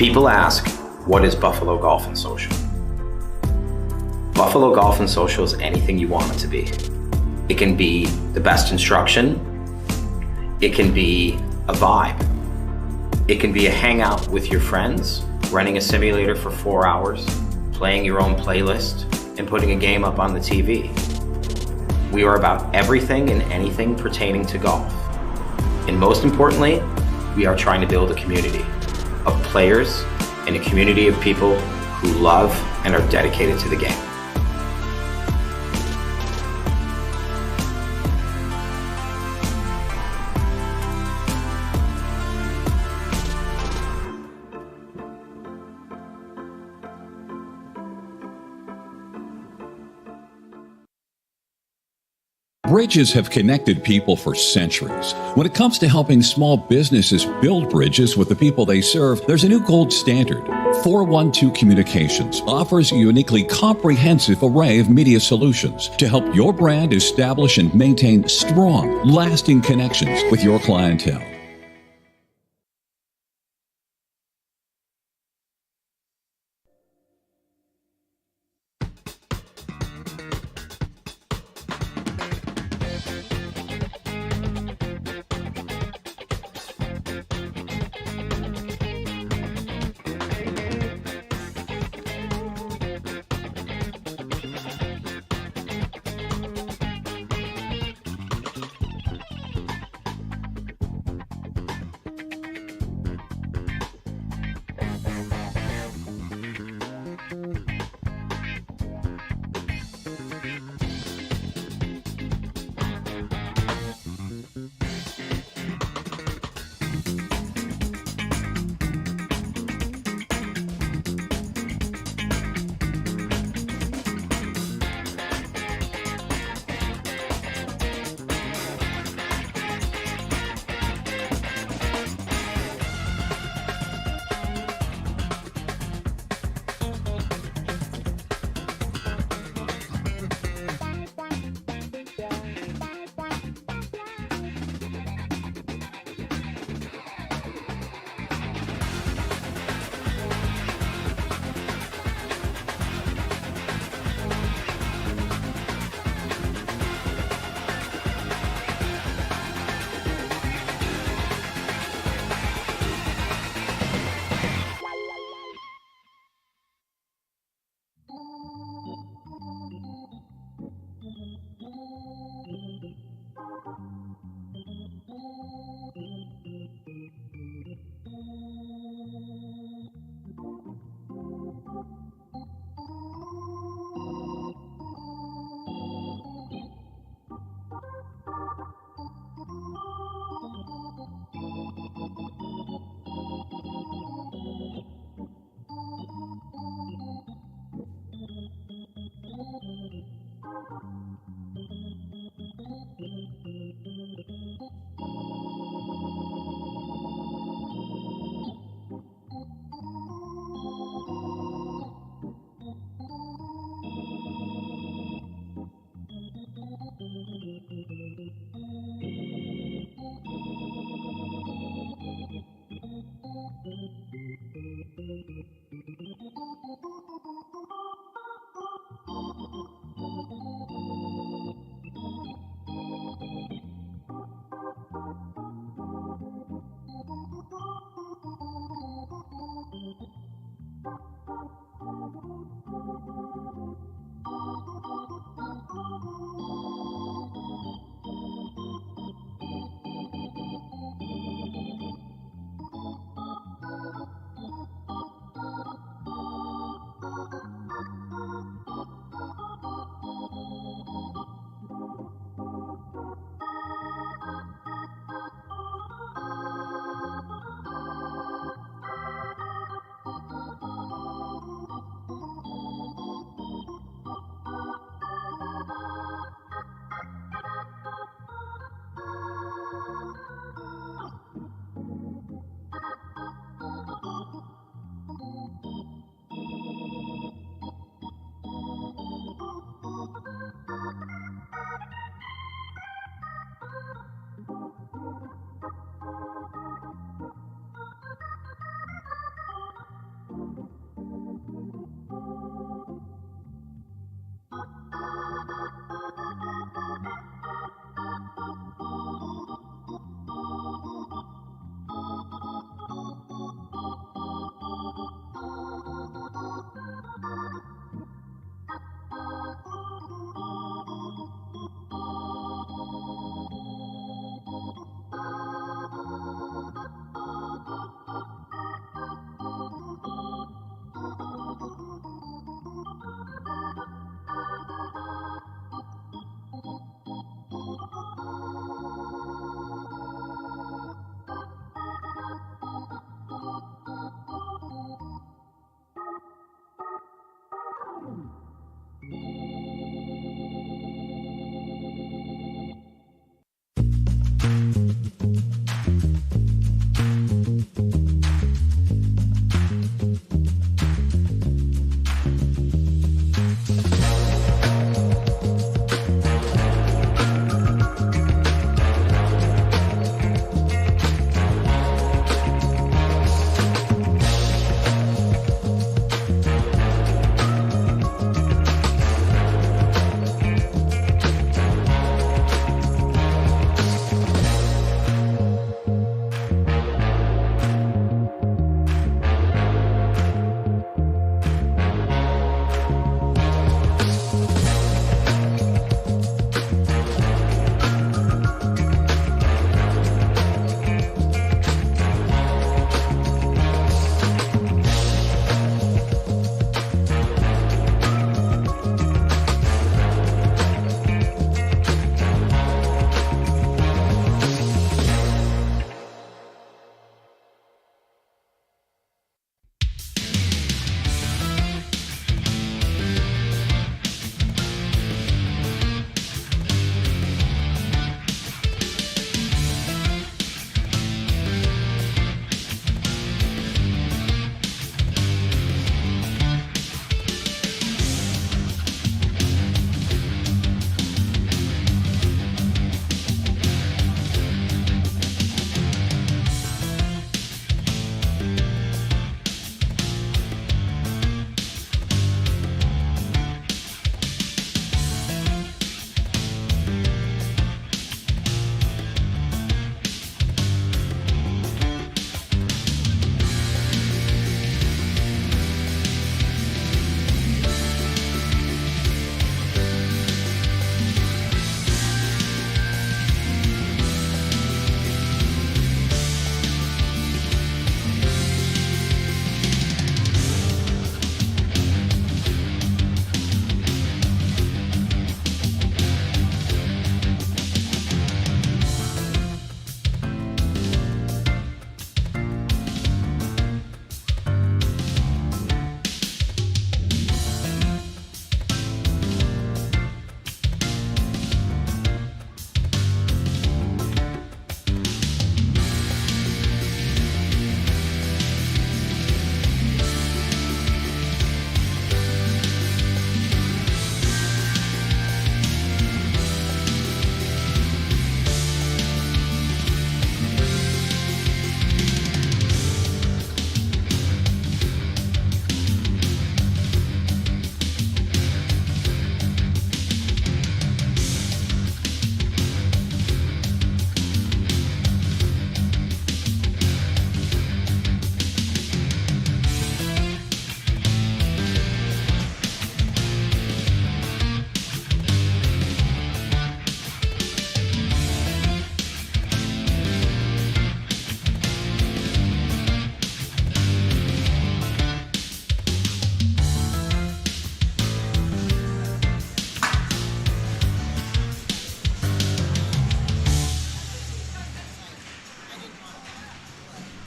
People ask, what is Buffalo Golf and Social? Buffalo Golf and Social is anything you want it to be. It can be the best instruction. It can be a vibe. It can be a hangout with your friends, running a simulator for 4 hours, playing your own playlist, and putting a game up on the TV. We are about everything and anything pertaining to golf. And most importantly, we are trying to build a community of players and a community of people who love and are dedicated to the game. Bridges have connected people for centuries. When it comes to helping small businesses build bridges with the people they serve, there's a new gold standard. 412 Communications offers a uniquely comprehensive array of media solutions to help your brand establish and maintain strong, lasting connections with your clientele.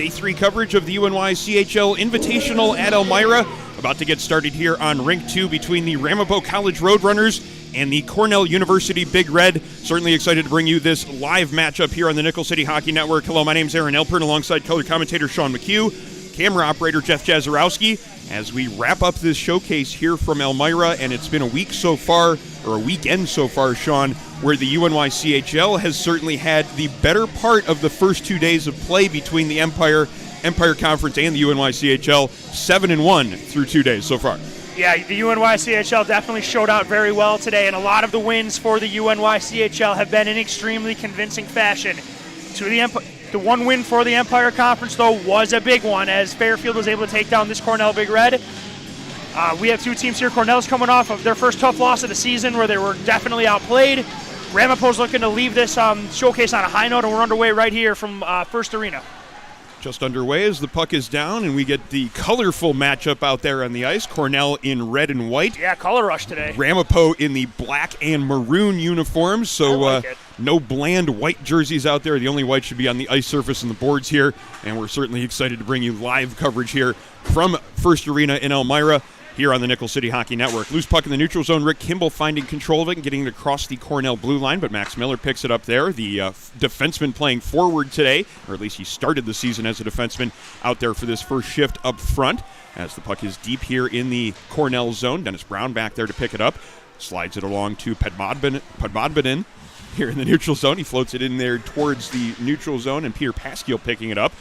Day 3 coverage of the UNYCHL Invitational at Elmira. About to get started here on Rink 2 between the Ramapo College Roadrunners and the Cornell University Big Red. Certainly excited to bring you this live matchup here on the Nickel City Hockey Network. Hello, my name's Aaron Elpern alongside color commentator Sean McHugh, camera operator Jeff Jazarowski, as we wrap up this showcase here from Elmira. And it's been a week so far, or a weekend so far, Sean, where the UNYCHL has certainly had the better part of the first 2 days of play between the Empire Conference and the UNYCHL. 7-1 through 2 days so far. Yeah, the UNYCHL definitely showed out very well today, and a lot of the wins for the UNYCHL have been in extremely convincing fashion. The one win for the Empire Conference, though, was a big one, as Fairfield was able to take down this Cornell Big Red. We have two teams here. Cornell's coming off of their first tough loss of the season, where they were definitely outplayed. Ramapo's looking to leave this showcase on a high note, and we're underway right here from First Arena. Just underway as the puck is down, and we get the colorful matchup out there on the ice. Cornell in red and white. Yeah, color rush today. Ramapo in the black and maroon uniforms, so no bland white jerseys out there. The only white should be on the ice surface and the boards here, and we're certainly excited to bring you live coverage here from First Arena in Elmira, here on the Nickel City Hockey Network. Loose puck in the neutral zone. Rick Kimball finding control of it and getting it across the Cornell blue line, but Max Miller picks it up there. The defenseman playing forward today, or at least he started the season as a defenseman out there for this first shift up front. As the puck is deep here in the Cornell zone, Dennis Brown back there to pick it up. Slides it along to Padmadbinin here in the neutral zone. He floats it in there towards the neutral zone, and Peter Pasquiel picking it up.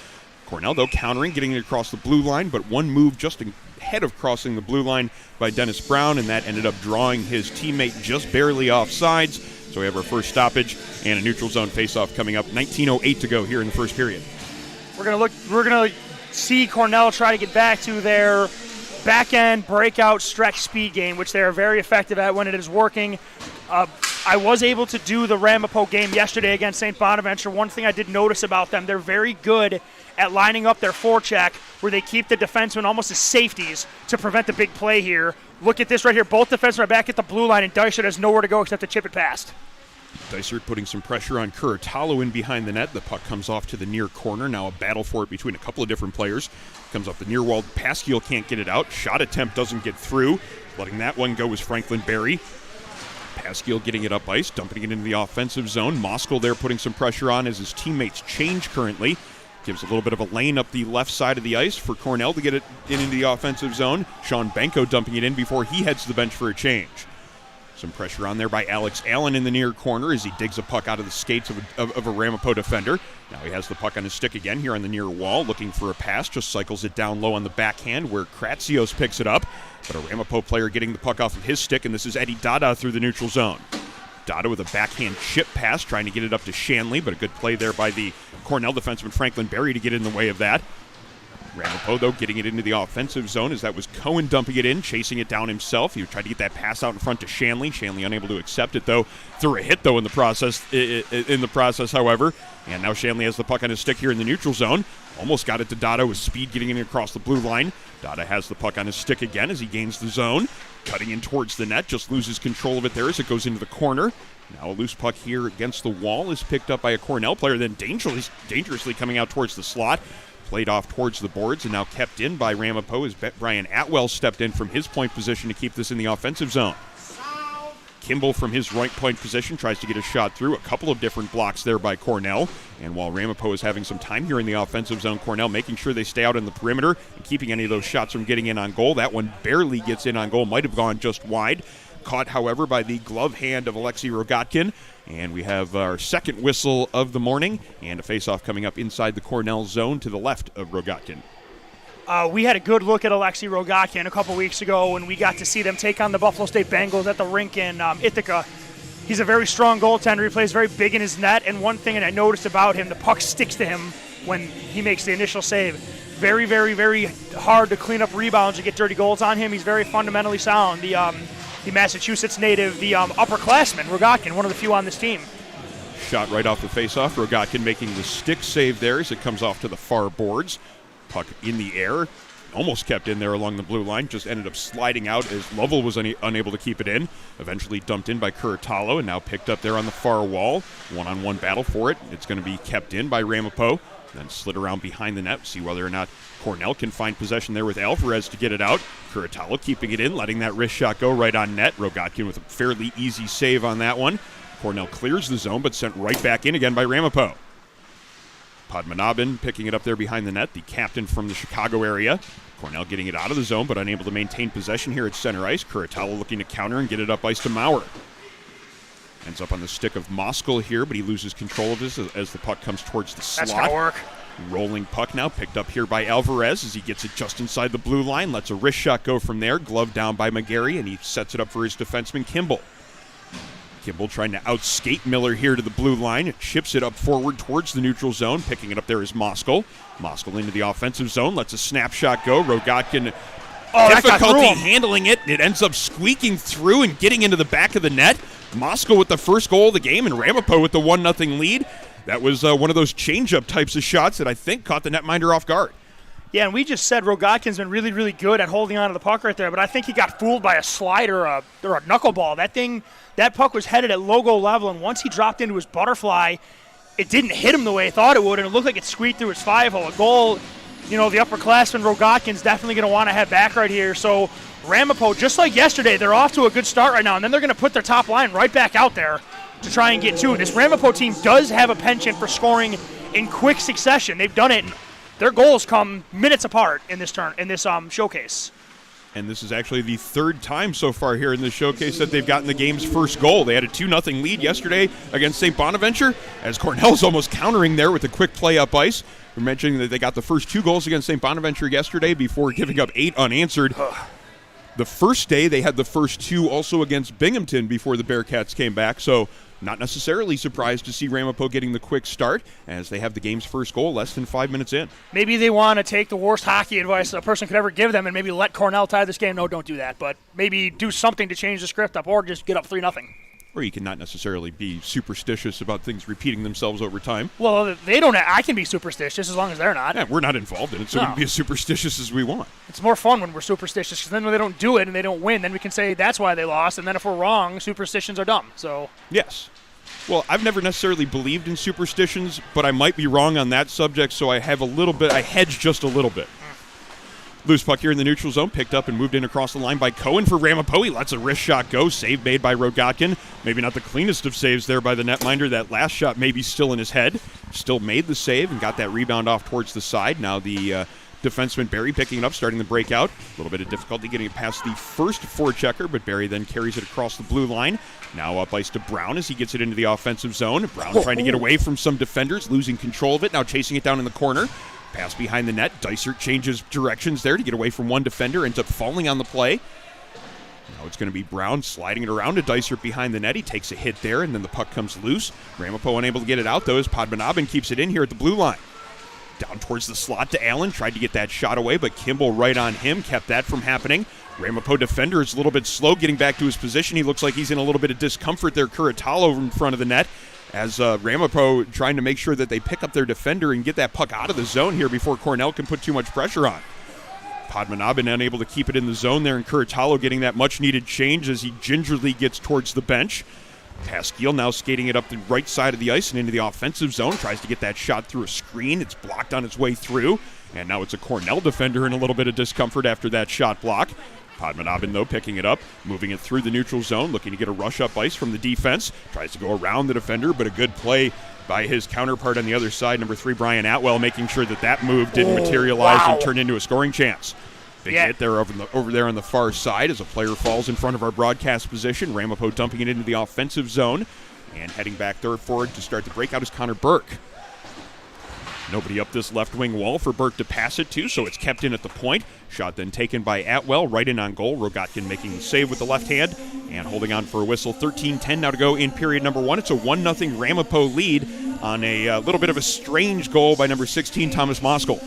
Cornell, though, countering, getting it across the blue line, but one move just ahead of crossing the blue line by Dennis Brown, and that ended up drawing his teammate just barely off sides. So we have our first stoppage and a neutral zone faceoff coming up. 19:08 to go here in the first period. We're gonna see Cornell try to get back to their back-end breakout stretch speed game, which they are very effective at when it is working. I was able to do the Ramapo game yesterday against St. Bonaventure. One thing I did notice about them, they're very good at lining up their forecheck where they keep the defensemen almost as safeties to prevent the big play here. Look at this right here. Both defensemen are back at the blue line, and Dysert has nowhere to go except to chip it past. Dysert putting some pressure on Kuratalo in behind the net. The puck comes off to the near corner. Now a battle for it between a couple of different players. Comes off the near wall. Pasquiel can't get it out. Shot attempt doesn't get through. Letting that one go was Franklin Berry. Pasquiel getting it up ice, dumping it into the offensive zone. Moskal there putting some pressure on as his teammates change currently. Gives a little bit of a lane up the left side of the ice for Cornell to get it into the offensive zone. Sean Benko dumping it in before he heads to the bench for a change. Some pressure on there by Alex Allen in the near corner as he digs a puck out of the skates of a Ramapo defender. Now he has the puck on his stick again here on the near wall, looking for a pass, just cycles it down low on the backhand where Kratsios picks it up. But a Ramapo player getting the puck off of his stick, and this is Eddie Dada through the neutral zone. Dada with a backhand chip pass, trying to get it up to Shanley, but a good play there by the Cornell defenseman Franklin Berry to get in the way of that. Ramapo, though, getting it into the offensive zone as that was Cohen dumping it in, chasing it down himself. He tried to get that pass out in front to Shanley. Shanley unable to accept it, though. Threw a hit, though, in the process, however. And now Shanley has the puck on his stick here in the neutral zone. Almost got it to Dada with speed getting it across the blue line. Dada has the puck on his stick again as he gains the zone. Cutting in towards the net, just loses control of it there as it goes into the corner. Now a loose puck here against the wall is picked up by a Cornell player, then dangerously coming out towards the slot. Played off towards the boards and now kept in by Ramapo as Brian Atwell stepped in from his point position to keep this in the offensive zone. Kimball from his right point position tries to get a shot through. A couple of different blocks there by Cornell. And while Ramapo is having some time here in the offensive zone, Cornell making sure they stay out in the perimeter and keeping any of those shots from getting in on goal. That one barely gets in on goal, might have gone just wide. Caught, however, by the glove hand of Alexei Rogatkin. And we have our second whistle of the morning and a faceoff coming up inside the Cornell zone to the left of Rogatkin. We had a good look at Alexei Rogatkin a couple weeks ago when we got to see them take on the Buffalo State Bengals at the rink in Ithaca. He's a very strong goaltender. He plays very big in his net, and one thing I noticed about him, the puck sticks to him when he makes the initial save. Very, very, very hard to clean up rebounds and get dirty goals on him. He's very fundamentally sound. The Massachusetts native, the upperclassman, Rogatkin, one of the few on this team. Shot right off the faceoff. Rogatkin making the stick save there as it comes off to the far boards. Puck in the air. Almost kept in there along the blue line. Just ended up sliding out as Lovell was unable to keep it in. Eventually dumped in by Kuratalo and now picked up there on the far wall. One-on-one battle for it. It's going to be kept in by Ramapo. Then slid around behind the net. See whether or not Cornell can find possession there with Alvarez to get it out. Curatalo keeping it in, letting that wrist shot go right on net. Rogotkin with a fairly easy save on that one. Cornell clears the zone, but sent right back in again by Ramapo. Padmanabhan picking it up there behind the net, the captain from the Chicago area. Cornell getting it out of the zone, but unable to maintain possession here at center ice. Curatalo looking to counter and get it up ice to Maurer. Ends up on the stick of Moskal here, but he loses control of this as the puck comes towards the slot. That's going to work. Rolling puck now, picked up here by Alvarez as he gets it just inside the blue line. Lets a wrist shot go from there. Glove down by McGarry, and he sets it up for his defenseman, Kimball. Kimball trying to outskate Miller here to the blue line. Chips it up forward towards the neutral zone. Picking it up there is Moskal. Moskal into the offensive zone. Lets a snapshot go. Rogotkin difficulty handling it. It ends up squeaking through and getting into the back of the net. Moskal with the first goal of the game, and Ramapo with the 1-0 lead. That was one of those change-up types of shots that I think caught the netminder off guard. Yeah, and we just said Rogotkin's been really, really good at holding on to the puck right there, but I think he got fooled by a slide or a knuckleball. That puck was headed at logo level, and once he dropped into his butterfly, it didn't hit him the way he thought it would, and it looked like it squeaked through his 5-hole. A goal, the upperclassman Rogotkin's definitely going to want to head back right here. So Ramapo, just like yesterday, they're off to a good start right now, and then they're going to put their top line right back out there to try and get to it. This Ramapo team does have a penchant for scoring in quick succession. They've done it. Their goals come minutes apart in this showcase. And this is actually the third time so far here in this showcase that they've gotten the game's first goal. They had a 2-0 lead yesterday against St. Bonaventure, as Cornell's almost countering there with a quick play up ice. We're mentioning that they got the first 2 goals against St. Bonaventure yesterday before giving up 8 unanswered. The first day they had the first 2 also against Binghamton before the Bearcats came back, so not necessarily surprised to see Ramapo getting the quick start as they have the game's first goal less than 5 minutes in. Maybe they want to take the worst hockey advice a person could ever give them and maybe let Cornell tie this game. No, don't do that, but maybe do something to change the script up or just get up 3-0. Or you can not necessarily be superstitious about things repeating themselves over time. Well, they don't. I can be superstitious as long as they're not. Yeah, we're not involved in it, so we can be as superstitious as we want. It's more fun when we're superstitious, because then when they don't do it and they don't win, then we can say that's why they lost, and then if we're wrong, superstitions are dumb. So yes. Well, I've never necessarily believed in superstitions, but I might be wrong on that subject, so I hedge just a little bit. Loose puck here in the neutral zone, picked up and moved in across the line by Cohen for Ramapo. He lets a wrist shot go, save made by Rogotkin. Maybe not the cleanest of saves there by the netminder. That last shot maybe still in his head. Still made the save and got that rebound off towards the side. Now the defenseman Barry picking it up, starting the breakout. A little bit of difficulty getting it past the first forechecker, but Barry then carries it across the blue line. Now up ice to Brown as he gets it into the offensive zone. Brown trying to get away from some defenders, losing control of it. Now chasing it down in the corner. Pass behind the net. Dysert changes directions there to get away from one defender. Ends up falling on the play. Now it's going to be Brown sliding it around to Dysert behind the net. He takes a hit there, and then the puck comes loose. Ramapo unable to get it out, though, as Padmanabhan keeps it in here at the blue line. Down towards the slot to Allen. Tried to get that shot away, but Kimball right on him. Kept that from happening. Ramapo defender is a little bit slow getting back to his position. He looks like he's in a little bit of discomfort there. Curatalo in front of the net. As Ramapo trying to make sure that they pick up their defender and get that puck out of the zone here before Cornell can put too much pressure on. Padmanabhan unable to keep it in the zone there, and Curatalo getting that much-needed change as he gingerly gets towards the bench. Pasquiel now skating it up the right side of the ice and into the offensive zone. Tries to get that shot through a screen. It's blocked on its way through. And now it's a Cornell defender in a little bit of discomfort after that shot block. Padmanabhan, though, picking it up, moving it through the neutral zone, looking to get a rush up ice from the defense. Tries to go around the defender, but a good play by his counterpart on the other side, number 3, Brian Atwell, making sure that move didn't materialize and turn into a scoring chance. Big hit there over there on the far side as a player falls in front of our broadcast position. Ramapo dumping it into the offensive zone, and heading back there forward to start the breakout is Connor Burke. Nobody up this left wing wall for Burke to pass it to, so it's kept in at the point. Shot then taken by Atwell, right in on goal. Rogotkin making the save with the left hand and holding on for a whistle. 13-10 now to go in period number 1. It's a 1-0 Ramapo lead on a little bit of a strange goal by number 16, Thomas Moskal.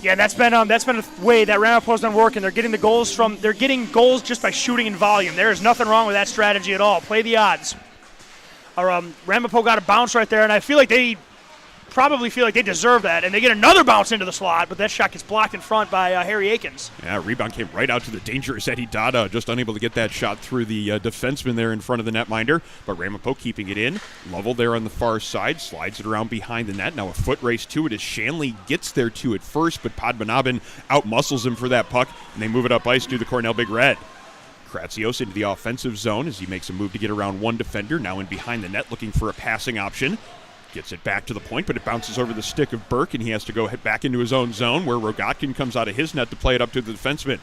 Yeah, that's been a way that Ramapo's been working. They're getting goals just by shooting in volume. There is nothing wrong with that strategy at all. Play the odds. Ramapo got a bounce right there, and I feel like they probably feel like they deserve that, and they get another bounce into the slot, but that shot gets blocked in front by Harry Akins. Yeah, rebound came right out to the dangerous Eddie Dada, just unable to get that shot through the defenseman there in front of the netminder, but Ramapo keeping it in. Lovell there on the far side, slides it around behind the net. Now a foot race to it as Shanley gets there to it first, but Padmanabhan out-muscles him for that puck, and they move it up ice to the Cornell Big Red. Kratsios into the offensive zone as he makes a move to get around one defender, now in behind the net looking for a passing option. Gets it back to the point, but it bounces over the stick of Burke, and he has to go back into his own zone where Rogotkin comes out of his net to play it up to the defenseman.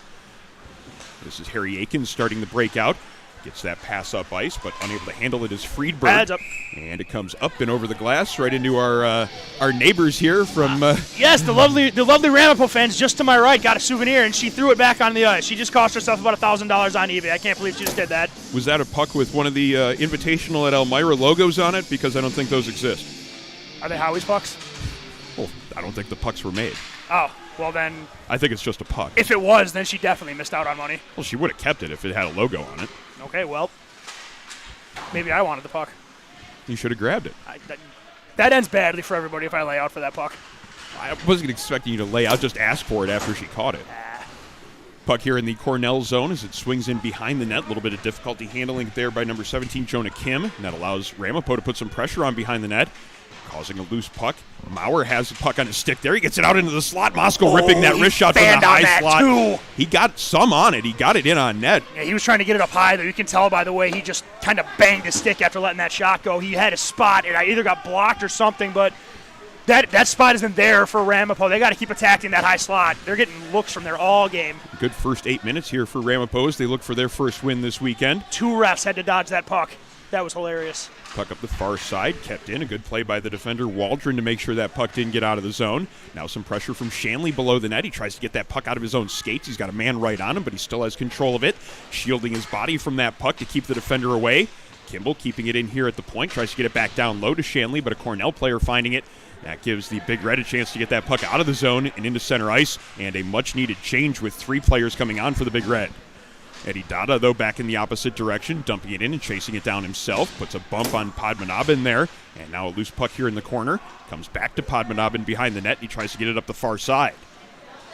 This is Harry Akins starting the breakout. Gets that pass up ice, but unable to handle it is Friedberg. Adds up. And it comes up and over the glass right into our neighbors here from... Yes, the lovely Ramapo fans just to my right got a souvenir, and she threw it back on the ice. She just cost herself about $1,000 on eBay. I can't believe she just did that. Was that a puck with one of the Invitational at Elmira logos on it? Because I don't think those exist. Are they Howie's pucks? Well, I don't think the pucks were made. Oh, well then... I think it's just a puck. If it was, then she definitely missed out on money. Well, she would have kept it if it had a logo on it. Okay, well, maybe I wanted the puck. You should have grabbed it. That ends badly for everybody if I lay out for that puck. I wasn't expecting you to lay out, just ask for it after she caught it. Puck here in the Cornell zone as it swings in behind the net. A little bit of difficulty handling it there by number 17, Jonah Kim. And that allows Ramapo to put some pressure on behind the net, causing a loose puck. Maurer has the puck on his stick there. He gets it out into the slot. Mosko ripping that wrist shot from the high slot. Too. He got some on it. He got it in on net. Yeah, he was trying to get it up high, though. You can tell by the way he just kind of banged his stick after letting that shot go. He had a spot, and I either got blocked or something, but that spot isn't there for Ramapo. They got to keep attacking that high slot. They're getting looks from there all game. Good first 8 minutes here for Ramapo as they look for their first win this weekend. 2 refs had to dodge that puck. That was hilarious. Puck up the far side, kept in. A good play by the defender, Waldron, to make sure that puck didn't get out of the zone. Now some pressure from Shanley below the net. He tries to get that puck out of his own skates. He's got a man right on him, but he still has control of it, shielding his body from that puck to keep the defender away. Kimball keeping it in here at the point, tries to get it back down low to Shanley, but a Cornell player finding it. That gives the Big Red a chance to get that puck out of the zone and into center ice, and a much-needed change with 3 players coming on for the Big Red. Eddie Dada, though, back in the opposite direction, dumping it in and chasing it down himself. Puts a bump on Padmanabhan there, and now a loose puck here in the corner. Comes back to Padmanabhan behind the net, and he tries to get it up the far side.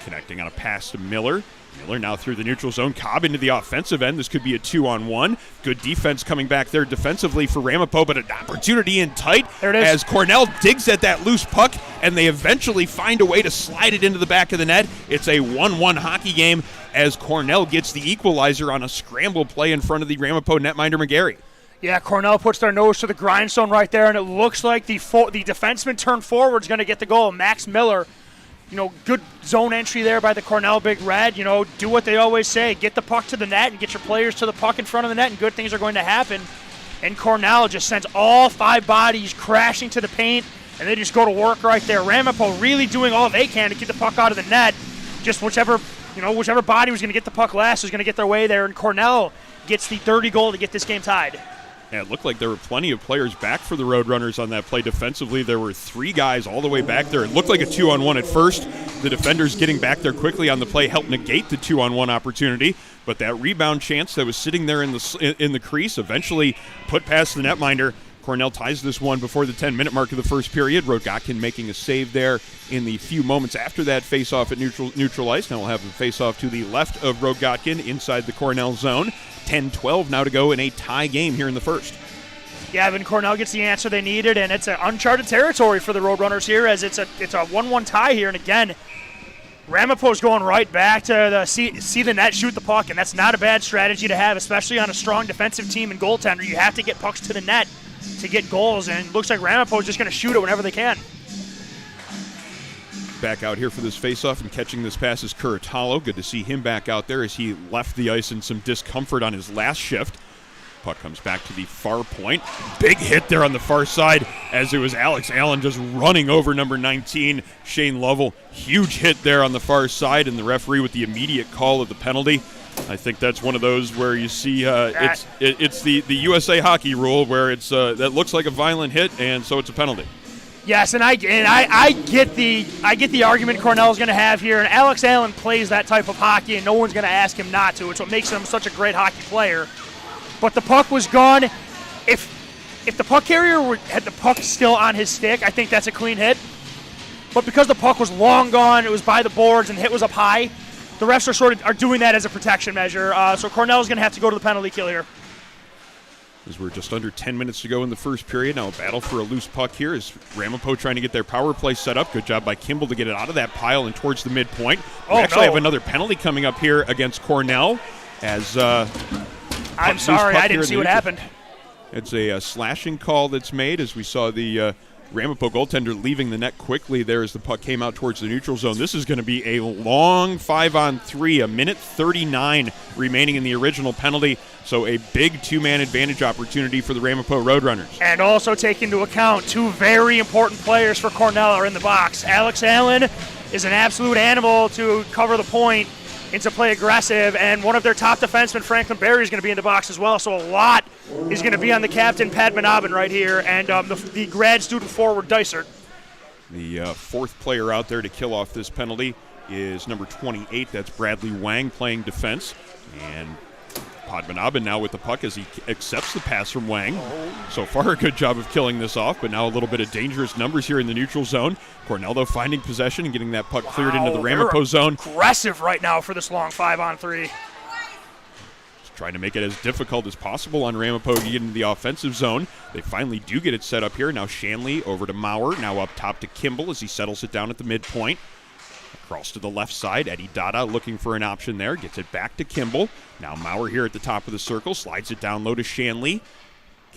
Connecting on a pass to Miller. Miller now through the neutral zone. Cobb into the offensive end. This could be a 2-on-1. Good defense coming back there defensively for Ramapo, but an opportunity in tight there it is. As Cornell digs at that loose puck, and they eventually find a way to slide it into the back of the net. It's a 1-1 hockey game as Cornell gets the equalizer on a scramble play in front of the Ramapo netminder McGarry. Yeah, Cornell puts their nose to the grindstone right there, and it looks like the defenseman turn forward is going to get the goal. Max Miller. Good zone entry there by the Cornell Big Red. Do what they always say. Get the puck to the net and get your players to the puck in front of the net, and good things are going to happen. And Cornell just sends all 5 bodies crashing to the paint, and they just go to work right there. Ramapo really doing all they can to get the puck out of the net. Just whichever body was going to get the puck last was going to get their way there, and Cornell gets the dirty goal to get this game tied. Yeah, it looked like there were plenty of players back for the Roadrunners on that play defensively. There were 3 guys all the way back there. It looked like a 2-on-1 at first. The defenders getting back there quickly on the play helped negate the 2-on-1 opportunity. But that rebound chance that was sitting there in the crease eventually put past the netminder. Cornell ties this one before the 10-minute mark of the first period. Rogotkin making a save there in the few moments after that face-off at neutral ice. Now we'll have the face-off to the left of Rogotkin inside the Cornell zone. 10-12 now to go in a tie game here in the first. Yeah, Evan Cornell gets the answer they needed, and it's an uncharted territory for the Roadrunners here as it's a 1-1 tie here. And again, Ramapo's going right back to see the net, shoot the puck, and that's not a bad strategy to have, especially on a strong defensive team and goaltender. You have to get pucks to the net to get goals, and it looks like Ramapo's just going to shoot it whenever they can. Back out here for this faceoff and catching this pass is Curatalo. Good to see him back out there as he left the ice in some discomfort on his last shift. Puck comes back to the far point. Big hit there on the far side as it was Alex Allen just running over number 19, Shane Lovell. Huge hit there on the far side, and the referee with the immediate call of the penalty. I think that's one of those where you see it's the USA hockey rule where it's that looks like a violent hit, and so it's a penalty. Yes, and I get the argument Cornell's going to have here, and Alex Allen plays that type of hockey, and no one's going to ask him not to. It's what makes him such a great hockey player. But the puck was gone. If if the puck carrier had the puck still on his stick, I think that's a clean hit. But because the puck was long gone, it was by the boards, and the hit was up high, the refs are doing that as a protection measure. So Cornell's going to have to go to the penalty kill here. As we're just under 10 minutes to go in the first period. Now a battle for a loose puck here is Ramapo trying to get their power play set up. Good job by Kimball to get it out of that pile and towards the midpoint. We actually have another penalty coming up here against Cornell. As I'm sorry, I didn't see what happened. It's a slashing call that's made as we saw the Ramapo goaltender leaving the net quickly there as the puck came out towards the neutral zone. This is going to be a long 5-on-3, a minute 39 remaining in the original penalty. So a big two-man advantage opportunity for the Ramapo Roadrunners. And also take into account two very important players for Cornell are in the box. Alex Allen is an absolute animal to cover the point and to play aggressive, and one of their top defensemen, Franklin Berry, is going to be in the box as well. So a lot is going to be on the captain, Padmanabhan, right here, and the grad student forward, Dysert. The fourth player out there to kill off this penalty is number 28. That's Bradley Wang playing defense. And Padmanabhan now with the puck as he accepts the pass from Wang. So far a good job of killing this off, but now a little bit of dangerous numbers here in the neutral zone. Cornell, though, finding possession and getting that puck cleared into the Ramapo zone. Aggressive right now for this long 5-on-3. Just trying to make it as difficult as possible on Ramapo to get into the offensive zone. They finally do get it set up here. Now Shanley over to Maurer, now up top to Kimball as he settles it down at the midpoint. Across to the left side, Eddie Dada looking for an option there, gets it back to Kimball. Now Maurer here at the top of the circle, slides it down low to Shanley.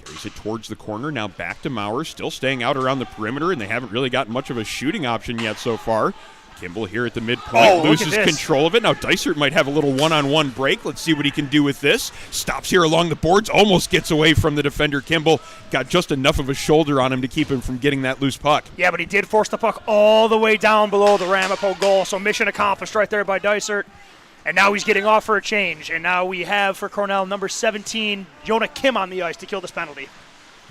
Carries it towards the corner, now back to Maurer, still staying out around the perimeter, and they haven't really gotten much of a shooting option yet so far. Kimball here at the midpoint loses control of it. Now Dysert might have a little one-on-one break. Let's see what he can do with this. Stops here along the boards, almost gets away from the defender. Kimball got just enough of a shoulder on him to keep him from getting that loose puck. Yeah, but he did force the puck all the way down below the Ramapo goal, so mission accomplished right there by Dysert. And now he's getting off for a change. And now we have for Cornell number 17, Jonah Kim on the ice to kill this penalty.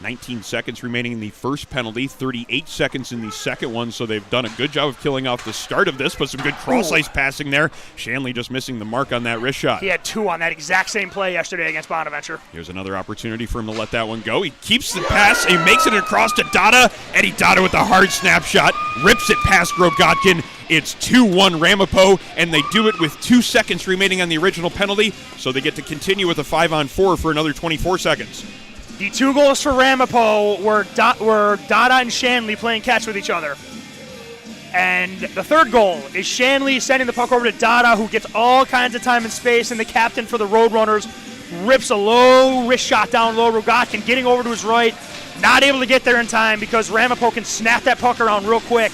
19 seconds remaining in the first penalty, 38 seconds in the second one, so they've done a good job of killing off the start of this, but some good cross-ice passing there. Shanley just missing the mark on that wrist shot. He had two on that exact same play yesterday against Bonaventure. Here's another opportunity for him to let that one go. He keeps the pass, and he makes it across to Dada. Eddie Dada with a hard snapshot, rips it past Rogotkin. It's 2-1 Ramapo, and they do it with 2 seconds remaining on the original penalty, so they get to continue with a 5-on-4 for another 24 seconds. The two goals for Ramapo were Dada and Shanley playing catch with each other. And the third goal is Shanley sending the puck over to Dada, who gets all kinds of time and space, and the captain for the Roadrunners rips a low wrist shot down low. Rogotkin getting over to his right, not able to get there in time because Ramapo can snap that puck around real quick.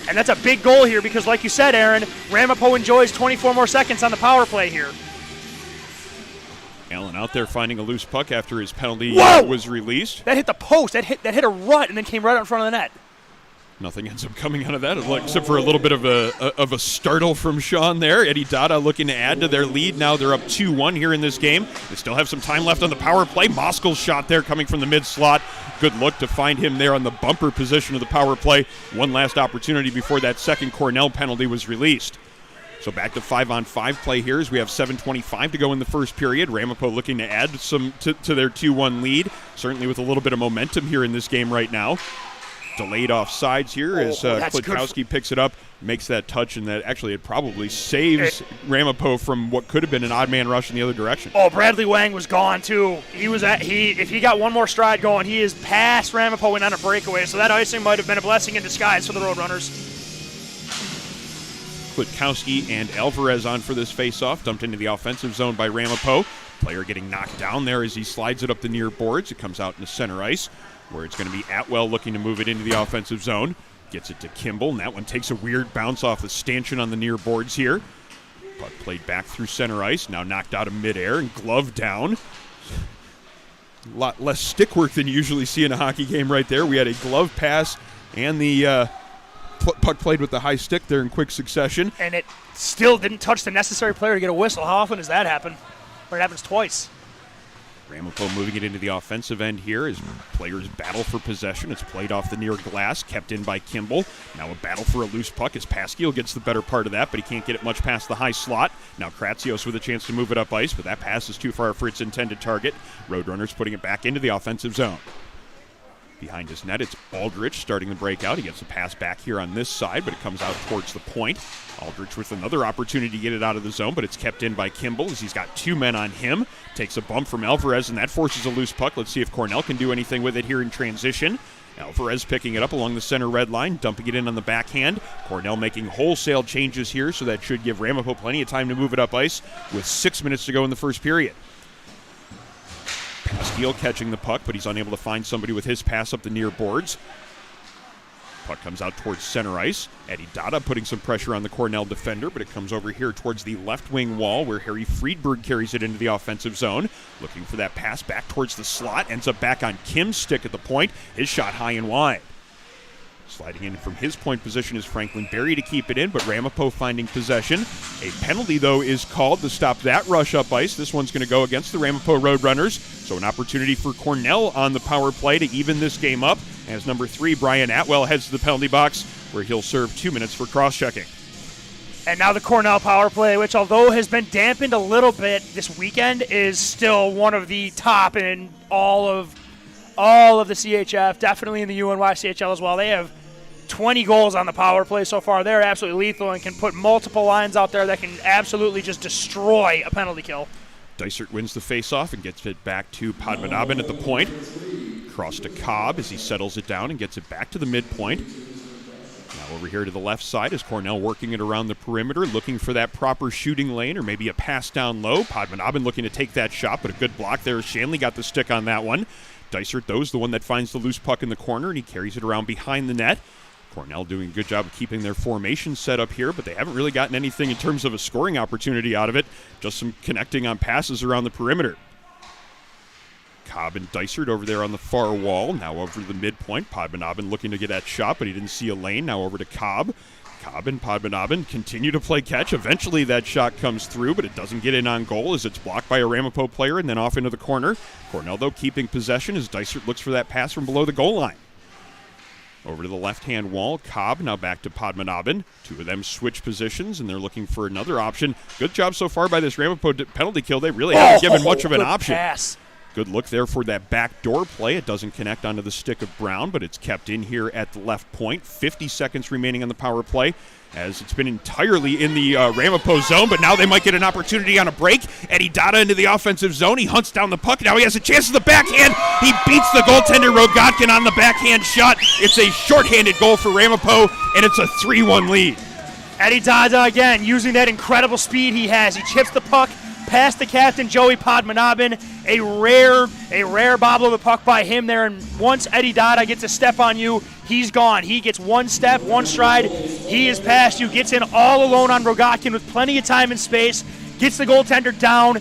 And that's a big goal here because, like you said, Aaron, Ramapo enjoys 24 more seconds on the power play here. Allen out there finding a loose puck after his penalty was released. That hit the post. That hit a rut and then came right out in front of the net. Nothing ends up coming out of that, except for a little bit of a startle from Sean there. Eddie Dada looking to add to their lead. Now they're up 2-1 here in this game. They still have some time left on the power play. Moskel's shot there coming from the mid-slot. Good look to find him there on the bumper position of the power play. One last opportunity before that second Cornell penalty was released. So back to 5-on-5 play here as we have 7:25 to go in the first period. Ramapo looking to add some to their 2-1 lead, certainly with a little bit of momentum here in this game right now. Delayed offsides here as Klitkowski picks it up, makes that touch, and that actually it probably saves Ramapo from what could have been an odd man rush in the other direction. Oh, Bradley Wang was gone too. If he got one more stride going, he is past Ramapo and on a breakaway. So that icing might have been a blessing in disguise for the Roadrunners. Klitkowski and Alvarez on for this face-off, dumped into the offensive zone by Ramapo. Player getting knocked down there as he slides it up the near boards. It comes out into center ice, where it's going to be Atwell looking to move it into the offensive zone. Gets it to Kimball, and that one takes a weird bounce off the stanchion on the near boards here. Puck played back through center ice, now knocked out of midair and gloved down. A lot less stick work than you usually see in a hockey game right there. We had a glove pass and the puck played with the high stick there in quick succession. And it still didn't touch the necessary player to get a whistle. How often does that happen? Or it happens twice. Ramapo moving it into the offensive end here as players battle for possession. It's played off the near glass, kept in by Kimball. Now a battle for a loose puck as Pasquiel gets the better part of that, but he can't get it much past the high slot. Now Kratsios with a chance to move it up ice, but that pass is too far for its intended target. Roadrunners putting it back into the offensive zone. Behind his net, it's Aldrich starting the breakout. He gets the pass back here on this side, but it comes out towards the point. Aldrich with another opportunity to get it out of the zone, but it's kept in by Kimball as he's got 2 men on him. Takes a bump from Alvarez, and that forces a loose puck. Let's see if Cornell can do anything with it here in transition. Alvarez picking it up along the center red line, dumping it in on the backhand. Cornell making wholesale changes here, so that should give Ramapo plenty of time to move it up ice with 6 minutes to go in the first period. Pasquiel catching the puck, but he's unable to find somebody with his pass up the near boards. Puck comes out towards center ice. Eddie Dada putting some pressure on the Cornell defender, but it comes over here towards the left wing wall where Harry Friedberg carries it into the offensive zone. Looking for that pass back towards the slot. Ends up back on Kim's stick at the point. His shot high and wide. Sliding in from his point position is Franklin Berry to keep it in, but Ramapo finding possession. A penalty, though, is called to stop that rush up ice. This one's going to go against the Ramapo Roadrunners, so an opportunity for Cornell on the power play to even this game up, as number 3, Brian Atwell, heads to the penalty box, where he'll serve 2 minutes for cross-checking. And now the Cornell power play, which although has been dampened a little bit this weekend, is still one of the top in all of the CHF, definitely in the UNYCHL as well. They have 20 goals on the power play so far. They're absolutely lethal and can put multiple lines out there that can absolutely just destroy a penalty kill. Dysert wins the faceoff and gets it back to Padmanabhan at the point. Cross to Cobb as he settles it down and gets it back to the midpoint. Now over here to the left side is Cornell working it around the perimeter, looking for that proper shooting lane or maybe a pass down low. Padmanabhan looking to take that shot, but a good block there. Shanley got the stick on that one. Dysert, though, is the one that finds the loose puck in the corner, and he carries it around behind the net. Cornell doing a good job of keeping their formation set up here, but they haven't really gotten anything in terms of a scoring opportunity out of it. Just some connecting on passes around the perimeter. Cobb and Dysert over there on the far wall. Now over to the midpoint. Padmanabhan looking to get that shot, but he didn't see a lane. Now over to Cobb. Cobb and Padmanabhan continue to play catch. Eventually that shot comes through, but it doesn't get in on goal as it's blocked by a Ramapo player and then off into the corner. Cornell, though, keeping possession as Dysert looks for that pass from below the goal line. Over to the left-hand wall, Cobb now back to Padmanabhan. 2 of them switch positions, and they're looking for another option. Good job so far by this Ramapo penalty kill. They really haven't given much of an option. Pass. Good look there for that backdoor play. It doesn't connect onto the stick of Brown, but it's kept in here at the left point. 50 seconds remaining on the power play, as it's been entirely in the Ramapo zone, but now they might get an opportunity on a break. Eddie Dada into the offensive zone. He hunts down the puck. Now he has a chance at the backhand. He beats the goaltender Rogatkin on the backhand shot. It's a shorthanded goal for Ramapo, and it's a 3-1 lead. Eddie Dada again using that incredible speed he has. He chips the puck past the captain, Joey Padmanabhan. A rare bobble of the puck by him there, and once Eddie Dada gets a step on you, he's gone. He gets one step, one stride, he is past you, gets in all alone on Rogatkin with plenty of time and space, gets the goaltender down,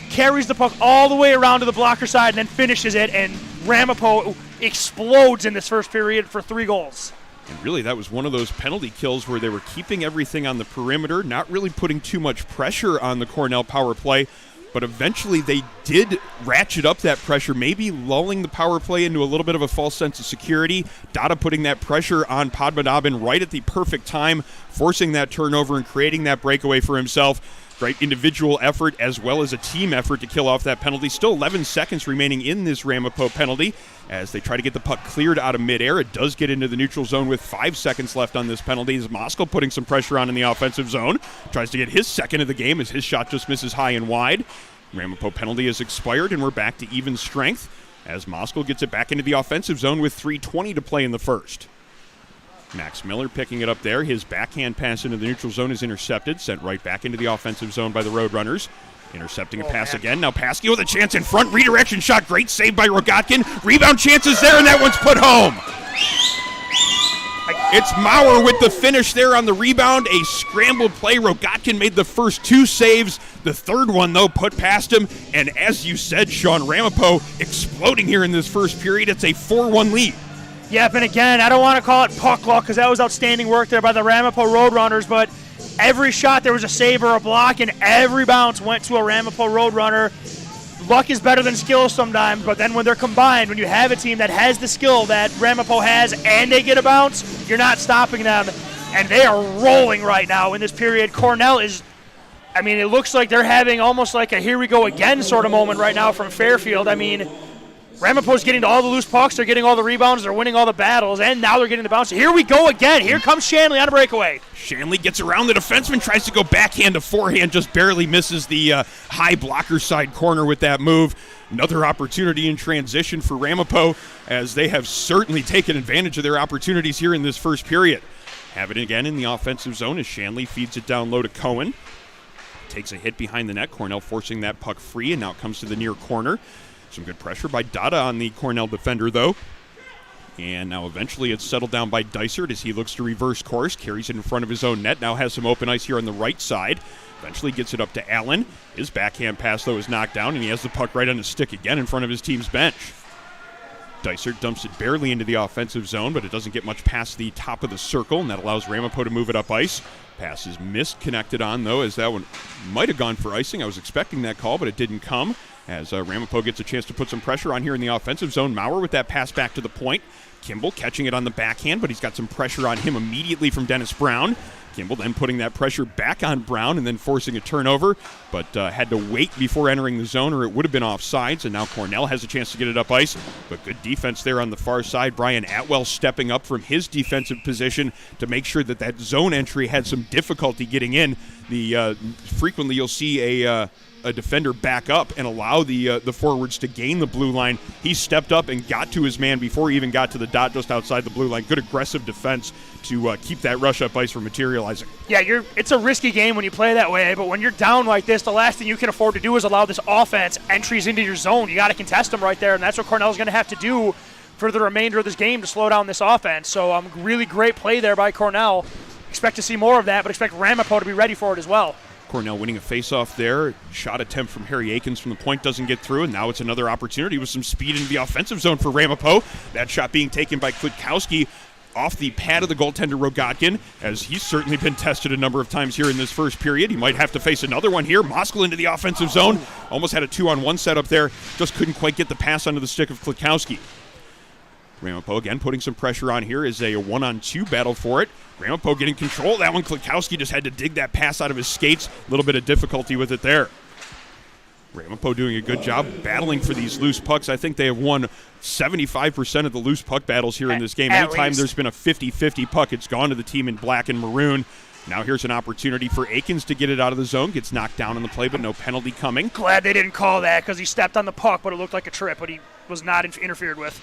carries the puck all the way around to the blocker side, and then finishes it, and Ramapo explodes in this first period for 3 goals. And really, that was one of those penalty kills where they were keeping everything on the perimeter, not really putting too much pressure on the Cornell power play, but eventually they did ratchet up that pressure, maybe lulling the power play into a little bit of a false sense of security. Dada putting that pressure on Padmanabhan right at the perfect time, forcing that turnover and creating that breakaway for himself. Great individual effort as well as a team effort to kill off that penalty. Still 11 seconds remaining in this Ramapo penalty as they try to get the puck cleared out of midair. It does get into the neutral zone with 5 seconds left on this penalty as Moskal putting some pressure on in the offensive zone. Tries to get his second of the game as his shot just misses high and wide. Ramapo penalty has expired and we're back to even strength as Moskal gets it back into the offensive zone with 3:20 to play in the first. Max Miller picking it up there. His backhand pass into the neutral zone is intercepted, sent right back into the offensive zone by the Roadrunners. Intercepting a pass again. Now Pasquiel with a chance in front. Redirection shot. Great save by Rogatkin. Rebound chances there, and that one's put home. It's Maurer with the finish there on the rebound. A scrambled play. Rogatkin made the first 2 saves. The third one, though, put past him. And as you said, Sean, Ramapo exploding here in this first period. It's a 4-1 lead. Yep, and again, I don't want to call it puck luck because that was outstanding work there by the Ramapo Roadrunners, but every shot there was a save or a block, and every bounce went to a Ramapo Roadrunner. Luck is better than skill sometimes, but then when they're combined, when you have a team that has the skill that Ramapo has and they get a bounce, you're not stopping them, and they are rolling right now in this period. Cornell is, I mean, it looks like they're having almost like a here we go again sort of moment right now from Fairfield. I mean, Ramapo's getting to all the loose pucks. They're getting all the rebounds. They're winning all the battles. And now they're getting the bounce. Here we go again. Here comes Shanley on a breakaway. Shanley gets around the defenseman, tries to go backhand to forehand, just barely misses the high blocker side corner with that move. Another opportunity in transition for Ramapo, as they have certainly taken advantage of their opportunities here in this first period. Have it again in the offensive zone as Shanley feeds it down low to Cohen. Takes a hit behind the net. Cornell forcing that puck free, and now it comes to the near corner. Some good pressure by Dada on the Cornell defender, though. And now eventually it's settled down by Dysert as he looks to reverse course. Carries it in front of his own net. Now has some open ice here on the right side. Eventually gets it up to Allen. His backhand pass, though, is knocked down, and he has the puck right on his stick again in front of his team's bench. Dysert dumps it barely into the offensive zone, but it doesn't get much past the top of the circle, and that allows Ramapo to move it up ice. Pass is misconnected on, though, as that one might have gone for icing. I was expecting that call, but it didn't come. As Ramapo gets a chance to put some pressure on here in the offensive zone. Maurer with that pass back to the point. Kimball catching it on the backhand, but he's got some pressure on him immediately from Dennis Brown. Kimball then putting that pressure back on Brown and then forcing a turnover, but had to wait before entering the zone or it would have been offsides, and now Cornell has a chance to get it up ice, but good defense there on the far side. Brian Atwell stepping up from his defensive position to make sure that that zone entry had some difficulty getting in. Frequently you'll see a defender back up and allow the forwards to gain the blue line. He stepped up and got to his man before he even got to the dot just outside the blue line. Good aggressive defense to keep that rush up ice from materializing. Yeah, it's a risky game when you play that way, but when you're down like this, the last thing you can afford to do is allow this offense entries into your zone. You got to contest them right there, and that's what Cornell's going to have to do for the remainder of this game to slow down this offense. So really great play there by Cornell. Expect to see more of that, but expect Ramapo to be ready for it as well. Cornell winning a faceoff there. Shot attempt from Harry Akins from the point doesn't get through, and now it's another opportunity with some speed into the offensive zone for Ramapo. That shot being taken by Klitkowski off the pad of the goaltender Rogotkin, as he's certainly been tested a number of times here in this first period. He might have to face another one here. Moskal into the offensive zone. Almost had a 2-on-1 setup there. Just couldn't quite get the pass onto the stick of Klitkowski. Ramapo again putting some pressure on here is a 1-on-2 battle for it. Ramapo getting control of that one. Klitkowski just had to dig that pass out of his skates. A little bit of difficulty with it there. Ramapo doing a good job battling for these loose pucks. I think they have won 75% of the loose puck battles here in this game. Anytime there's been a 50-50 puck, it's gone to the team in black and maroon. Now here's an opportunity for Akins to get it out of the zone. Gets knocked down on the play, but no penalty coming. Glad they didn't call that because he stepped on the puck, but it looked like a trip, but he was not interfered with.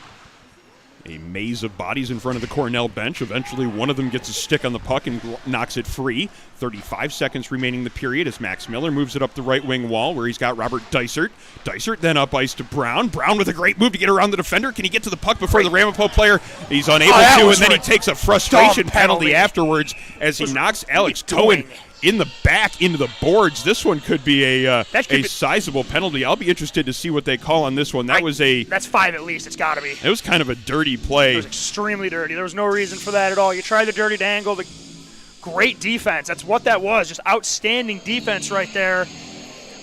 A maze of bodies in front of the Cornell bench. Eventually, one of them gets a stick on the puck and knocks it free. 35 seconds remaining in the period as Max Miller moves it up the right wing wall where he's got Robert Dysert. Dysert then up ice to Brown. Brown with a great move to get around the defender. Can he get to the puck before the Ramapo player? He's unable to, and then he takes a frustration penalty afterwards as he knocks Alex Cohen in the back into the boards. This one could be a sizable penalty. I'll be interested to see what they call on this one. That's 5 at least. It's got to be. It was kind of a dirty play. It was extremely dirty. There was no reason for that at all. You tried the dirty dangle. The great defense. That's what that was. Just outstanding defense right there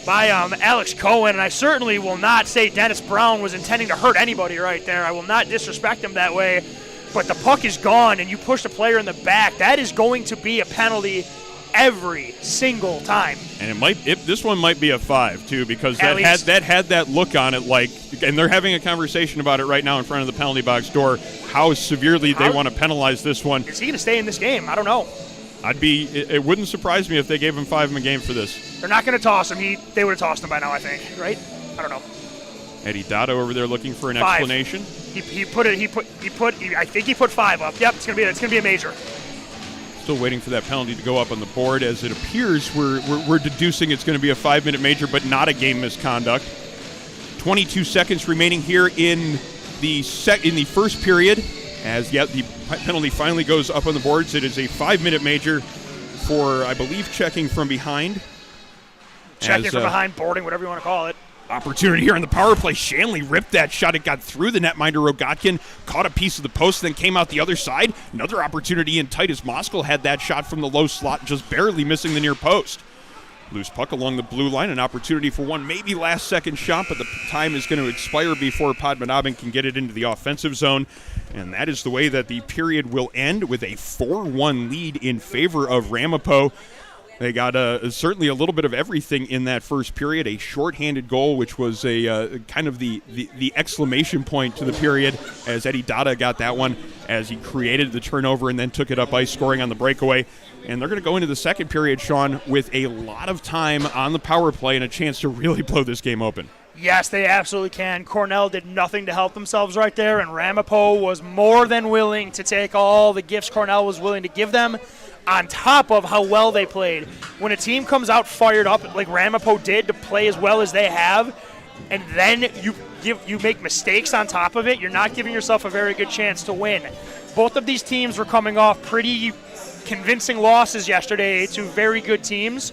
by Alex Cohen. And I certainly will not say Dennis Brown was intending to hurt anybody right there. I will not disrespect him that way. But the puck is gone, and you push the player in the back. That is going to be a penalty every single time. And this one might be a 5 too, because that had that look on it, like, and they're having a conversation about it right now in front of the penalty box door, how severely they want to penalize this one. Is he going to stay in this game? I don't know. It wouldn't surprise me if they gave him 5 in a game for this. They're not going to toss him. They would have tossed him by now, I think, right? I don't know. Eddie Dotto over there looking for an explanation. I think he put 5 up. Yep, it's gonna be a major. Still waiting for that penalty to go up on the board, as it appears we're deducing it's going to be a 5-minute major, but not a game misconduct. 22 seconds remaining here in the first period, as the penalty finally goes up on the boards. It is a 5-minute major for, I believe, checking from behind. Checking from behind, boarding, whatever you want to call it. Opportunity here on the power play. Shanley ripped that shot. It got through the netminder Rogotkin, caught a piece of the post, then came out the other side. Another opportunity in tight as Moskal had that shot from the low slot, just barely missing the near post. Loose puck along the blue line, an opportunity for one maybe last second shot, but the time is going to expire before Padmanabhan can get it into the offensive zone. And that is the way that the period will end, with a 4-1 lead in favor of Ramapo. They got certainly a little bit of everything in that first period. A shorthanded goal, which was a kind of the exclamation point to the period, as Eddie Dada got that one as he created the turnover and then took it up ice, scoring on the breakaway. And they're going to go into the second period, Sean, with a lot of time on the power play and a chance to really blow this game open. Yes, they absolutely can. Cornell did nothing to help themselves right there, and Ramapo was more than willing to take all the gifts Cornell was willing to give them, on top of how well they played. When a team comes out fired up like Ramapo did to play as well as they have, and then you make mistakes on top of it, you're not giving yourself a very good chance to win. Both of these teams were coming off pretty convincing losses yesterday to very good teams.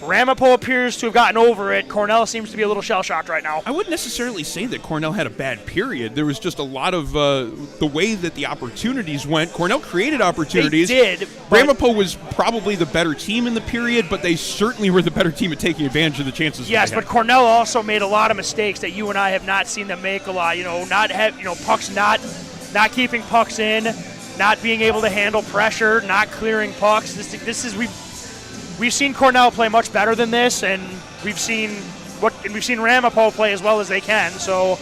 Ramapo appears to have gotten over it. Cornell seems to be a little shell-shocked right now. I wouldn't necessarily say that Cornell had a bad period. There was just a lot of the way that the opportunities went. Cornell created opportunities. They did. Ramapo was probably the better team in the period, but they certainly were the better team at taking advantage of the chances. Yes, but Cornell also made a lot of mistakes that you and I have not seen them make a lot. Pucks not keeping pucks in, not being able to handle pressure, not clearing pucks. We've seen Cornell play much better than this, and we've seen Ramapo play as well as they can. So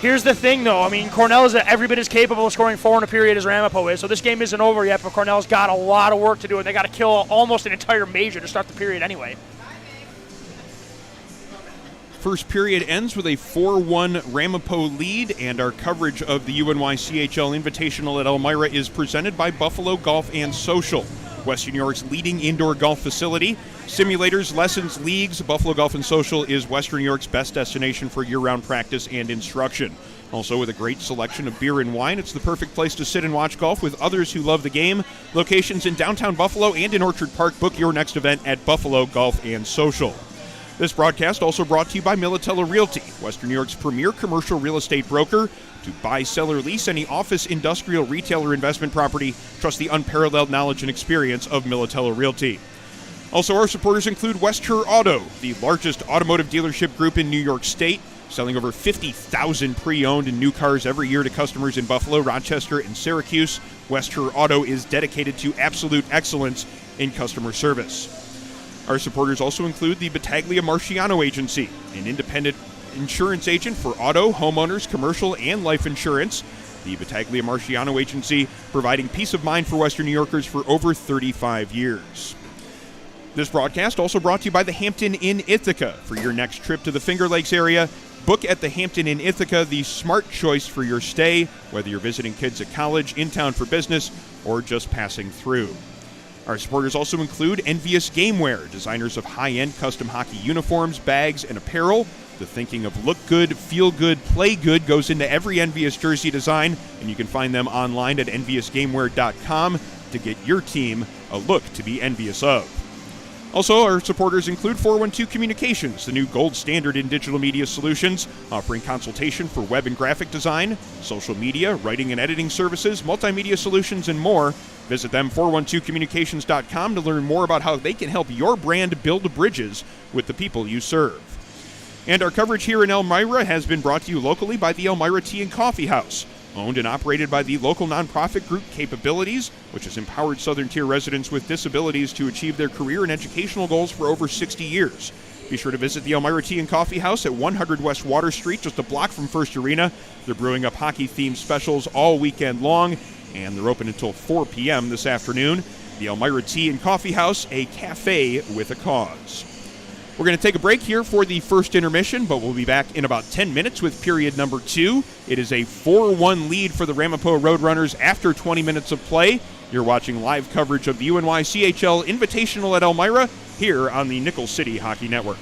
here's the thing, though. I mean, Cornell is every bit as capable of scoring 4 in a period as Ramapo is. So this game isn't over yet, but Cornell's got a lot of work to do, and they got to kill almost an entire major to start the period anyway. First period ends with a 4-1 Ramapo lead, and our coverage of the UNYCHL Invitational at Elmira is presented by Buffalo Golf and Social, Western New York's leading indoor golf facility. Simulators, lessons, leagues, Buffalo Golf and Social is Western New York's best destination for year-round practice and instruction. Also, with a great selection of beer and wine, it's the perfect place to sit and watch golf with others who love the game. Locations in downtown Buffalo and in Orchard Park. Book your next event at Buffalo Golf and Social. This broadcast also brought to you by Militello Realty, Western New York's premier commercial real estate broker. To buy, sell, or lease any office, industrial, retail, or investment property, trust the unparalleled knowledge and experience of Militello Realty. Also, our supporters include Westchur Auto, the largest automotive dealership group in New York State, selling over 50,000 pre-owned and new cars every year to customers in Buffalo, Rochester, and Syracuse. Westchur Auto is dedicated to absolute excellence in customer service. Our supporters also include the Battaglia Marciano Agency, an independent insurance agent for auto, homeowners, commercial, and life insurance. The Battaglia Marciano Agency, providing peace of mind for Western New Yorkers for over 35 years. This broadcast also brought to you by the Hampton Inn Ithaca. For your next trip to the Finger Lakes area, book at the Hampton Inn Ithaca, the smart choice for your stay, whether you're visiting kids at college, in town for business, or just passing through. Our supporters also include Envious Gameware, designers of high-end custom hockey uniforms, bags, and apparel. The thinking of look good, feel good, play good goes into every Envious jersey design, and you can find them online at enviousgameware.com to get your team a look to be envious of. Also, our supporters include 412 Communications, the new gold standard in digital media solutions, offering consultation for web and graphic design, social media, writing and editing services, multimedia solutions, and more. Visit them, 412communications.com, to learn more about how they can help your brand build bridges with the people you serve. And our coverage here in Elmira has been brought to you locally by the Elmira Tea and Coffee House, owned and operated by the local nonprofit group Capabilities, which has empowered Southern Tier residents with disabilities to achieve their career and educational goals for over 60 years. Be sure to visit the Elmira Tea and Coffee House at 100 West Water Street, just a block from First Arena. They're brewing up hockey-themed specials all weekend long, and they're open until 4 p.m. this afternoon. The Elmira Tea and Coffee House, a cafe with a cause. We're going to take a break here for the first intermission, but we'll be back in about 10 minutes with period number 2. It is a 4-1 lead for the Ramapo Roadrunners after 20 minutes of play. You're watching live coverage of the UNYCHL Invitational at Elmira here on the Nickel City Hockey Network.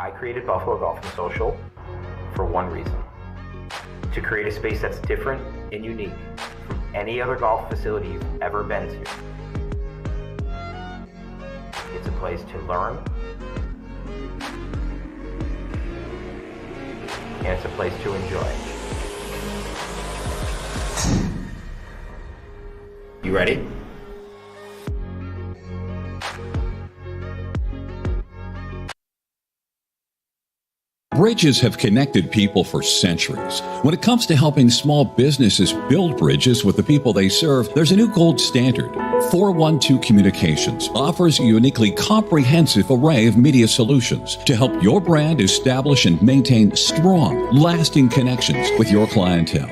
I created Buffalo Golf and Social for one reason: to create a space that's different and unique from any other golf facility you've ever been to. It's a place to learn, and it's a place to enjoy. You ready? Bridges have connected people for centuries. When it comes to helping small businesses build bridges with the people they serve, there's a new gold standard. 412 Communications offers a uniquely comprehensive array of media solutions to help your brand establish and maintain strong, lasting connections with your clientele.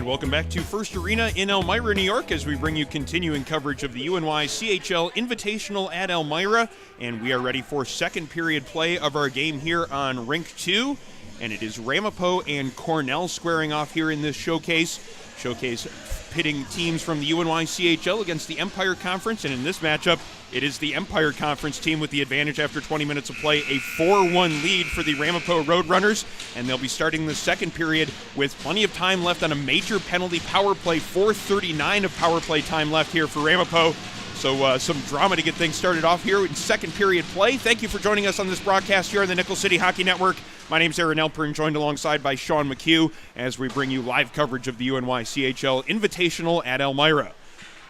And welcome back to First Arena in Elmira, New York, as we bring you continuing coverage of the UNYCHL Invitational at Elmira. And we are ready for second period play of our game here on Rink 2. And it is Ramapo and Cornell squaring off here in this showcase. Showcase pitting teams from the UNYCHL against the Empire Conference. And in this matchup, it is the Empire Conference team with the advantage after 20 minutes of play, a 4-1 lead for the Ramapo Roadrunners, and they'll be starting the second period with plenty of time left on a major penalty power play, 4:39 of power play time left here for Ramapo. So some drama to get things started off here in second period play. Thank you for joining us on this broadcast here on the Nickel City Hockey Network. My name's Aaron Elpern, joined alongside by Sean McHugh as we bring you live coverage of the UNYCHL Invitational at Elmira.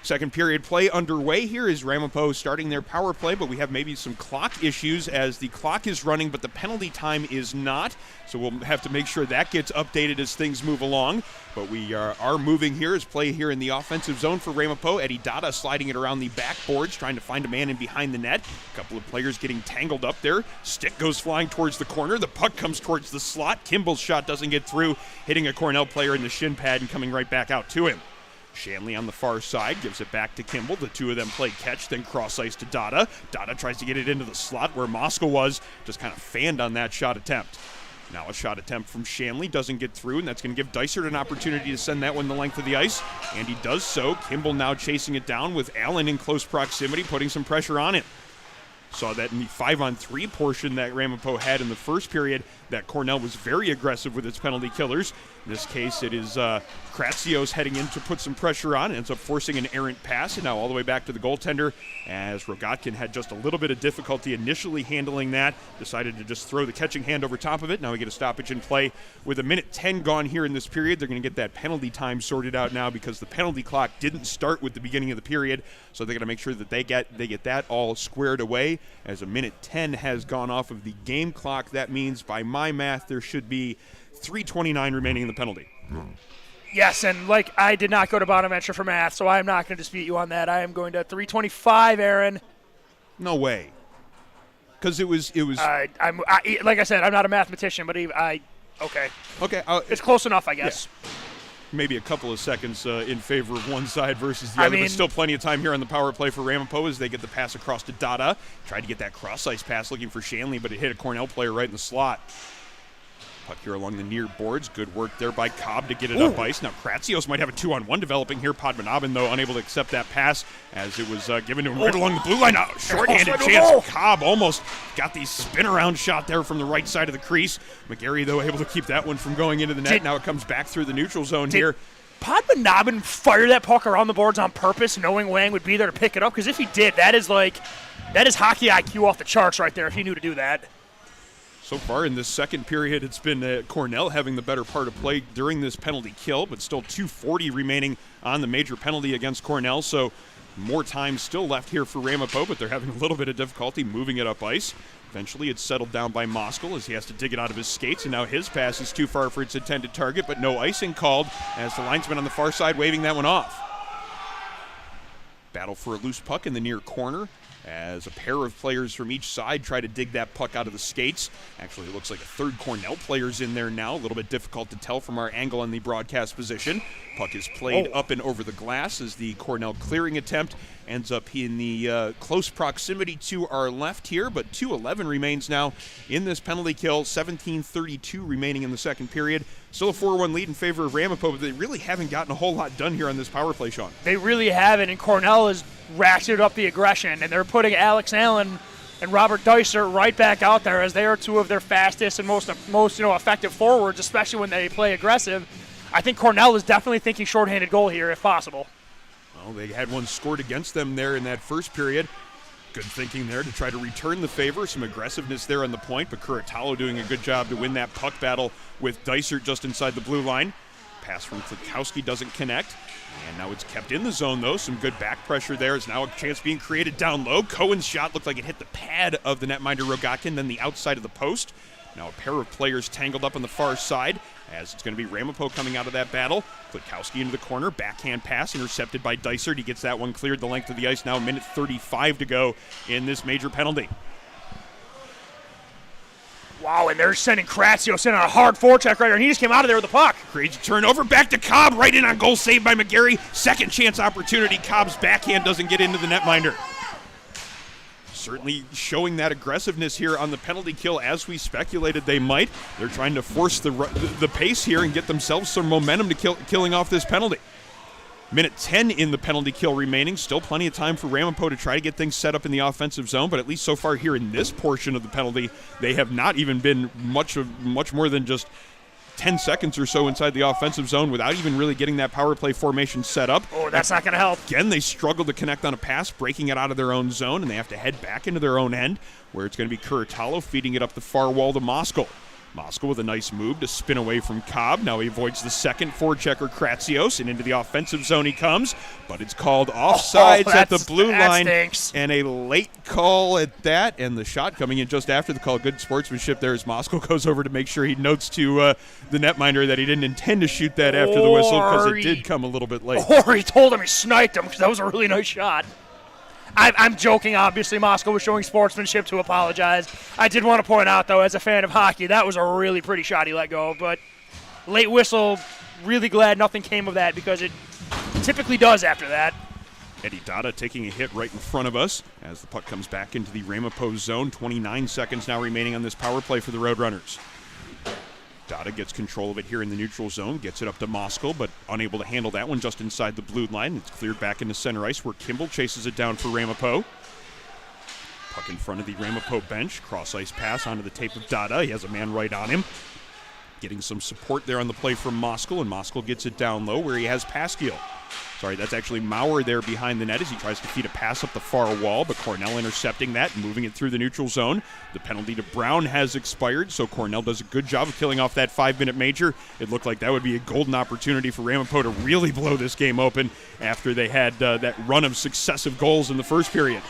Second period play underway here is Ramapo starting their power play, but we have maybe some clock issues as the clock is running, but the penalty time is not. So we'll have to make sure that gets updated as things move along. But we are moving here as play here in the offensive zone for Ramapo. Eddie Dada sliding it around the backboards, trying to find a man in behind the net. A couple of players getting tangled up there. Stick goes flying towards the corner. The puck comes towards the slot. Kimball's shot doesn't get through, hitting a Cornell player in the shin pad and coming right back out to him. Shanley on the far side gives it back to Kimball. The two of them play catch, then cross ice to Dada. Dada tries to get it into the slot where Moskal was, just kind of fanned on that shot attempt. Now a shot attempt from Shanley doesn't get through, and that's going to give Dysert an opportunity to send that one the length of the ice, and he does so. Kimball now chasing it down with Allen in close proximity, putting some pressure on it. Saw that in the 5-on-3 portion that Ramapo had in the first period, that Cornell was very aggressive with its penalty killers. In this case, it is Kratsios heading in to put some pressure on, ends up forcing an errant pass, and now all the way back to the goaltender as Rogatkin had just a little bit of difficulty initially handling that, decided to just throw the catching hand over top of it. Now we get a stoppage in play with 1:10 gone here in this period. They're going to get that penalty time sorted out now because the penalty clock didn't start with the beginning of the period, so they're going to make sure that they get that all squared away. As 1:10 has gone off of the game clock, that means by my math there should be 3:29 remaining in the penalty. Yes, and I did not go to Bonaventure for math, so I am not going to dispute you on that. I am going to 3:25, Aaron. No way. Because it was. Like I said, I'm not a mathematician, but okay. Okay. It's close enough, I guess. Yeah. Maybe a couple of seconds in favor of one side versus the other, but still plenty of time here on the power play for Ramapo as they get the pass across to Dada. Tried to get that cross-ice pass looking for Shanley, but it hit a Cornell player right in the slot. Puck here along the near boards. Good work there by Cobb to get it up ice. Now Kratsios might have a 2-on-1 developing here. Padmanabhan, though, unable to accept that pass as it was given to him right along the blue line. Short-handed chance. Cobb almost got the spin-around shot there from the right side of the crease. McGarry, though, able to keep that one from going into the net. Now it comes back through the neutral zone here. Padmanabhan fire that puck around the boards on purpose, knowing Wang would be there to pick it up? Because if he did, that is hockey IQ off the charts right there if he knew to do that. So far in this second period, it's been Cornell having the better part of play during this penalty kill, but still 2:40 remaining on the major penalty against Cornell, so more time still left here for Ramapo, but they're having a little bit of difficulty moving it up ice. Eventually it's settled down by Moskal as he has to dig it out of his skates, and now his pass is too far for its intended target, but no icing called as the linesman on the far side waving that one off. Battle for a loose puck in the near corner as a pair of players from each side try to dig that puck out of the skates. Actually, it looks like a third Cornell player's in there now. A little bit difficult to tell from our angle on the broadcast position. Puck is played up and over the glass as the Cornell clearing attempt ends up in the close proximity to our left here, but 2:11 remains now in this penalty kill. 17:32 remaining in the second period. Still a 4-1 lead in favor of Ramapo, but they really haven't gotten a whole lot done here on this power play, Sean. They really haven't, and Cornell has ratcheted up the aggression, and they're putting Alex Allen and Robert Dysert right back out there as they are two of their fastest and most effective forwards, especially when they play aggressive. I think Cornell is definitely thinking shorthanded goal here if possible. Well, they had one scored against them there in that first period. Good thinking there to try to return the favor. Some aggressiveness there on the point, but Kuratalo doing a good job to win that puck battle with Dysert just inside the blue line. Pass from Kwiatkowski doesn't connect. And now it's kept in the zone, though. Some good back pressure there. Is now a chance being created down low. Cohen's shot looked like it hit the pad of the netminder Rogatkin, then the outside of the post. Now a pair of players tangled up on the far side as it's going to be Ramapo coming out of that battle. Kwiatkowski into the corner. Backhand pass intercepted by Dysert. He gets that one cleared the length of the ice. Now 1:35 to go in this major penalty. Wow, and they're sending Kratsios in on a hard forecheck right here, and he just came out of there with the puck. Creates a turnover, back to Cobb, right in on goal, saved by McGarry. Second chance opportunity, Cobb's backhand doesn't get into the netminder. Certainly showing that aggressiveness here on the penalty kill as we speculated they might. They're trying to force the pace here and get themselves some momentum to killing off this penalty. Minute 10 in the penalty kill remaining. Still plenty of time for Ramapo to try to get things set up in the offensive zone, but at least so far here in this portion of the penalty, they have not even been much more than just 10 seconds or so inside the offensive zone without even really getting that power play formation set up. Oh, that's not going to help. Again, they struggle to connect on a pass, breaking it out of their own zone, and they have to head back into their own end, where it's going to be Kuratalo feeding it up the far wall to Moskal. Moskal with a nice move to spin away from Cobb. Now he avoids the second forechecker Kratsios, and into the offensive zone he comes, but it's called offsides at the blue line. Stinks. And a late call at that, and the shot coming in just after the call. Good sportsmanship there as Moskal goes over to make sure he notes to the netminder that he didn't intend to shoot that after the whistle because it did come a little bit late. Or he told him he sniped him because that was a really nice shot. I'm joking, obviously. Moskal was showing sportsmanship to apologize. I did want to point out, though, as a fan of hockey, that was a really pretty shot he let go. But late whistle, really glad nothing came of that because it typically does after that. Eddie Dada taking a hit right in front of us as the puck comes back into the Ramapo zone. 29 seconds now remaining on this power play for the Roadrunners. Dada gets control of it here in the neutral zone, gets it up to Moskal, but unable to handle that one just inside the blue line. It's cleared back into center ice where Kimball chases it down for Ramapo. Puck in front of the Ramapo bench. Cross ice pass onto the tape of Dada. He has a man right on him. Getting some support there on the play from Moskal, and Moskal gets it down low where he has Pasquiel. Sorry, that's actually Maurer there behind the net as he tries to feed a pass up the far wall, but Cornell intercepting that and moving it through the neutral zone. The penalty to Brown has expired, so Cornell does a good job of killing off that 5-minute major. It looked like that would be a golden opportunity for Ramapo to really blow this game open after they had that run of successive goals in the first period.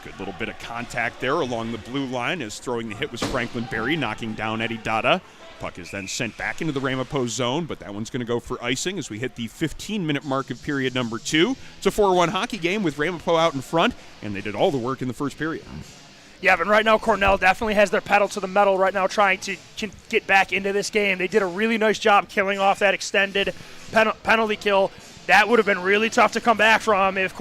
Good little bit of contact there along the blue line as throwing the hit was Franklin Berry, knocking down Eddie Dada. Puck is then sent back into the Ramapo zone, but that one's going to go for icing as we hit the 15-minute mark of period number 2. It's a 4-1 hockey game with Ramapo out in front, and they did all the work in the first period. Yeah, but right now Cornell definitely has their pedal to the metal right now trying to get back into this game. They did a really nice job killing off that extended penalty kill. That would have been really tough to come back from if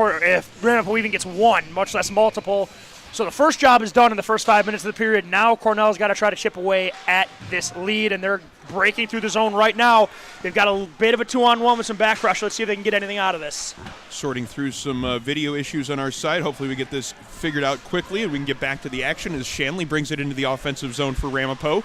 Ramapo even gets one, much less multiple. So the first job is done in the first 5 minutes of the period. Now Cornell's got to try to chip away at this lead, and they're breaking through the zone right now. They've got a bit of a 2-on-1 with some back pressure. Let's see if they can get anything out of this. Sorting through some video issues on our side. Hopefully we get this figured out quickly and we can get back to the action as Shanley brings it into the offensive zone for Ramapo.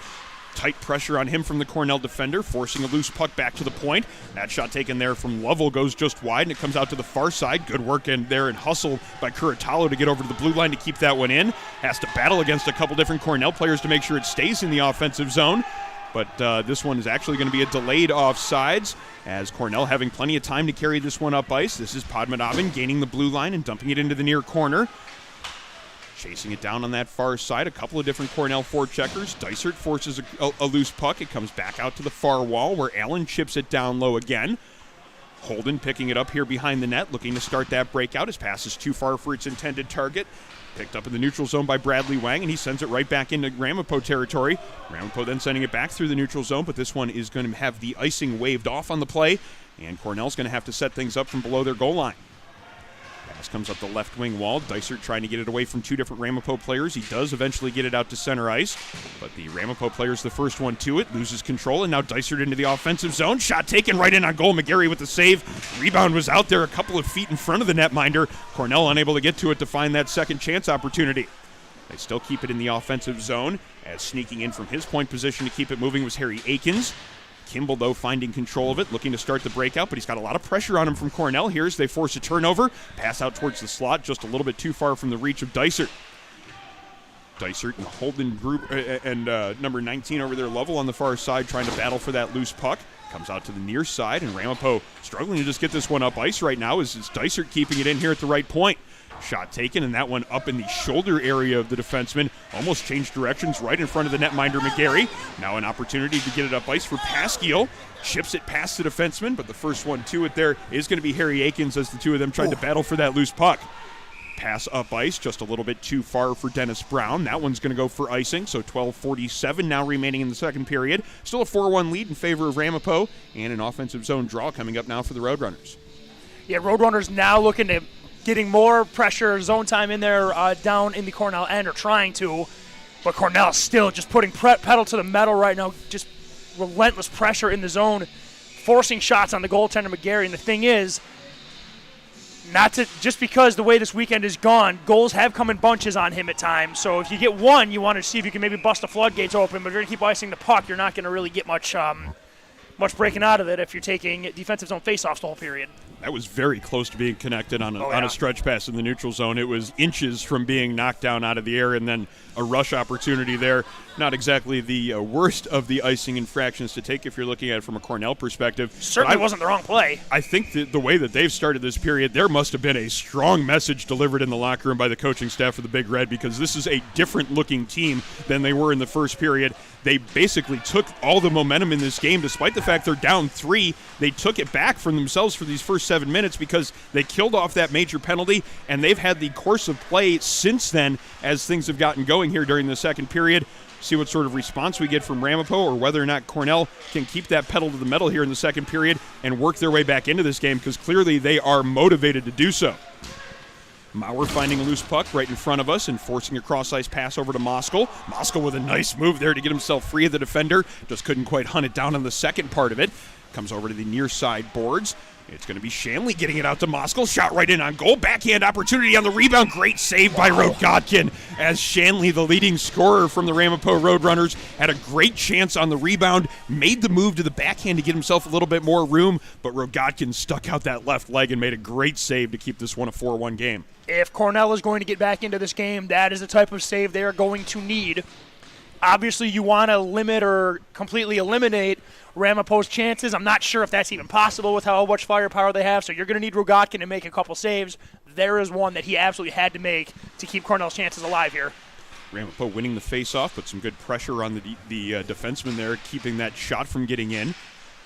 Tight pressure on him from the Cornell defender, forcing a loose puck back to the point. That shot taken there from Lovell goes just wide, and it comes out to the far side. Good work in there and hustle by Kuratalo to get over to the blue line to keep that one in. Has to battle against a couple different Cornell players to make sure it stays in the offensive zone. But this one is actually going to be a delayed offsides as Cornell having plenty of time to carry this one up ice. This is Padmanabhan gaining the blue line and dumping it into the near corner. Chasing it down on that far side, a couple of different Cornell forecheckers. Dysert forces a loose puck. It comes back out to the far wall where Allen chips it down low again. Holden picking it up here behind the net, looking to start that breakout. His pass is too far for its intended target. Picked up in the neutral zone by Bradley Wang, and he sends it right back into Ramapo territory. Ramapo then sending it back through the neutral zone, but this one is going to have the icing waved off on the play, and Cornell's going to have to set things up from below their goal line. Pass comes up the left wing wall. Dysert trying to get it away from two different Ramapo players. He does eventually get it out to center ice, but the Ramapo player's the first one to it, loses control, and now Dysert into the offensive zone. Shot taken right in on goal. McGarry with the save. Rebound was out there a couple of feet in front of the netminder. Cornell unable to get to it to find that second chance opportunity. They still keep it in the offensive zone, as sneaking in from his point position to keep it moving was Harry Akins. Kimball, though, finding control of it, looking to start the breakout, but he's got a lot of pressure on him from Cornell here as they force a turnover. Pass out towards the slot, just a little bit too far from the reach of Dysert. Dysert and Holden group and number 19 over there, Lovell on the far side, trying to battle for that loose puck. Comes out to the near side, and Ramapo struggling to just get this one up ice right now as Dysert keeping it in here at the right point. Shot taken, and that one up in the shoulder area of the defenseman. Almost changed directions right in front of the netminder, McGarry. Now an opportunity to get it up ice for Pasquiel. Chips it past the defenseman, but the first one to it there is going to be Harry Akins as the two of them tried to battle for that loose puck. Pass up ice, just a little bit too far for Dennis Brown. That one's going to go for icing, so 12:47 now remaining in the second period. Still a 4-1 lead in favor of Ramapo, and an offensive zone draw coming up now for the Roadrunners. Yeah, Roadrunners now looking to getting more pressure, zone time in there down in the Cornell end, or trying to. But Cornell still just putting pedal to the metal right now, just relentless pressure in the zone, forcing shots on the goaltender McGarry. And the thing is, just because the way this weekend is gone, goals have come in bunches on him at times. So if you get one, you want to see if you can maybe bust the floodgates open. But if you're going to keep icing the puck, you're not going to really get much breaking out of it if you're taking defensive zone faceoffs the whole period. That was very close to being connected on a stretch pass in the neutral zone. It was inches from being knocked down out of the air, and then a rush opportunity there. Not exactly the worst of the icing infractions to take if you're looking at it from a Cornell perspective. Certainly wasn't the wrong play. I think the way that they've started this period, there must have been a strong message delivered in the locker room by the coaching staff of the Big Red, because this is a different-looking team than they were in the first period. They basically took all the momentum in this game, despite the fact they're down 3. They took it back from themselves for these first 7 minutes because they killed off that major penalty, and they've had the course of play since then as things have gotten going here during the second period. See what sort of response we get from Ramapo, or whether or not Cornell can keep that pedal to the metal here in the second period and work their way back into this game, because clearly they are motivated to do so. Maurer finding a loose puck right in front of us and forcing a cross-ice pass over to Moskal. Moskal with a nice move there to get himself free of the defender. Just couldn't quite hunt it down on the second part of it. Comes over to the near side boards. It's going to be Shanley getting it out to Moskal. Shot right in on goal. Backhand opportunity on the rebound. Great save by Rogatkin, as Shanley, the leading scorer from the Ramapo Roadrunners, had a great chance on the rebound. Made the move to the backhand to get himself a little bit more room, but Rogatkin stuck out that left leg and made a great save to keep this one a 4-1 game. If Cornell is going to get back into this game, that is the type of save they are going to need. Obviously, you want to limit or completely eliminate Ramapo's chances. I'm not sure if that's even possible with how much firepower they have, so you're going to need Rogatkin to make a couple saves. There is one that he absolutely had to make to keep Cornell's chances alive here. Ramapo winning the face-off, put some good pressure on the defenseman there, keeping that shot from getting in.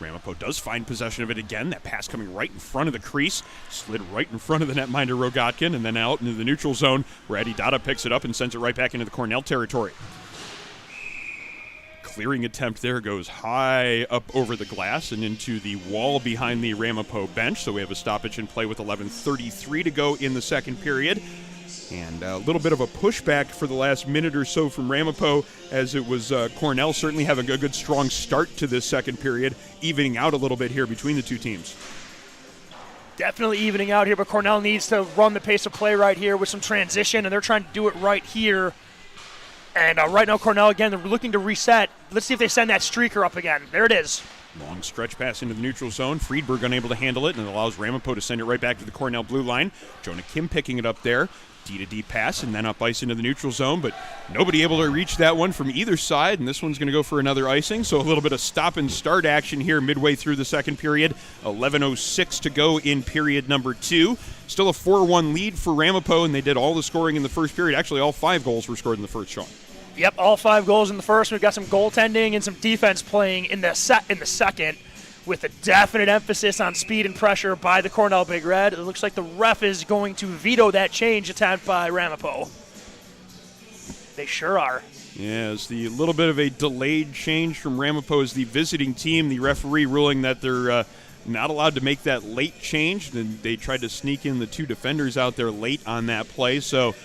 Ramapo does find possession of it again. That pass coming right in front of the crease. Slid right in front of the netminder Rogatkin, and then out into the neutral zone where Eddie Dada picks it up and sends it right back into the Cornell territory. Clearing attempt there goes high up over the glass and into the wall behind the Ramapo bench. So we have a stoppage in play with 11:33 to go in the second period. And a little bit of a pushback for the last minute or so from Ramapo, as it was Cornell certainly having a good, strong start to this second period, evening out a little bit here between the two teams. Definitely evening out here, but Cornell needs to run the pace of play right here with some transition, and they're trying to do it right here. And right now, Cornell, again, they're looking to reset. Let's see if they send that streaker up again. There it is. Long stretch pass into the neutral zone. Friedberg unable to handle it, and it allows Ramapo to send it right back to the Cornell blue line. Jonah Kim picking it up there. D-to-D pass, and then up ice into the neutral zone, but nobody able to reach that one from either side, and this one's going to go for another icing. So a little bit of stop and start action here midway through the second period. 11:06 to go in period number 2. Still a 4-1 lead for Ramapo, and they did all the scoring in the first period. Actually, all 5 goals were scored in the first, Sean. Yep, all 5 goals in the first. We've got some goaltending and some defense playing in the second, with a definite emphasis on speed and pressure by the Cornell Big Red. It looks like the ref is going to veto that change attempt by Ramapo. They sure are. Yeah, it's the little bit of a delayed change from Ramapo as the visiting team. The referee ruling that they're not allowed to make that late change. Then they tried to sneak in the 2 defenders out there late on that play. So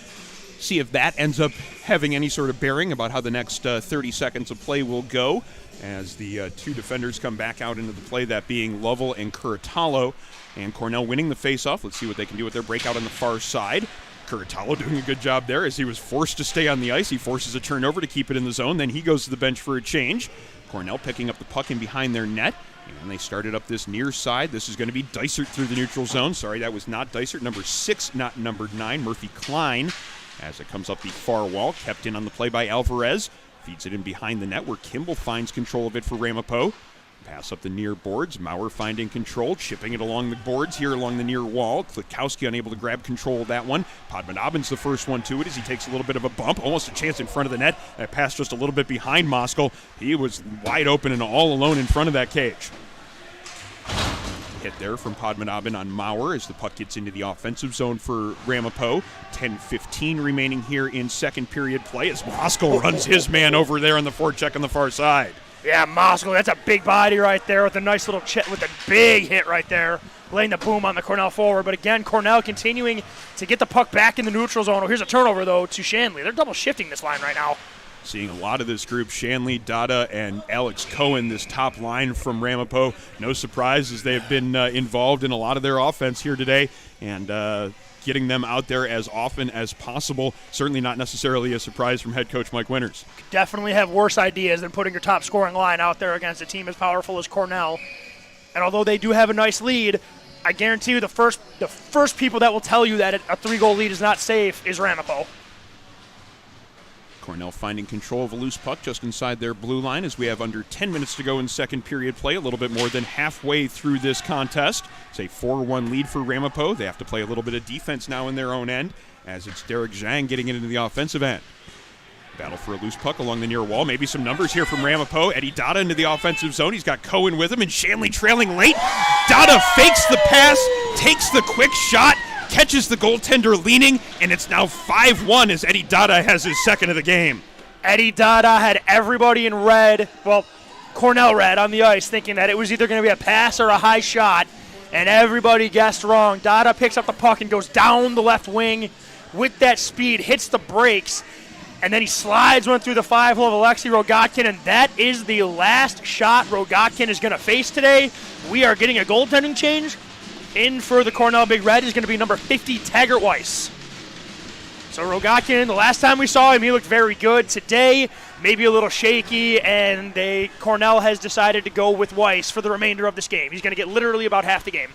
see if that ends up having any sort of bearing about how the next 30 seconds of play will go, as the 2 defenders come back out into the play, that being Lovell and Curatalo. And Cornell winning the faceoff. Let's see what they can do with their breakout on the far side. Curatalo doing a good job there as he was forced to stay on the ice. He forces a turnover to keep it in the zone. Then he goes to the bench for a change. Cornell picking up the puck in behind their net. And they started up this near side. This is going to be Dysert through the neutral zone. Sorry, that was not Dysert. Number 6, not number 9, Murphy Klein. As it comes up the far wall, kept in on the play by Alvarez. Feeds it in behind the net where Kimball finds control of it for Ramapo. Pass up the near boards. Maurer finding control, chipping it along the boards here along the near wall. Klikowski unable to grab control of that one. Podmanabin's the first one to it as he takes a little bit of a bump. Almost a chance in front of the net. That pass just a little bit behind Moskal. He was wide open and all alone in front of that cage. hit there from Padmanabhan on Maurer as the puck gets into the offensive zone for Ramapo. 10:15 remaining here in second period play as Moskal runs his man over there on the forecheck on the far side. Yeah, Moskal, that's a big body right there with a nice little with a big hit right there, laying the boom on the Cornell forward. But again, Cornell continuing to get the puck back in the neutral zone. Oh, here's a turnover, though, to Shanley. They're double shifting this line right now. Seeing a lot of this group, Shanley, Dada, and Alex Cohen, this top line from Ramapo. No surprise as they have been involved in a lot of their offense here today, and getting them out there as often as possible. Certainly not necessarily a surprise from head coach Mike Winters. Definitely have worse ideas than putting your top scoring line out there against a team as powerful as Cornell. And although they do have a nice lead, I guarantee you the first people that will tell you that a 3-goal lead is not safe is Ramapo. Cornell finding control of a loose puck just inside their blue line as we have under 10 minutes to go in second period play, a little bit more than halfway through this contest. It's a 4-1 lead for Ramapo. They have to play a little bit of defense now in their own end as it's Derek Zhang getting it into the offensive end. Battle for a loose puck along the near wall. Maybe some numbers here from Ramapo. Eddie Dada into the offensive zone. He's got Cohen with him, and Shanley trailing late. Dada fakes the pass, takes the quick shot, catches the goaltender leaning, and it's now 5-1 as Eddie Dada has his second of the game. Eddie Dada had everybody in red, well, Cornell red on the ice, thinking that it was either going to be a pass or a high shot, and everybody guessed wrong. Dada picks up the puck and goes down the left wing with that speed, hits the brakes, and then he slides one through the 5-hole of Alexei Rogatkin, and that is the last shot Rogatkin is going to face today. We are getting a goaltending change. In for the Cornell Big Red is going to be number 50, Taggart Weiss. So Rogatkin, the last time we saw him, he looked very good. Today, maybe a little shaky, and Cornell has decided to go with Weiss for the remainder of this game. He's going to get literally about half the game.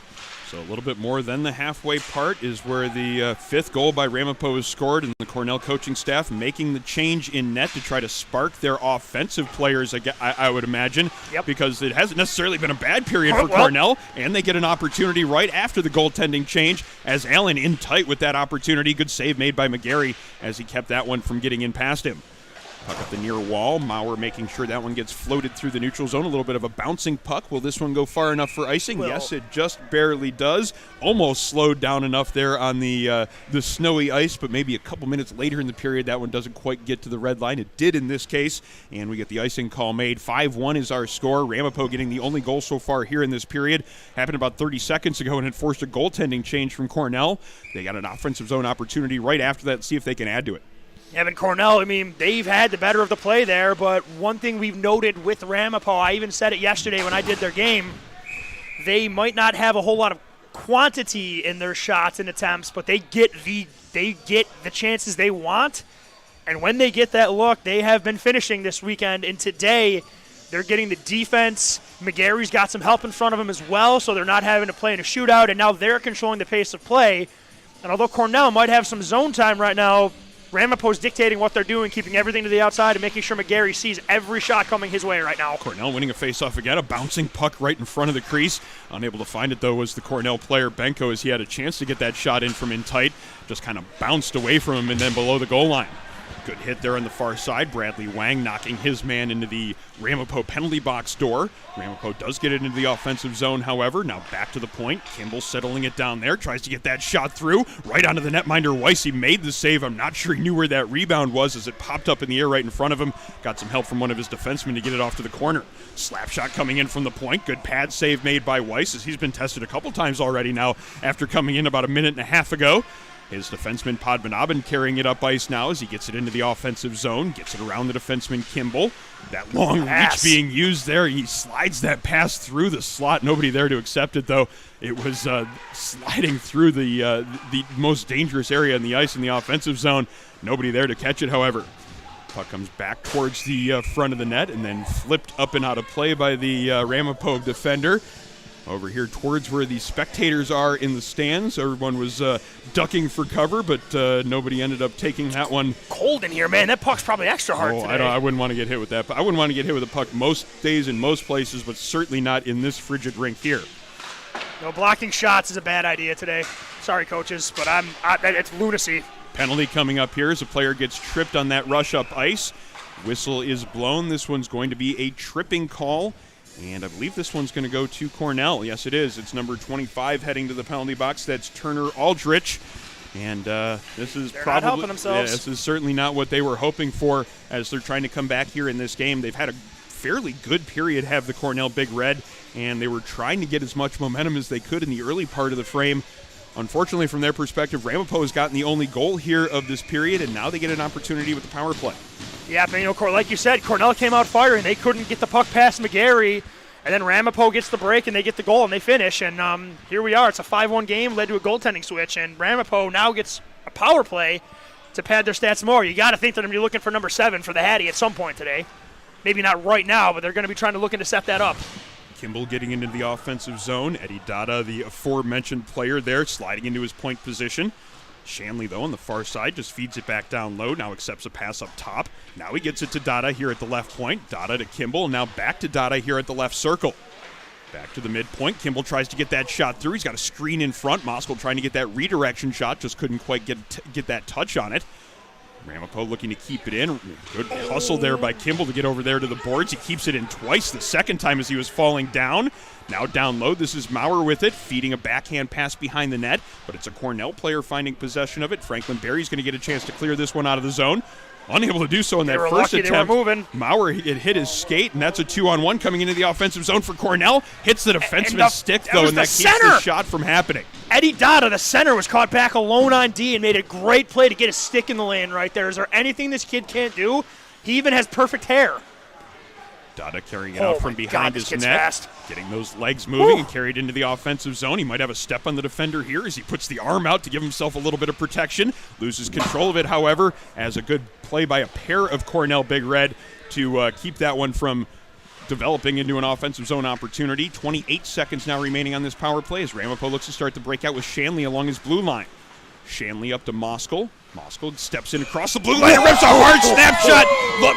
So a little bit more than the halfway part is where the fifth goal by Ramapo is scored, and the Cornell coaching staff making the change in net to try to spark their offensive players, I would imagine, because it hasn't necessarily been a bad period for Cornell, and they get an opportunity right after the goaltending change as Allen in tight with that opportunity. Good save made by McGarry as he kept that one from getting in past him. Puck up the near wall. Maurer making sure that one gets floated through the neutral zone. A little bit of a bouncing puck. Will this one go far enough for icing? Yes, it just barely does. Almost slowed down enough there on the snowy ice, but maybe a couple minutes later in the period, that one doesn't quite get to the red line. It did in this case, and we get the icing call made. 5-1 is our score. Ramapo getting the only goal so far here in this period. Happened about 30 seconds ago and had forced a goaltending change from Cornell. They got an offensive zone opportunity right after that to see if they can add to it. Evan Cornell, I mean, they've had the better of the play there, but one thing we've noted with Ramapo, I even said it yesterday when I did their game, they might not have a whole lot of quantity in their shots and attempts, but they get the chances they want, and when they get that look, they have been finishing this weekend, and today they're getting the defense. McGarry's got some help in front of him as well, so they're not having to play in a shootout, and now they're controlling the pace of play, and although Cornell might have some zone time right now, Ramapo's dictating what they're doing, keeping everything to the outside and making sure McGarry sees every shot coming his way right now. Cornell winning a faceoff again, a bouncing puck right in front of the crease. Unable to find it, though, was the Cornell player, Benko, as he had a chance to get that shot in from in tight. Just kind of bounced away from him and then below the goal line. Good hit there on the far side. Bradley Wang knocking his man into the Ramapo penalty box door. Ramapo does get it into the offensive zone, however. Now back to the point. Kimball settling it down there. Tries to get that shot through. Right onto the netminder Weiss. He made the save. I'm not sure he knew where that rebound was as it popped up in the air right in front of him. Got some help from one of his defensemen to get it off to the corner. Slap shot coming in from the point. Good pad save made by Weiss as he's been tested a couple times already now after coming in about a minute and a half ago. His defenseman Padmanabhan carrying it up ice now as he gets it into the offensive zone, gets it around the defenseman Kimball. That long reach being used there. He slides that pass through the slot. Nobody there to accept it, though. It was sliding through the most dangerous area in the ice in the offensive zone. Nobody there to catch it, however. Puck comes back towards the front of the net and then flipped up and out of play by the Ramapo defender. Over here towards where the spectators are in the stands. Everyone was ducking for cover, but nobody ended up taking that one. Cold in here, man. That puck's probably extra hard today. I wouldn't want to get hit with that. I wouldn't want to get hit with a puck most days in most places, but certainly not in this frigid rink here. No, blocking shots is a bad idea today. Sorry, coaches, but it's lunacy. Penalty coming up here as a player gets tripped on that rush up ice. Whistle is blown. This one's going to be a tripping call. And I believe this one's going to go to Cornell. Yes, it is. It's number 25 heading to the penalty box. That's Turner Aldrich. And this is They're probably not helping themselves. This is certainly not what they were hoping for as they're trying to come back here in this game. They've had a fairly good period, have the Cornell Big Red, and they were trying to get as much momentum as they could in the early part of the frame. Unfortunately, from their perspective, Ramapo has gotten the only goal here of this period, and now they get an opportunity with the power play. Yeah, but, like you said, Cornell came out firing. They couldn't get the puck past McGarry, and then Ramapo gets the break, and they get the goal, and they finish. And here we are. It's a 5-1 game, led to a goaltending switch, and Ramapo now gets a power play to pad their stats more. You got to think they're going to be looking for number 7 for the Hattie at some point today. Maybe not right now, but they're going to be trying to look to set that up. Kimball getting into the offensive zone. Eddie Dada, the aforementioned player there, sliding into his point position. Shanley, though, on the far side, just feeds it back down low. Now accepts a pass up top. Now he gets it to Dada here at the left point. Dada to Kimball. Now back to Dada here at the left circle. Back to the midpoint. Kimball tries to get that shot through. He's got a screen in front. Moskal trying to get that redirection shot. Just couldn't quite get that touch on it. Ramapo looking to keep it in. Good hustle there by Kimball to get over there to the boards. He keeps it in twice, the second time as he was falling down. Now down low, this is Maurer with it, feeding a backhand pass behind the net, but it's a Cornell player finding possession of it. Franklin Berry's going to get a chance to clear this one out of the zone. Unable to do so in that first attempt. They were moving. Maurer hit his skate, and that's a 2-on-1 coming into the offensive zone for Cornell. Hits the defenseman's stick, though, and that keeps the shot from happening. Eddie Dada, the center, was caught back alone on D and made a great play to get his stick in the lane right there. Is there anything this kid can't do? He even has perfect hair. Dada carrying it out from behind his net, fast. Getting those legs moving and carried into the offensive zone. He might have a step on the defender here as he puts the arm out to give himself a little bit of protection. Loses control of it, however, as a good play by a pair of Cornell Big Red to keep that one from developing into an offensive zone opportunity. 28 seconds now remaining on this power play as Ramapo looks to start the breakout with Shanley along his blue line. Shanley up to Moskal. Moskal steps in across the blue line and rips a hard snapshot.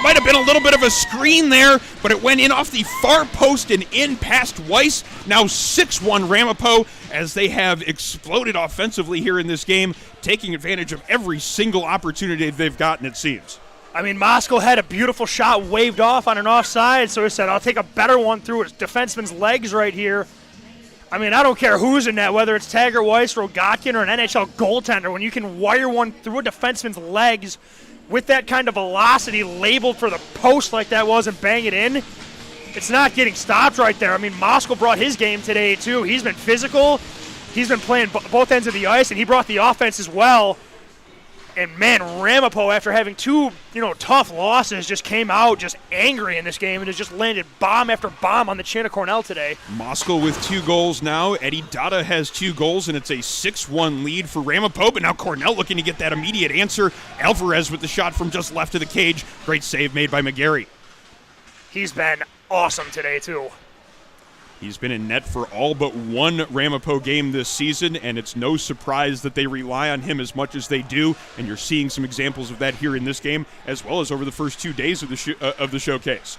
Might have been a little bit of a screen there, but it went in off the far post and in past Weiss. Now 6-1 Ramapo as they have exploded offensively here in this game, taking advantage of every single opportunity they've gotten, it seems. I mean, Moskal had a beautiful shot waved off on an offside, so he said, I'll take a better one through his defenseman's legs right here. I mean, I don't care who's in net, whether it's Taggart, Weiss, Rogotkin, or an NHL goaltender. When you can wire one through a defenseman's legs with that kind of velocity labeled for the post like that was and bang it in, it's not getting stopped right there. I mean, Moskal brought his game today, too. He's been physical. He's been playing both ends of the ice, and he brought the offense as well. And, man, Ramapo, after having two, tough losses, just came out just angry in this game and has just landed bomb after bomb on the chin of Cornell today. Moskal with 2 goals now. Eddie Dada has 2 goals, and it's a 6-1 lead for Ramapo. But now Cornell looking to get that immediate answer. Alvarez with the shot from just left of the cage. Great save made by McGarry. He's been awesome today, too. He's been in net for all but one Ramapo game this season, and it's no surprise that they rely on him as much as they do, and you're seeing some examples of that here in this game, as well as over the first 2 days of the showcase.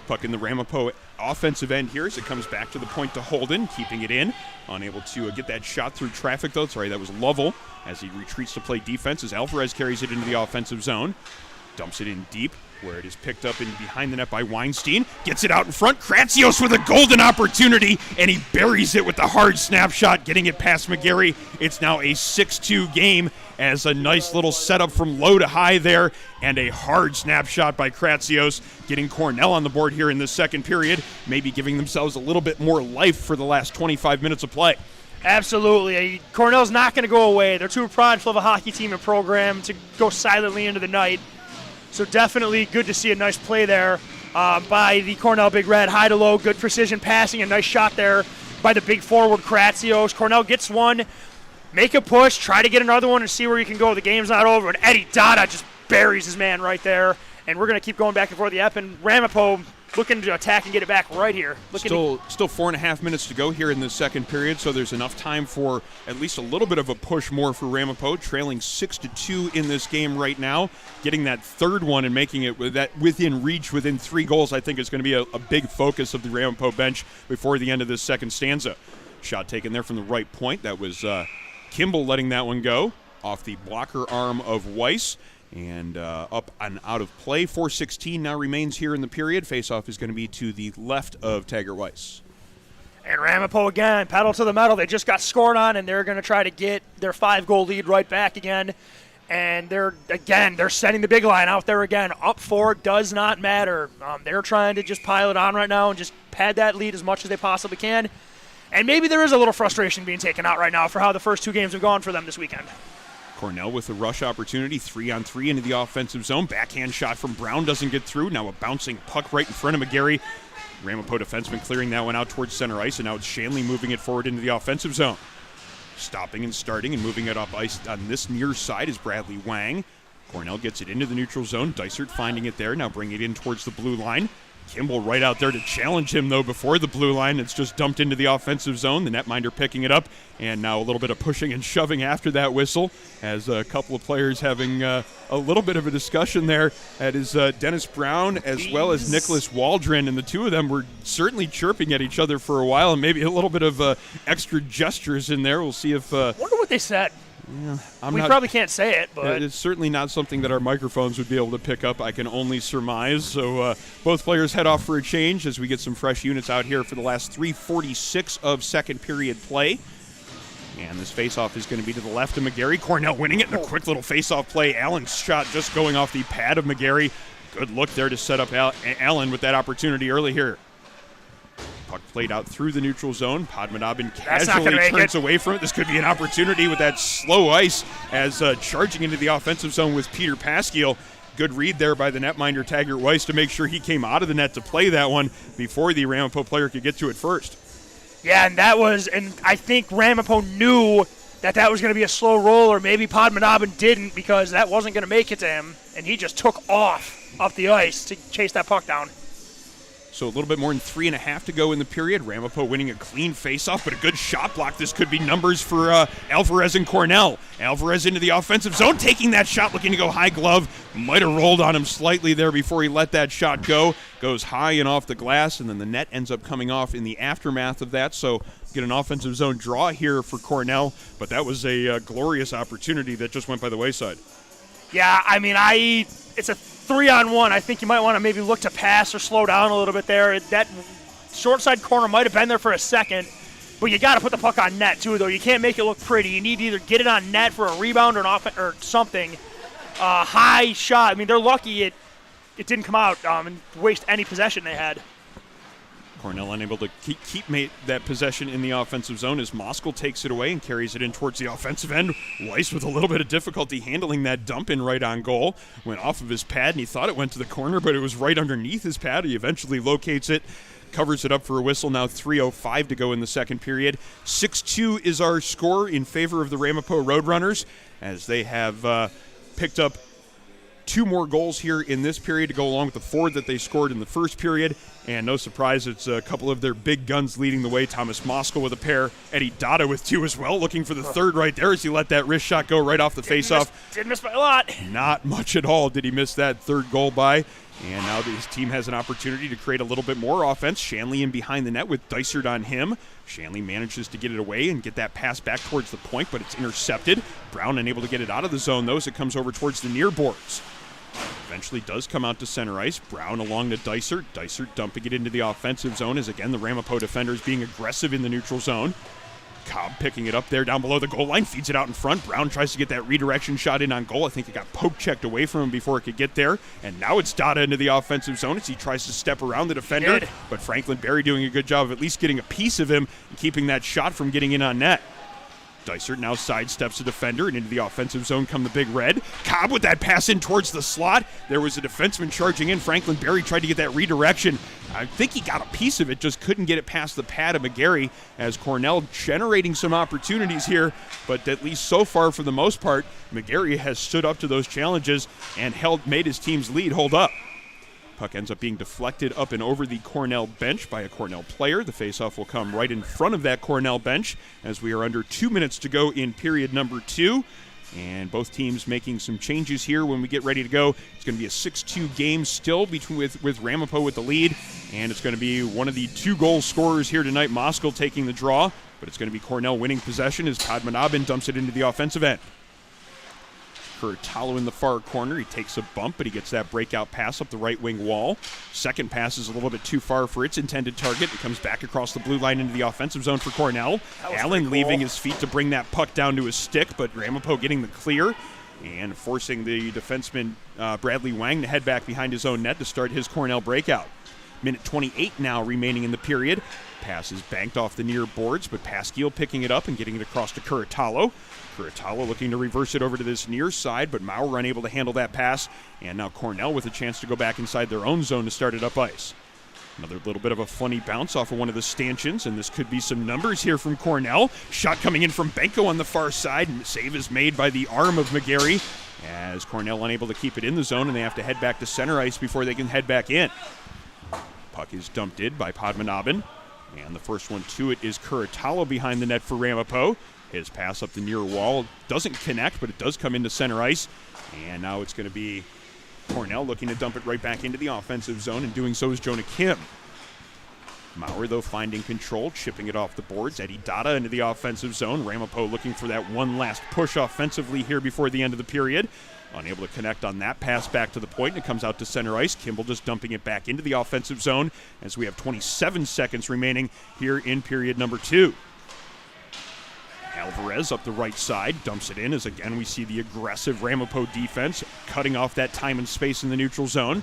Puck in the Ramapo offensive end here as it comes back to the point to Holden, keeping it in. Unable to get that shot through traffic, though. Sorry, that was Lovell as he retreats to play defense as Alvarez carries it into the offensive zone. Dumps it in deep, where it is picked up in behind the net by Weinstein. Gets it out in front. Kratsios with a golden opportunity, and he buries it with the hard snapshot, getting it past McGarry. It's now a 6-2 game as a nice little setup from low to high there, and a hard snapshot by Kratsios, getting Cornell on the board here in the second period, maybe giving themselves a little bit more life for the last 25 minutes of play. Absolutely. Cornell's not going to go away. They're too prideful of a hockey team and program to go silently into the night. So definitely good to see a nice play there by the Cornell Big Red. High to low, good precision passing, a nice shot there by the big forward Kratsios. Cornell gets one, make a push, try to get another one and see where you can go. The game's not over, and Eddie Dada just buries his man right there. And we're going to keep going back and forth the Ep, and Ramapo looking to attack and get it back right here. Still 4.5 minutes to go here in the second period, so there's enough time for at least a little bit of a push more for Ramapo, trailing 6-2 in this game right now. Getting that third one and making it within reach, within 3 goals, I think is going to be a big focus of the Ramapo bench before the end of this second stanza. Shot taken there from the right point. That was Kimball letting that one go off the blocker arm of Weiss. And up and out of play. 4:16 now remains here in the period. Faceoff is going to be to the left of Taggart Weiss. And Ramapo again, pedal to the metal. They just got scored on, and they're going to try to get their 5-goal lead right back again. And they're setting the big line out there again. Up 4 does not matter. They're trying to just pile it on right now and just pad that lead as much as they possibly can. And maybe there is a little frustration being taken out right now for how the first 2 games have gone for them this weekend. Cornell with a rush opportunity, 3-on-3 into the offensive zone. Backhand shot from Brown doesn't get through. Now a bouncing puck right in front of McGarry. Ramapo defenseman clearing that one out towards center ice, and now it's Shanley moving it forward into the offensive zone. Stopping and starting and moving it up ice on this near side is Bradley Wang. Cornell gets it into the neutral zone. Dysert finding it there, now bringing it in towards the blue line. Kimball right out there to challenge him, though, before the blue line. It's just dumped into the offensive zone. The netminder picking it up, and now a little bit of pushing and shoving after that whistle as a couple of players having a little bit of a discussion there. That is Dennis Brown as well as Nicholas Waldron, and the two of them were certainly chirping at each other for a while, and maybe a little bit of extra gestures in there. We'll see if... wonder what they said. Yeah, we probably can't say it, but it's certainly not something that our microphones would be able to pick up. I can only surmise. So both players head off for a change as we get some fresh units out here for the last 3:46 of second period play. And this faceoff is going to be to the left of McGarry. Cornell winning it in a quick little faceoff play. Allen's shot just going off the pad of McGarry. Good look there to set up Allen with that opportunity early here. Puck played out through the neutral zone. Padmanabhan casually turns away from it. This could be an opportunity with that slow ice as charging into the offensive zone with Peter Pasquiel. Good read there by the netminder Taggart Weiss to make sure he came out of the net to play that one before the Ramapo player could get to it first. Yeah, and I think Ramapo knew that was going to be a slow roll, or maybe Padmanabhan didn't, because that wasn't going to make it to him, and he just took off up the ice to chase that puck down. So a little bit more than 3.5 to go in the period. Ramapo winning a clean faceoff, but a good shot block. This could be numbers for Alvarez and Cornell. Alvarez into the offensive zone, taking that shot, looking to go high glove. Might have rolled on him slightly there before he let that shot go. Goes high and off the glass, and then the net ends up coming off in the aftermath of that. So get an offensive zone draw here for Cornell, but that was a glorious opportunity that just went by the wayside. Yeah, I mean, it's a 3-on-1. I think you might want to maybe look to pass or slow down a little bit there. That short side corner might have been there for a second, but you got to put the puck on net too, though. You can't make it look pretty. You need to either get it on net for a rebound or something. High shot. I mean, they're lucky it didn't come out and waste any possession they had. Cornell unable to keep that possession in the offensive zone as Moskal takes it away and carries it in towards the offensive end. Weiss with a little bit of difficulty handling that dump in right on goal. Went off of his pad, and he thought it went to the corner, but it was right underneath his pad. He eventually locates it, covers it up for a whistle. Now 3:05 to go in the second period. 6-2 is our score in favor of the Ramapo Roadrunners, as they have picked up 2 more goals here in this period to go along with the 4 that they scored in the first period. And no surprise, it's a couple of their big guns leading the way. Thomas Moskal with a pair. Eddie Dada with 2 as well, looking for the third right there as he let that wrist shot go right off the faceoff. Didn't miss by a lot. Not much at all did he miss that third goal by. And now his team has an opportunity to create a little bit more offense. Shanley in behind the net with Dysert on him. Shanley manages to get it away and get that pass back towards the point, but it's intercepted. Brown unable to get it out of the zone, though, as it comes over towards the near boards. Eventually does come out to center ice. Brown along to Dysert. Dysert dumping it into the offensive zone as, again, the Ramapo defenders being aggressive in the neutral zone. Cobb picking it up there down below the goal line, feeds it out in front. Brown tries to get that redirection shot in on goal. I think it got poke-checked away from him before it could get there. And now it's Dada into the offensive zone as he tries to step around the defender. But Franklin Berry doing a good job of at least getting a piece of him and keeping that shot from getting in on net. Dysert now sidesteps the defender, and into the offensive zone come the Big Red. Cobb with that pass in towards the slot. There was a defenseman charging in. Franklin Berry tried to get that redirection. I think he got a piece of it, just couldn't get it past the pad of McGarry, as Cornell generating some opportunities here, but at least so far, for the most part, McGarry has stood up to those challenges and made his team's lead hold up. Puck ends up being deflected up and over the Cornell bench by a Cornell player. The faceoff will come right in front of that Cornell bench as we are under 2 minutes to go in period number 2. And both teams making some changes here when we get ready to go. It's going to be a 6-2 game still with Ramapo with the lead. And it's going to be one of the 2 goal scorers here tonight, Moskal, taking the draw. But it's going to be Cornell winning possession as Padmanabhan dumps it into the offensive end. Curtalo in the far corner. He takes a bump, but he gets that breakout pass up the right wing wall. Second pass is a little bit too far for its intended target. It comes back across the blue line into the offensive zone for Cornell. Allen leaving his feet to bring that puck down to his stick, but Ramapo getting the clear and forcing the defenseman Bradley Wang to head back behind his own net to start his Cornell breakout. Minute 28 now remaining in the period. Pass is banked off the near boards, but Pasquiel picking it up and getting it across to Curtalo. Curtalo looking to reverse it over to this near side, but Maurer unable to handle that pass. And now Cornell with a chance to go back inside their own zone to start it up ice. Another little bit of a funny bounce off of one of the stanchions, and this could be some numbers here from Cornell. Shot coming in from Benko on the far side, and the save is made by the arm of McGarry, as Cornell unable to keep it in the zone, and they have to head back to center ice before they can head back in. Puck is dumped in by Padmanabhan, and the first one to it is Curtalo behind the net for Ramapo. His pass up the near wall doesn't connect, but it does come into center ice. And now it's going to be Cornell looking to dump it right back into the offensive zone, and doing so is Jonah Kim. Maurer, though, finding control, chipping it off the boards. Eddie Dada into the offensive zone. Ramapo looking for that one last push offensively here before the end of the period. Unable to connect on that pass back to the point, and it comes out to center ice. Kimball just dumping it back into the offensive zone as we have 27 seconds remaining here in period number 2. Alvarez up the right side, dumps it in as again we see the aggressive Ramapo defense cutting off that time and space in the neutral zone.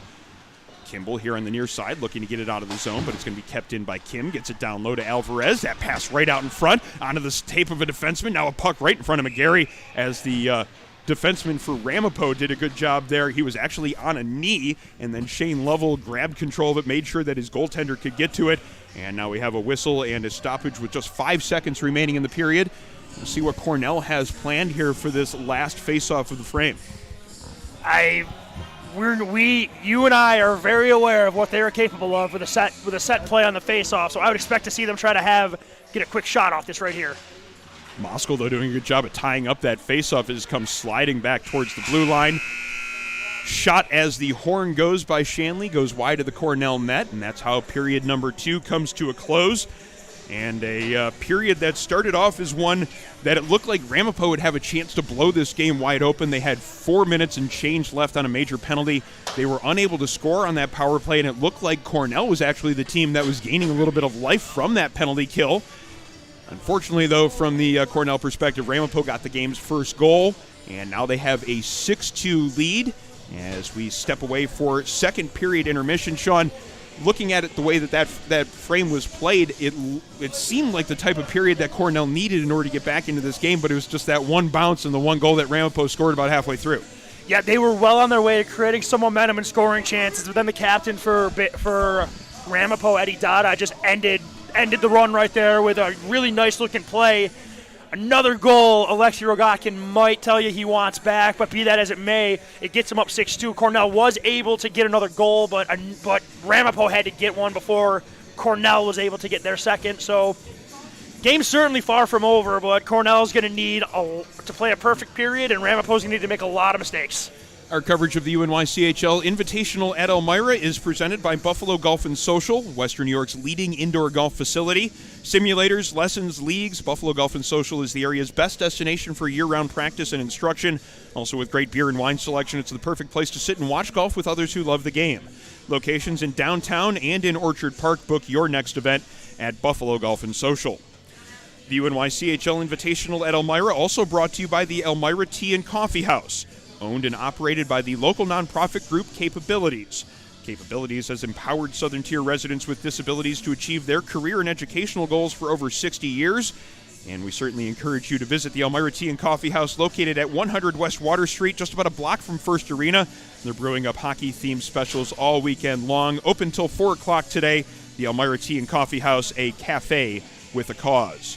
Kimball here on the near side looking to get it out of the zone, but it's going to be kept in by Kim. Gets it down low to Alvarez. That pass right out in front onto the tape of a defenseman. Now a puck right in front of McGarry as the defenseman for Ramapo did a good job there. He was actually on a knee, and then Shane Lovell grabbed control of it, made sure that his goaltender could get to it. And now we have a whistle and a stoppage with just 5 seconds remaining in the period. We'll see what Cornell has planned here for this last face-off of the frame. You and I are very aware of what they are capable of with a set play on the face-off. So I would expect to see them try to get a quick shot off this right here. Moskal, though, doing a good job at tying up that face-off as it comes sliding back towards the blue line. Shot as the horn goes by Shanley, goes wide of the Cornell net, and that's how period number 2 comes to a close. And a period that started off as one that it looked like Ramapo would have a chance to blow this game wide open. They had 4 minutes and change left on a major penalty. They were unable to score on that power play, and it looked like Cornell was actually the team that was gaining a little bit of life from that penalty kill. Unfortunately, though, from the Cornell perspective, Ramapo got the game's first goal, and now they have a 6-2 lead as we step away for second period intermission. Sean, looking at it the way that frame was played, it seemed like the type of period that Cornell needed in order to get back into this game, but it was just that one bounce and the one goal that Ramapo scored about halfway through. Yeah, they were well on their way to creating some momentum and scoring chances, but then the captain for Ramapo, Eddie Dada, just ended the run right there with a really nice-looking play. Another goal, Alexei Rogotkin might tell you he wants back, but be that as it may, it gets him up 6-2. Cornell was able to get another goal, but Ramapo had to get one before Cornell was able to get their second. So, game's certainly far from over, but Cornell's going to need to play a perfect period, and Ramapo's going to need to make a lot of mistakes. Our coverage of the UNYCHL Invitational at Elmira is presented by Buffalo Golf & Social, Western New York's leading indoor golf facility. Simulators, lessons, leagues, Buffalo Golf & Social is the area's best destination for year-round practice and instruction. Also with great beer and wine selection, it's the perfect place to sit and watch golf with others who love the game. Locations in downtown and in Orchard Park. Book your next event at Buffalo Golf & Social. The UNYCHL Invitational at Elmira also brought to you by the Elmira Tea and Coffee House. Owned and operated by the local nonprofit group Capabilities. Capabilities has empowered Southern Tier residents with disabilities to achieve their career and educational goals for over 60 years. And we certainly encourage you to visit the Elmira Tea and Coffee House located at 100 West Water Street, just about a block from First Arena. They're brewing up hockey-themed specials all weekend long. Open till 4 o'clock today. The Elmira Tea and Coffee House, a cafe with a cause.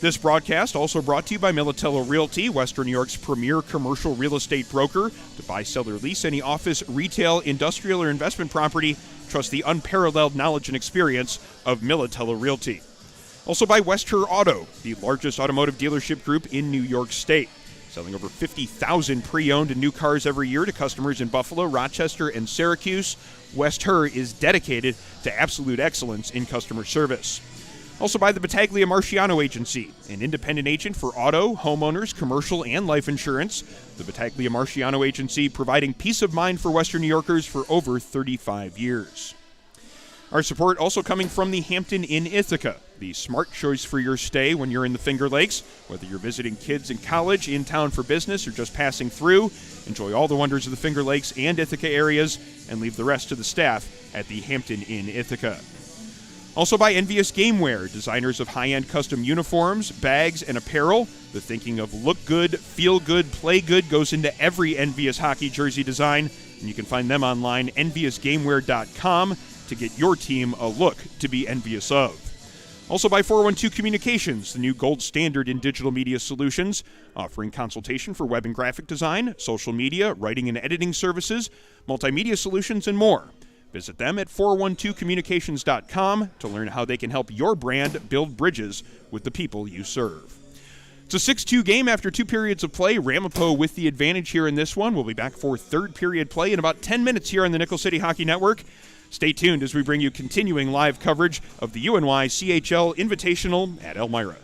This broadcast also brought to you by Militello Realty, Western New York's premier commercial real estate broker. To buy, sell, or lease any office, retail, industrial, or investment property, trust the unparalleled knowledge and experience of Militello Realty. Also by Westher Auto, the largest automotive dealership group in New York State. Selling over 50,000 pre-owned and new cars every year to customers in Buffalo, Rochester, and Syracuse, Westher is dedicated to absolute excellence in customer service. Also by the Battaglia Marciano Agency, an independent agent for auto, homeowners, commercial, and life insurance. The Battaglia Marciano Agency providing peace of mind for Western New Yorkers for over 35 years. Our support also coming from the Hampton Inn Ithaca, the smart choice for your stay when you're in the Finger Lakes. Whether you're visiting kids in college, in town for business, or just passing through, enjoy all the wonders of the Finger Lakes and Ithaca areas, and leave the rest to the staff at the Hampton Inn Ithaca. Also by Envious Gameware, designers of high-end custom uniforms, bags, and apparel. The thinking of look good, feel good, play good goes into every Envious hockey jersey design, and you can find them online, enviousgameware.com, to get your team a look to be envious of. Also by 412 Communications, the new gold standard in digital media solutions, offering consultation for web and graphic design, social media, writing and editing services, multimedia solutions, and more. Visit them at 412communications.com to learn how they can help your brand build bridges with the people you serve. It's a 6-2 game after 2 periods of play. Ramapo with the advantage here in this one. We'll be back for third period play in about 10 minutes here on the Nickel City Hockey Network. Stay tuned as we bring you continuing live coverage of the UNYCHL Invitational at Elmira.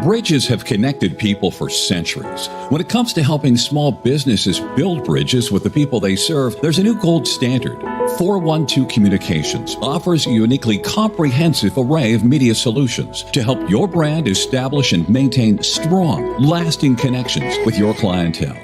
Bridges have connected people for centuries. When it comes to helping small businesses build bridges with the people they serve, there's a new gold standard. 412 Communications offers a uniquely comprehensive array of media solutions to help your brand establish and maintain strong, lasting connections with your clientele.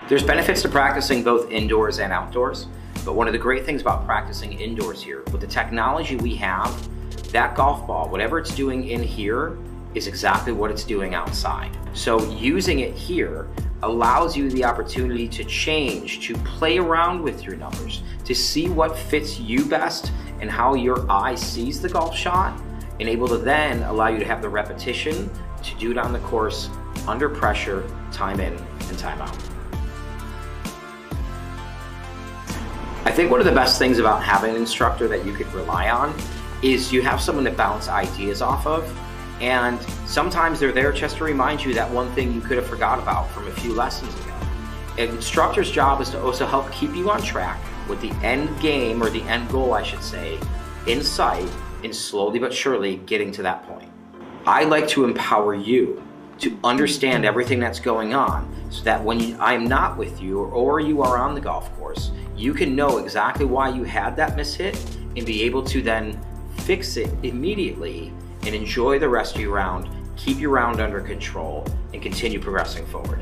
There's benefits to practicing both indoors and outdoors, but one of the great things about practicing indoors here, with the technology we have, that golf ball, whatever it's doing in here, is exactly what it's doing outside. So using it here allows you the opportunity to change, to play around with your numbers, to see what fits you best and how your eye sees the golf shot, and able to then allow you to have the repetition to do it on the course, under pressure, time in and time out. I think one of the best things about having an instructor that you could rely on is you have someone to bounce ideas off of, and sometimes they're there just to remind you that one thing you could have forgot about from a few lessons ago. An instructor's job is to also help keep you on track with the end game, or the end goal I should say, in sight, and slowly but surely getting to that point. I like to empower you to understand everything that's going on, so that when I'm not with you or you are on the golf course, you can know exactly why you had that mishit and be able to then fix it immediately and enjoy the rest of your round, keep your round under control, and continue progressing forward.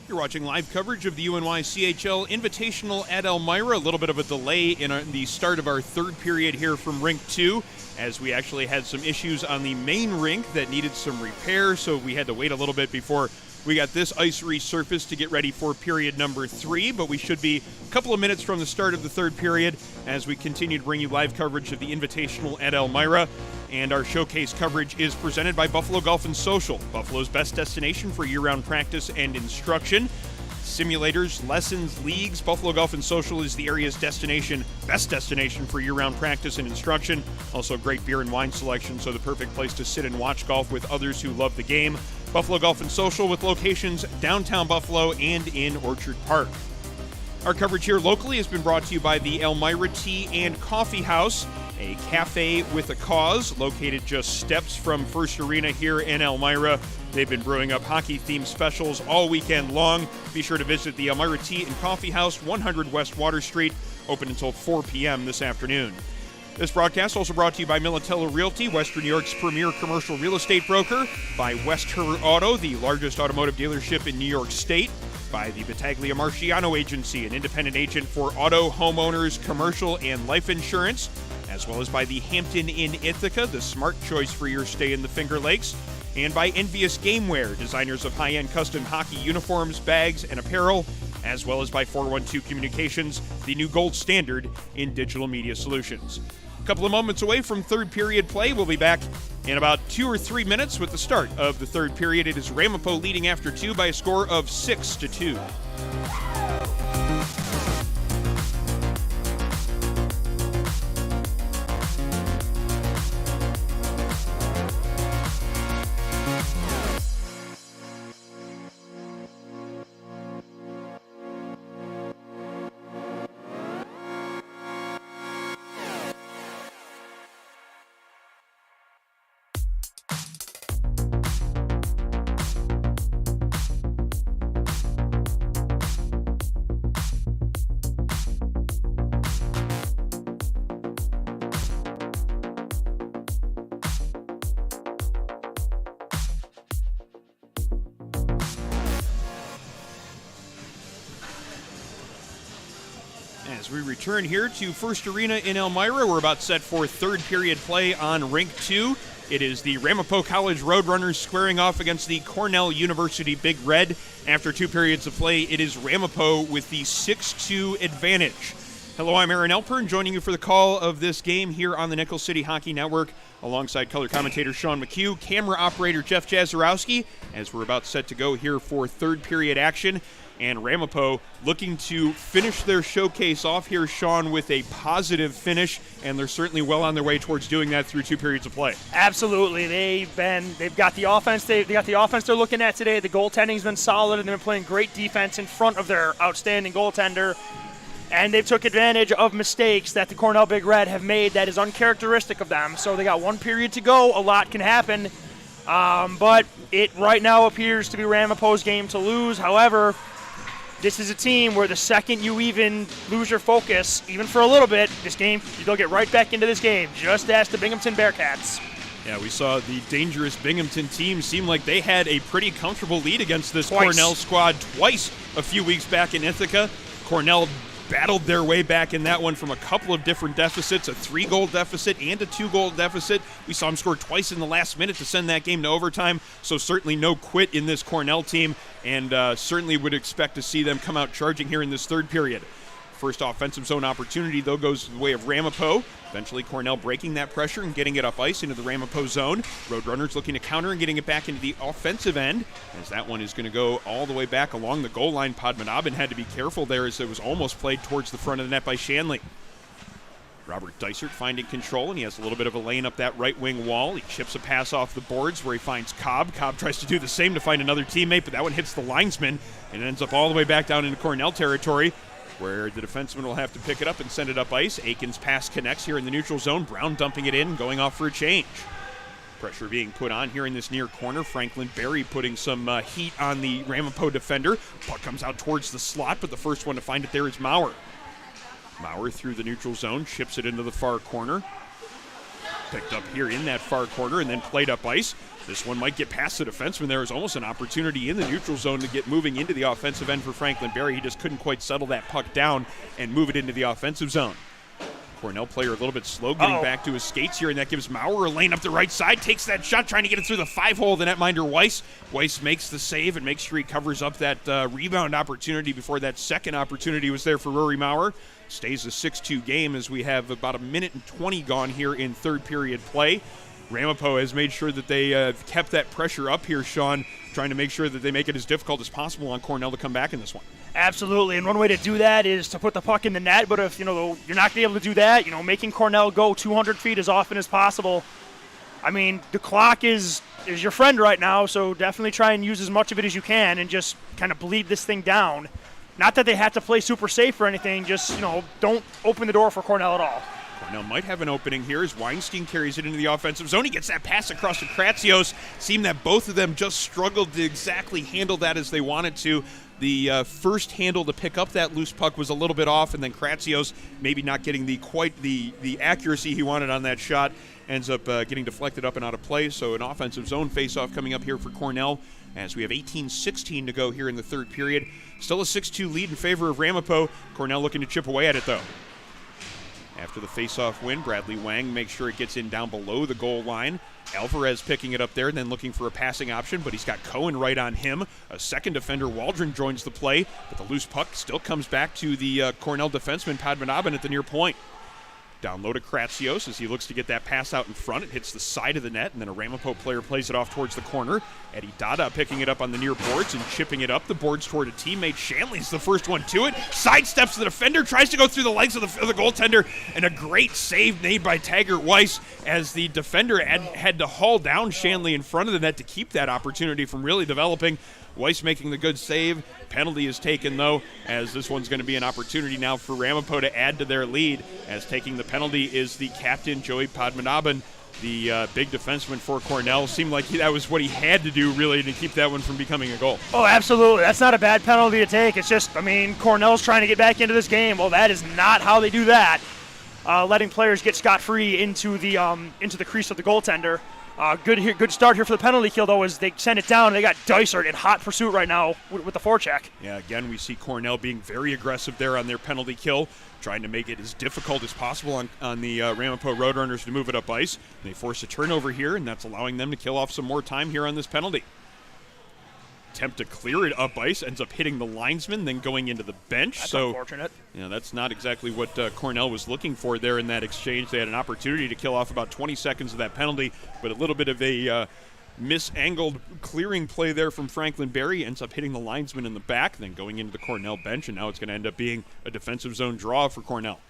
You're watching live coverage of the UNYCHL Invitational at Elmira. A little bit of a delay in the start of our third period here from Rink 2, as we actually had some issues on the main rink that needed some repair, so we had to wait a little bit before we got this ice resurfaced to get ready for period number 3, but we should be a couple of minutes from the start of the third period as we continue to bring you live coverage of the Invitational at Elmira. And our showcase coverage is presented by Buffalo Golf and Social, Buffalo's best destination for year-round practice and instruction. Simulators, lessons, leagues, Buffalo Golf and Social is the area's best destination for year-round practice and instruction. Also great beer and wine selection, so the perfect place to sit and watch golf with others who love the game. Buffalo Golf and Social with locations downtown Buffalo and in Orchard Park. Our coverage here locally has been brought to you by the Elmira Tea and Coffee House, a cafe with a cause located just steps from First Arena here in Elmira. They've been brewing up hockey-themed specials all weekend long. Be sure to visit the Elmira Tea and Coffee House, 100 West Water Street, open until 4 p.m. this afternoon. This broadcast also brought to you by Militello Realty, Western New York's premier commercial real estate broker, by West Her Auto, the largest automotive dealership in New York State, by the Battaglia Marciano Agency, an independent agent for auto, homeowners, commercial, and life insurance, as well as by the Hampton Inn Ithaca, the smart choice for your stay in the Finger Lakes, and by Envious Gameware, designers of high-end custom hockey uniforms, bags, and apparel, as well as by 412 Communications, the new gold standard in digital media solutions. A couple of moments away from third period play. We'll be back in about 2 or 3 minutes with the start of the third period. It is Ramapo leading after 2 by a score of 6-2. As we return here to First Arena in Elmira, we're about set for third period play on Rink 2. It is the Ramapo College Roadrunners squaring off against the Cornell University Big Red. After 2 periods of play, it is Ramapo with the 6-2 advantage. Hello, I'm Aaron Elpern, joining you for the call of this game here on the Nickel City Hockey Network, alongside color commentator Sean McHugh, camera operator Jeff Jazarowski, as we're about set to go here for third period action. And Ramapo looking to finish their showcase off here, Sean, with a positive finish, and they're certainly well on their way towards doing that through 2 periods of play. Absolutely. They've got the offense. They got the offense they're looking at today. The goaltending's been solid, and they've been playing great defense in front of their outstanding goaltender. And they've took advantage of mistakes that the Cornell Big Red have made that is uncharacteristic of them. So they got 1 period to go. A lot can happen. But it right now appears to be Ramapo's game to lose. However, this is a team where the second you even lose your focus, even for a little bit, this game, they'll get right back into this game. Just ask the Binghamton Bearcats. Yeah, we saw the dangerous Binghamton team seem like they had a pretty comfortable lead against this Twice. Cornell squad twice a few weeks back in Ithaca. Cornell battled their way back in that one from a couple of different deficits, a 3-goal deficit and a 2-goal deficit. We saw them score twice in the last minute to send that game to overtime, so certainly no quit in this Cornell team, and certainly would expect to see them come out charging here in this third period. First offensive zone opportunity, though, goes the way of Ramapo. Eventually, Cornell breaking that pressure and getting it up ice into the Ramapo zone. Roadrunners looking to counter and getting it back into the offensive end, as that one is going to go all the way back along the goal line. Padmanabhan had to be careful there as it was almost played towards the front of the net by Shanley. Robert Dysert finding control, and he has a little bit of a lane up that right wing wall. He chips a pass off the boards where he finds Cobb. Cobb tries to do the same to find another teammate, but that one hits the linesman and ends up all the way back down into Cornell territory, where the defenseman will have to pick it up and send it up ice. Aiken's pass connects here in the neutral zone. Brown dumping it in and going off for a change. Pressure being put on here in this near corner. Franklin Berry putting some heat on the Ramapo defender. Puck comes out towards the slot, but the first one to find it there is Maurer. Maurer through the neutral zone, chips it into the far corner. Picked up here in that far corner and then played up ice. This one might get past the defenseman. There is almost an opportunity in the neutral zone to get moving into the offensive end for Franklin Berry. He just couldn't quite settle that puck down and move it into the offensive zone. Cornell player a little bit slow getting back to his skates here, and that gives Maurer a lane up the right side. Takes that shot, trying to get it through the 5-hole of the netminder Weiss. Weiss makes the save and makes sure he covers up that rebound opportunity before that second opportunity was there for Rory Maurer. Stays a 6-2 game as we have about 1:20 gone here in third period play. Ramapo has made sure that they kept that pressure up here, Sean, trying to make sure that they make it as difficult as possible on Cornell to come back in this one. Absolutely, and one way to do that is to put the puck in the net, but if you're not going to be able to do that, making Cornell go 200 feet as often as possible. I mean, the clock is your friend right now, so definitely try and use as much of it as you can and just kind of bleed this thing down. Not that they have to play super safe or anything, just, don't open the door for Cornell at all. Cornell might have an opening here as Weinstein carries it into the offensive zone. He gets that pass across to Kratsios. Seemed that both of them just struggled to exactly handle that as they wanted to. The first handle to pick up that loose puck was a little bit off, and then Kratsios maybe not getting quite the accuracy he wanted on that shot. Ends up getting deflected up and out of play. So an offensive zone faceoff coming up here for Cornell as we have 18-16 to go here in the third period. Still a 6-2 lead in favor of Ramapo. Cornell looking to chip away at it, though. After the face-off win, Bradley Wang makes sure it gets in down below the goal line. Alvarez picking it up there and then looking for a passing option, but he's got Cohen right on him. A second defender, Waldron, joins the play, but the loose puck still comes back to the Cornell defenseman, Padmanabhan, at the near point. Down low to Kratsios as he looks to get that pass out in front. It hits the side of the net, and then a Ramapo player plays it off towards the corner. Eddie Dada picking it up on the near boards and chipping it up the boards toward a teammate. Shanley's the first one to it. Sidesteps the defender, tries to go through the legs of the goaltender, and a great save made by Taggart Weiss as the defender had to haul down Shanley in front of the net to keep that opportunity from really developing. Weiss making the good save. Penalty is taken, though, as this one's going to be an opportunity now for Ramapo to add to their lead, as taking the penalty is the captain, Joey Padmanabhan, the big defenseman for Cornell. Seemed like that was what he had to do, really, to keep that one from becoming a goal. Oh, absolutely. That's not a bad penalty to take. It's just, Cornell's trying to get back into this game. Well, that is not how they do that. Letting players get scot-free into the crease of the goaltender. Good start here for the penalty kill, though, as they send it down. And they got Dysert in hot pursuit right now with the forecheck. Yeah, again, we see Cornell being very aggressive there on their penalty kill, trying to make it as difficult as possible on the Ramapo Roadrunners to move it up ice. And they force a turnover here, and that's allowing them to kill off some more time here on this penalty. Attempt to clear it up ice, ends up hitting the linesman, then going into the bench. That's unfortunate. That's not exactly what Cornell was looking for there in that exchange. They had an opportunity to kill off about 20 seconds of that penalty, but a little bit of a misangled clearing play there from Franklin Berry ends up hitting the linesman in the back, then going into the Cornell bench, and now it's going to end up being a defensive zone draw for Cornell.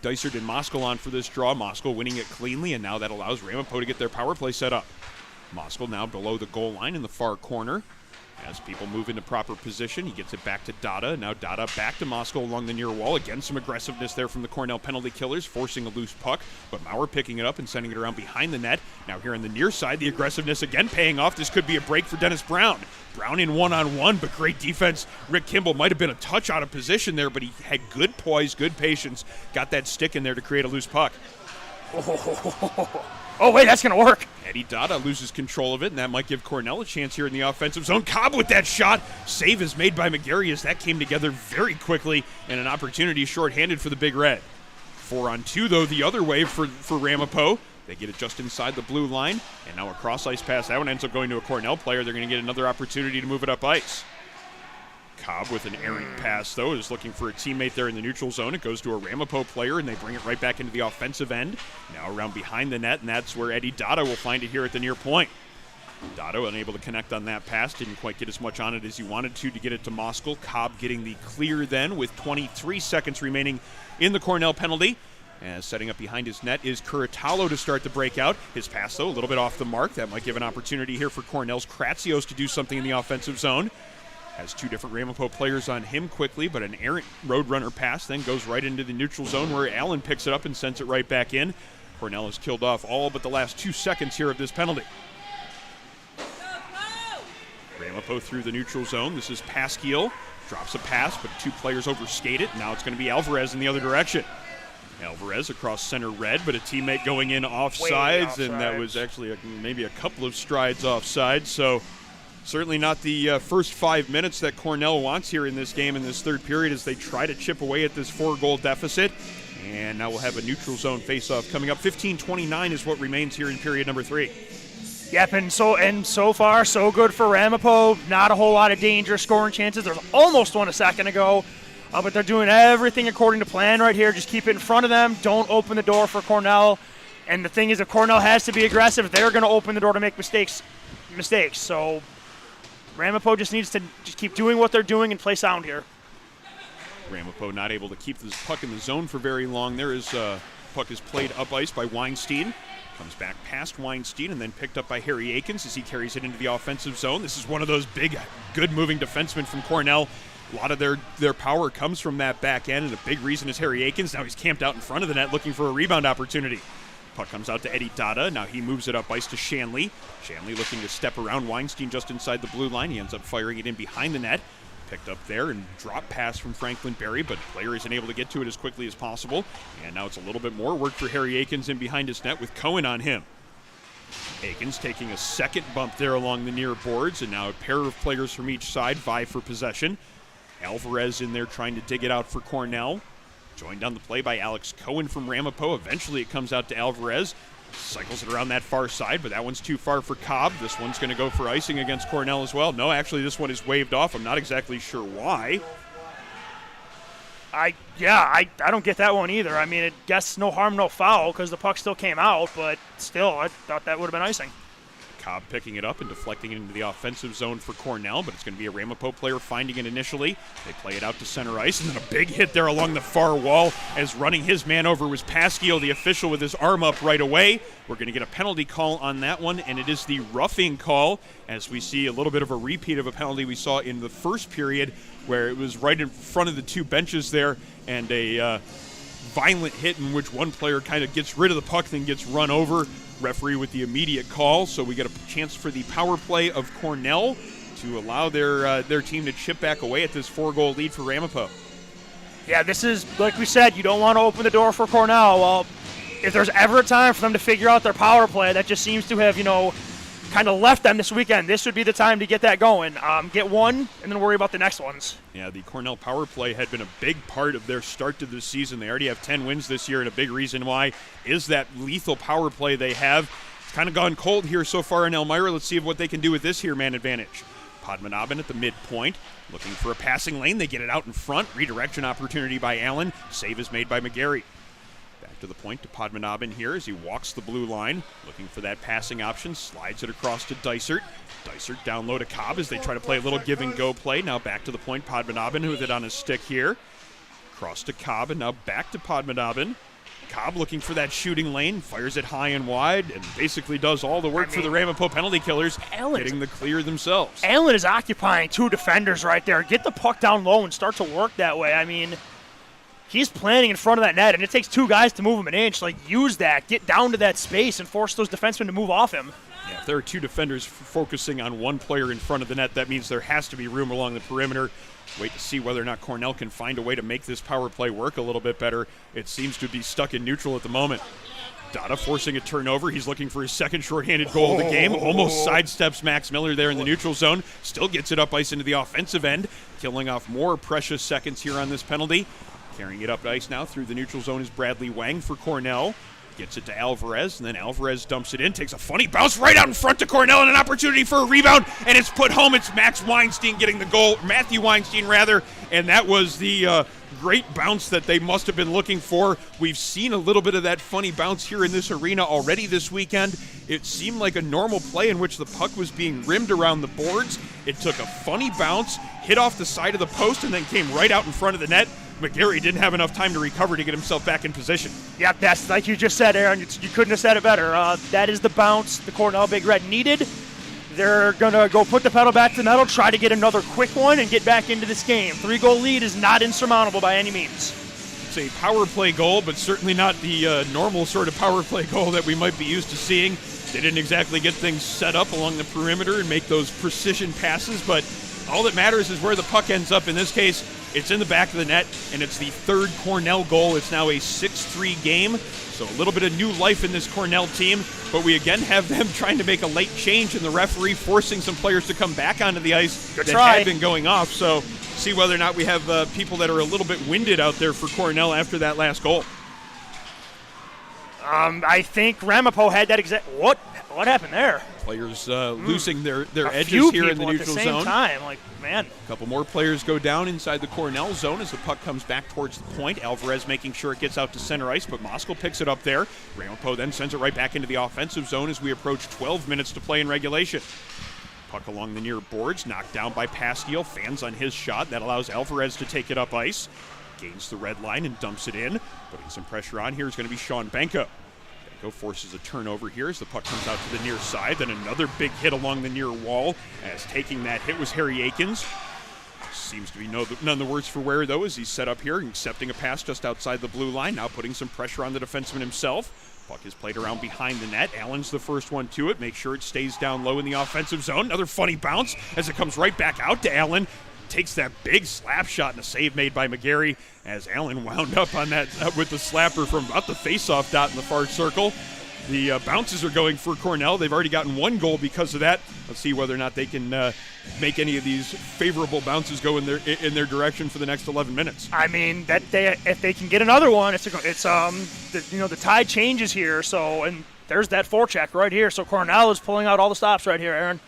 Dysert and Moskal on for this draw. Moskal winning it cleanly, and now that allows Ramapo to get their power play set up. Moskal now below the goal line in the far corner. As people move into proper position, he gets it back to Dada. Now Dada back to Mosko along the near wall. Again, some aggressiveness there from the Cornell penalty killers, forcing a loose puck. But Maurer picking it up and sending it around behind the net. Now here on the near side, the aggressiveness again paying off. This could be a break for Dennis Brown. Brown in one-on-one, but great defense. Rick Kimball might have been a touch out of position there, but he had good poise, good patience. Got that stick in there to create a loose puck. Oh, wait, that's going to work. Eddie Dada loses control of it, and that might give Cornell a chance here in the offensive zone. Cobb with that shot. Save is made by McGarry as that came together very quickly, and an opportunity shorthanded for the Big Red. 4-on-2, though, the other way for Ramapo. They get it just inside the blue line, and now a cross-ice pass. That one ends up going to a Cornell player. They're going to get another opportunity to move it up ice. Cobb with an errant pass, though, is looking for a teammate there in the neutral zone. It goes to a Ramapo player, and they bring it right back into the offensive end. Now around behind the net, and that's where Eddie Dada will find it here at the near point. Dada unable to connect on that pass. Didn't quite get as much on it as he wanted to get it to Moskal. Cobb getting the clear then with 23 seconds remaining in the Cornell penalty. As setting up behind his net is Curatalo to start the breakout. His pass, though, a little bit off the mark. That might give an opportunity here for Cornell's Kratsios to do something in the offensive zone. Has two different Ramapo players on him quickly, but an errant Roadrunner pass then goes right into the neutral zone where Allen picks it up and sends it right back in. Cornell has killed off all but the last 2 seconds here of this penalty. Ramapo through the neutral zone. This is Pasquiel. Drops a pass, but 2 players overskate it. Now it's going to be Alvarez in the other direction. Alvarez across center red, but a teammate going in offsides, and that was actually maybe a couple of strides offside. So certainly not the first 5 minutes that Cornell wants here in this game in this third period as they try to chip away at this 4-goal deficit. And now we'll have a neutral zone faceoff coming up. 15:29 is what remains here in period number 3. Yep, and so far, so good for Ramapo. Not a whole lot of danger, scoring chances. There's almost one a second ago. But they're doing everything according to plan right here. Just keep it in front of them. Don't open the door for Cornell. And the thing is, if Cornell has to be aggressive, they're going to open the door to make mistakes. So Ramapo just needs to just keep doing what they're doing and play sound here. Ramapo not able to keep this puck in the zone for very long. There is puck is played up ice by Weinstein. Comes back past Weinstein and then picked up by Harry Akins as he carries it into the offensive zone. This is one of those big, good moving defensemen from Cornell. A lot of their power comes from that back end, and a big reason is Harry Akins. Now he's camped out in front of the net looking for a rebound opportunity. Puck comes out to Eddie Dada. Now he moves it up ice to Shanley. Shanley looking to step around Weinstein just inside the blue line. He ends up firing it in behind the net. Picked up there and drop pass from Franklin Berry, but player isn't able to get to it as quickly as possible. And now it's a little bit more work for Harry Akins in behind his net with Cohen on him. Akins taking a second bump there along the near boards, and now a pair of players from each side vie for possession. Alvarez in there trying to dig it out for Cornell. Joined on the play by Alex Cohen from Ramapo. Eventually it comes out to Alvarez. Cycles it around that far side, but that one's too far for Cobb. This one's going to go for icing against Cornell as well. No, actually this one is waved off. I'm not exactly sure why. I don't get that one either. I mean, I guess no harm, no foul because the puck still came out, but still, I thought that would have been icing. Cobb picking it up and deflecting it into the offensive zone for Cornell, but it's going to be a Ramapo player finding it initially. They play it out to center ice, and then a big hit there along the far wall as running his man over was Pasquiel, the official with his arm up right away. We're going to get a penalty call on that one, and it is the roughing call as we see a little bit of a repeat of a penalty we saw in the first period where it was right in front of the 2 benches there, and a violent hit in which one player kind of gets rid of the puck, then gets run over. Referee with the immediate call, so we get a chance for the power play of Cornell to allow their team to chip back away at this 4-goal lead for Ramapo. Yeah, this is, like we said, you don't want to open the door for Cornell. Well, if there's ever a time for them to figure out their power play, that just seems to have, kind of left them this weekend. This would be the time to get that going. Get one, and then worry about the next ones. Yeah, the Cornell power play had been a big part of their start to the season. They already have 10 wins this year, and a big reason why is that lethal power play they have. It's kind of gone cold here so far in Elmira. Let's see what they can do with this here man advantage. Padmanabhan at the midpoint, looking for a passing lane. They get it out in front. Redirection opportunity by Allen. Save is made by McGarry. Back to the point to Padmanabhan here as he walks the blue line, looking for that passing option, slides it across to Dysert. Dysert down low to Cobb as they try to play a little give-and-go play. Now back to the point, Padmanabhan with it on his stick here. Cross to Cobb, and now back to Padmanabhan. Cobb looking for that shooting lane, fires it high and wide, and basically does all the work for the Ramapo penalty killers, getting the clear themselves. Allen is occupying 2 defenders right there. Get the puck down low and start to work that way. I mean, he's planning in front of that net, and it takes 2 guys to move him an inch. Like, use that. Get down to that space and force those defensemen to move off him. Yeah, if there are 2 defenders focusing on one player in front of the net, that means there has to be room along the perimeter. Wait to see whether or not Cornell can find a way to make this power play work a little bit better. It seems to be stuck in neutral at the moment. Dada forcing a turnover. He's looking for his second shorthanded goal of the game. Almost sidesteps Max Miller there in the neutral zone. Still gets it up ice into the offensive end, killing off more precious seconds here on this penalty. Carrying it up ice now through the neutral zone is Bradley Wang for Cornell. Gets it to Alvarez, and then Alvarez dumps it in, takes a funny bounce right out in front to Cornell, and an opportunity for a rebound, and it's put home. It's Max Weinstein getting the goal, Matthew Weinstein rather, and that was the great bounce that they must have been looking for. We've seen a little bit of that funny bounce here in this arena already this weekend. It seemed like a normal play in which the puck was being rimmed around the boards. It took a funny bounce, hit off the side of the post, and then came right out in front of the net. McGarry didn't have enough time to recover to get himself back in position. Yeah, that's like you just said, Aaron. You couldn't have said it better. That is the bounce the Cornell Big Red needed. They're going to go put the pedal back to the metal, try to get another quick one, and get back into this game. 3-goal lead is not insurmountable by any means. It's a power play goal, but certainly not the normal sort of power play goal that we might be used to seeing. They didn't exactly get things set up along the perimeter and make those precision passes, but all that matters is where the puck ends up. In this case, it's in the back of the net, and it's the 3rd Cornell goal. It's now a 6-3 game, so a little bit of new life in this Cornell team, but we again have them trying to make a late change, and the referee forcing some players to come back onto the ice that had been going off. So see whether or not we have people that are a little bit winded out there for Cornell after that last goal. I think Ramapo had that exact. What happened there? Players losing their edges here in the neutral zone. At the same time, like, man. A couple more players go down inside the Cornell zone as the puck comes back towards the point. Alvarez making sure it gets out to center ice, but Moskal picks it up there. Ramapo then sends it right back into the offensive zone as we approach 12 minutes to play in regulation. Puck along the near boards, knocked down by Pasquiel. Fans on his shot. That allows Alvarez to take it up ice. Gains the red line and dumps it in. Putting some pressure on here is going to be Sean Benko. Benko forces a turnover here as the puck comes out to the near side. Then another big hit along the near wall, as taking that hit was Harry Akins. Seems to be none the worse for wear, though, as he's set up here, accepting a pass just outside the blue line, now putting some pressure on the defenseman himself. Puck is played around behind the net. Allen's the first one to it. Make sure it stays down low in the offensive zone. Another funny bounce as it comes right back out to Allen. Takes that big slap shot and a save made by McGarry as Allen wound up on that with the slapper from about the face-off dot in the far circle. The bounces are going for Cornell. They've already gotten 1 goal because of that. Let's see whether or not they can make any of these favorable bounces go in their direction for the next 11 minutes. I mean, if they can get another one, the tide changes here. So, and there's that forecheck right here. So Cornell is pulling out all the stops right here, Aaron.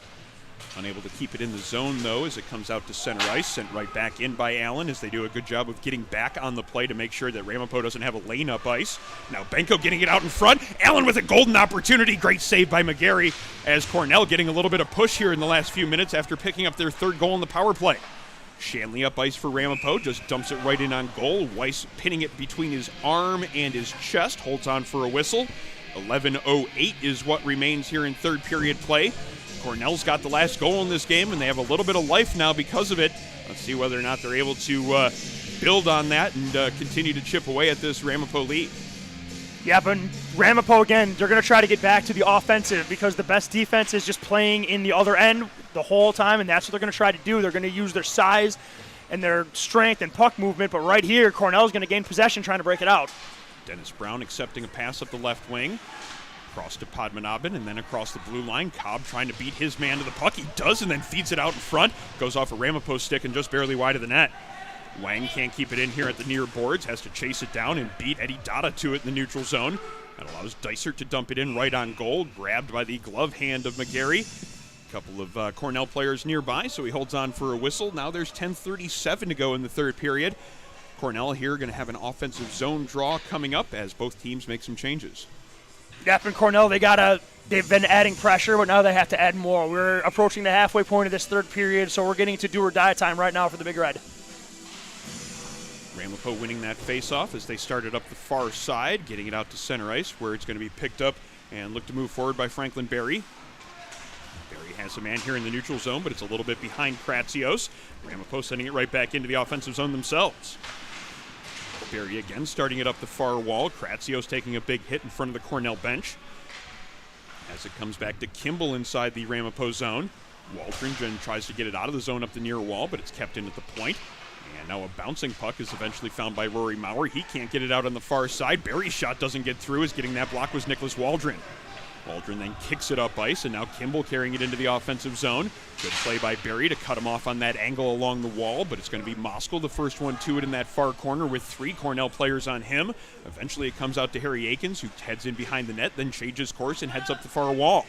Unable to keep it in the zone, though, as it comes out to center ice. Sent right back in by Allen as they do a good job of getting back on the play to make sure that Ramapo doesn't have a lane up ice. Now Benko getting it out in front. Allen with a golden opportunity. Great save by McGarry as Cornell getting a little bit of push here in the last few minutes after picking up their 3rd goal in the power play. Shanley up ice for Ramapo. Just dumps it right in on goal. Weiss pinning it between his arm and his chest. Holds on for a whistle. 11:08 is what remains here in 3rd period play. Cornell's got the last goal in this game, and they have a little bit of life now because of it. Let's see whether or not they're able to build on that and continue to chip away at this Ramapo lead. Yeah, but Ramapo, again, they're going to try to get back to the offensive because the best defense is just playing in the other end the whole time, and that's what they're going to try to do. They're going to use their size and their strength and puck movement, but right here, Cornell's going to gain possession trying to break it out. Dennis Brown accepting a pass up the left wing. Across to Padmanabhan and then across the blue line. Cobb trying to beat his man to the puck. He does and then feeds it out in front. Goes off a Ramapo stick and just barely wide of the net. Wang can't keep it in here at the near boards. Has to chase it down and beat Eddie Dada to it in the neutral zone. That allows Dysert to dump it in right on goal. Grabbed by the glove hand of McGarry. A couple of Cornell players nearby, so he holds on for a whistle. Now there's 10:37 to go in the 3rd period. Cornell here going to have an offensive zone draw coming up as both teams make some changes. Yep, and Cornell, they've been adding pressure, but now they have to add more. We're approaching the halfway point of this 3rd period, so we're getting to do or die time right now for the Big Red. Ramapo winning that face-off as they started up the far side, getting it out to center ice where it's going to be picked up and looked to move forward by Franklin Berry. Berry has a man here in the neutral zone, but it's a little bit behind Kratsios. Ramapo sending it right back into the offensive zone themselves. Berry again starting it up the far wall. Kratsios taking a big hit in front of the Cornell bench. As it comes back to Kimball inside the Ramapo zone. Waldron tries to get it out of the zone up the near wall, but it's kept in at the point. And now a bouncing puck is eventually found by Rory Maurer. He can't get it out on the far side. Berry's shot doesn't get through, as getting that block was Nicholas Waldron. Waldron then kicks it up ice, and now Kimball carrying it into the offensive zone. Good play by Berry to cut him off on that angle along the wall, but it's going to be Moskal, the first one to it in that far corner with 3 Cornell players on him. Eventually it comes out to Harry Akins, who heads in behind the net, then changes course and heads up the far wall.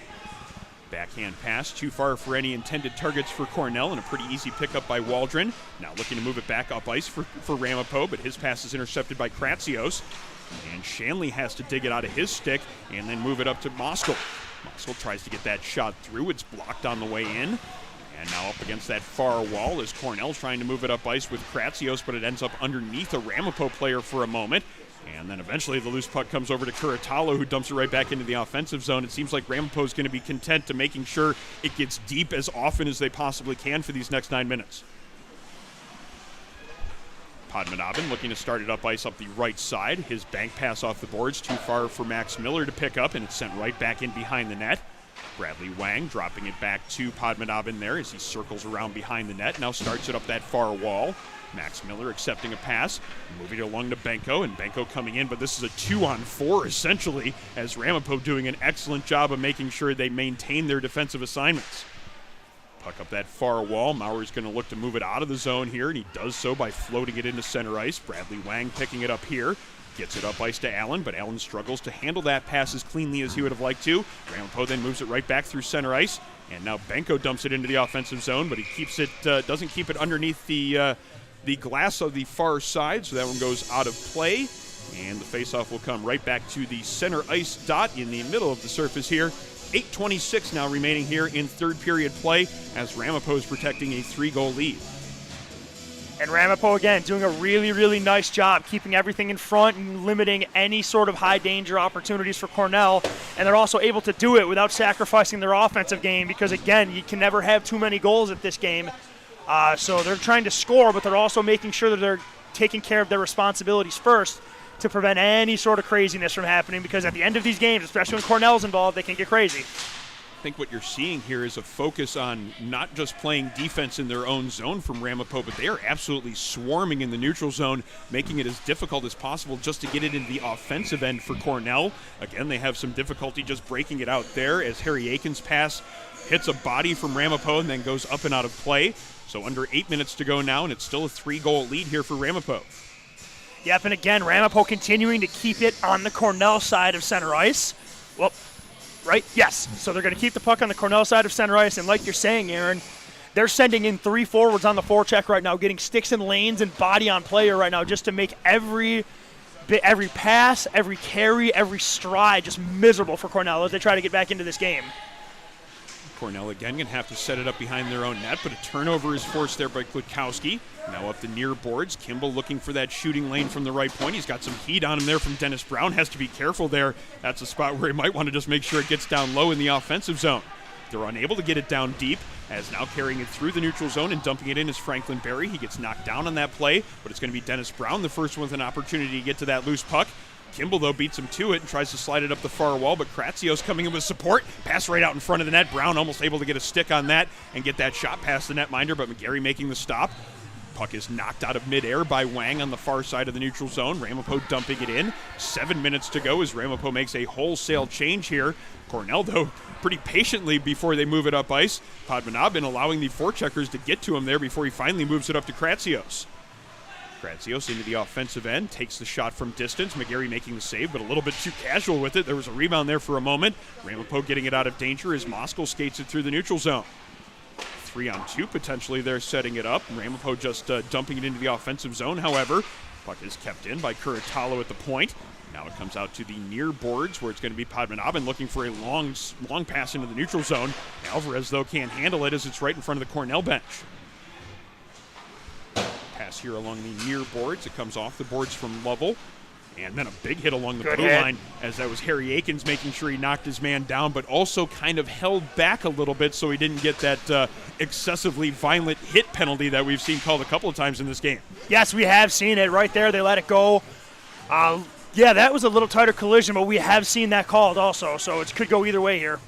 Backhand pass, too far for any intended targets for Cornell, and a pretty easy pickup by Waldron. Now looking to move it back up ice for Ramapo, but his pass is intercepted by Kratsios. And Shanley has to dig it out of his stick and then move it up to Moskal. Moskal tries to get that shot through. It's blocked on the way in. And now up against that far wall is Cornell trying to move it up ice with Kratsios, but it ends up underneath a Ramapo player for a moment. And then eventually the loose puck comes over to Curatalo, who dumps it right back into the offensive zone. It seems like Ramapo is going to be content to making sure it gets deep as often as they possibly can for these next 9 minutes. Padmanabhan looking to start it up ice up the right side. His bank pass off the boards, too far for Max Miller to pick up, and it's sent right back in behind the net. Bradley Wang dropping it back to Padmanabhan there as he circles around behind the net. Now starts it up that far wall. Max Miller accepting a pass, moving it along to Benko, and Benko coming in, but this is a 2-on-4 essentially, as Ramapo doing an excellent job of making sure they maintain their defensive assignments. Puck up that far wall. Maurer's going to look to move it out of the zone here, and he does so by floating it into center ice. Bradley Wang picking it up here. Gets it up ice to Allen, but Allen struggles to handle that pass as cleanly as he would have liked to. Ramapo then moves it right back through center ice, and now Benko dumps it into the offensive zone, but he keeps it, doesn't keep it underneath the glass of the far side, so that one goes out of play. And the faceoff will come right back to the center ice dot in the middle of the surface here. 8:26 now remaining here in third period play as Ramapo is protecting a 3-goal lead. And Ramapo, again, doing a really, really nice job keeping everything in front and limiting any sort of high-danger opportunities for Cornell. And they're also able to do it without sacrificing their offensive game because, again, you can never have too many goals at this game. So they're trying to score, but they're also making sure that they're taking care of their responsibilities first to prevent any sort of craziness from happening, because at the end of these games, especially when Cornell's involved, they can get crazy. I think what you're seeing here is a focus on not just playing defense in their own zone from Ramapo, but they are absolutely swarming in the neutral zone, making it as difficult as possible just to get it into the offensive end for Cornell. Again, they have some difficulty just breaking it out there as Harry Akins' pass hits a body from Ramapo and then goes up and out of play. So under 8 minutes to go now, and it's still a 3-goal lead here for Ramapo. Yep, and again, Ramapo continuing to keep it on the Cornell side of center ice. Well, right? Yes. So they're going to keep the puck on the Cornell side of center ice, and like you're saying, Aaron, they're sending in 3 forwards on the forecheck right now, getting sticks and lanes and body on player right now just to make every pass, every carry, every stride just miserable for Cornell as they try to get back into this game. Cornell again going to have to set it up behind their own net, but a turnover is forced there by Klutkowski. Now up the near boards. Kimball looking for that shooting lane from the right point. He's got some heat on him there from Dennis Brown. Has to be careful there. That's a spot where he might want to just make sure it gets down low in the offensive zone. They're unable to get it down deep, as now carrying it through the neutral zone and dumping it in is Franklin Berry. He gets knocked down on that play, but it's going to be Dennis Brown, the first one with an opportunity to get to that loose puck. Kimball, though, beats him to it and tries to slide it up the far wall, but Kratsios coming in with support. Pass right out in front of the net. Brown almost able to get a stick on that and get that shot past the netminder, but McGarry making the stop. Puck is knocked out of midair by Wang on the far side of the neutral zone. Ramapo dumping it in. 7 minutes to go as Ramapo makes a wholesale change here. Cornell, though, pretty patiently before they move it up ice. Padmanabhan allowing the forecheckers to get to him there before he finally moves it up to Kratsios. Kratsios into the offensive end, takes the shot from distance. McGarry making the save, but a little bit too casual with it. There was a rebound there for a moment. Ramapo getting it out of danger as Moskal skates it through the neutral zone. 3-on-2 potentially they're setting it up. Ramapo just dumping it into the offensive zone. However, puck is kept in by Curatalo at the point. Now it comes out to the near boards where it's going to be Padmanabhan looking for a long pass into the neutral zone. Alvarez, though, can't handle it as it's right in front of the Cornell bench. pass here along the near boards. It comes off the boards from Lovell. And then a big hit along the Good blue hit. line, as that was Harry Akins making sure he knocked his man down, but also kind of held back a little bit so he didn't get that excessively violent hit penalty that we've seen called a couple of times in this game. Yes, we have seen it right there. They let it go. Yeah, that was a little tighter collision, but we have seen that called also, so it could go either way here.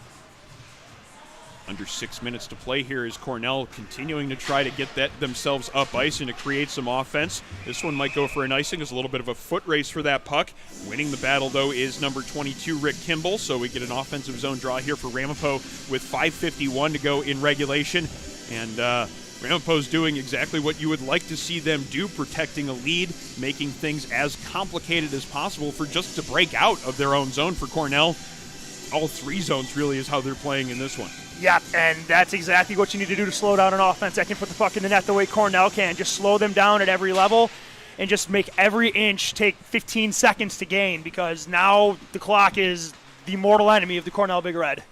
Under 6 minutes to play here is Cornell continuing to try to get themselves up ice and to create some offense. This one might go for an icing. It's a little bit of a foot race for that puck. Winning the battle, though, is number 22, Rick Kimball. So we get an offensive zone draw here for Ramapo with 5:51 to go in regulation. And Ramapo's doing exactly what you would like to see them do, protecting a lead, making things as complicated as possible for just to break out of their own zone for Cornell. All three zones really is how they're playing in this one. Yeah, and that's exactly what you need to do to slow down an offense that can put the puck in the net the way Cornell can. Just slow them down at every level and just make every inch take 15 seconds to gain, because now the clock is the mortal enemy of the Cornell Big Red.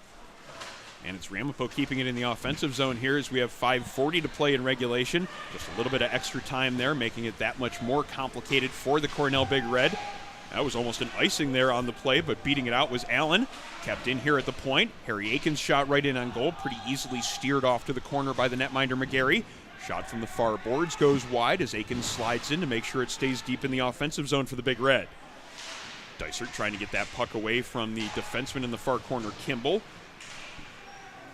And it's Ramapo keeping it in the offensive zone here as we have 5:40 to play in regulation. Just a little bit of extra time there, making it that much more complicated for the Cornell Big Red. That was almost an icing there on the play, but beating it out was Allen. Kept in here at the point. Harry Akins shot right in on goal, pretty easily steered off to the corner by the netminder McGarry. Shot from the far boards goes wide as Akins slides in to make sure it stays deep in the offensive zone for the Big Red. Dysert trying to get that puck away from the defenseman in the far corner, Kimball.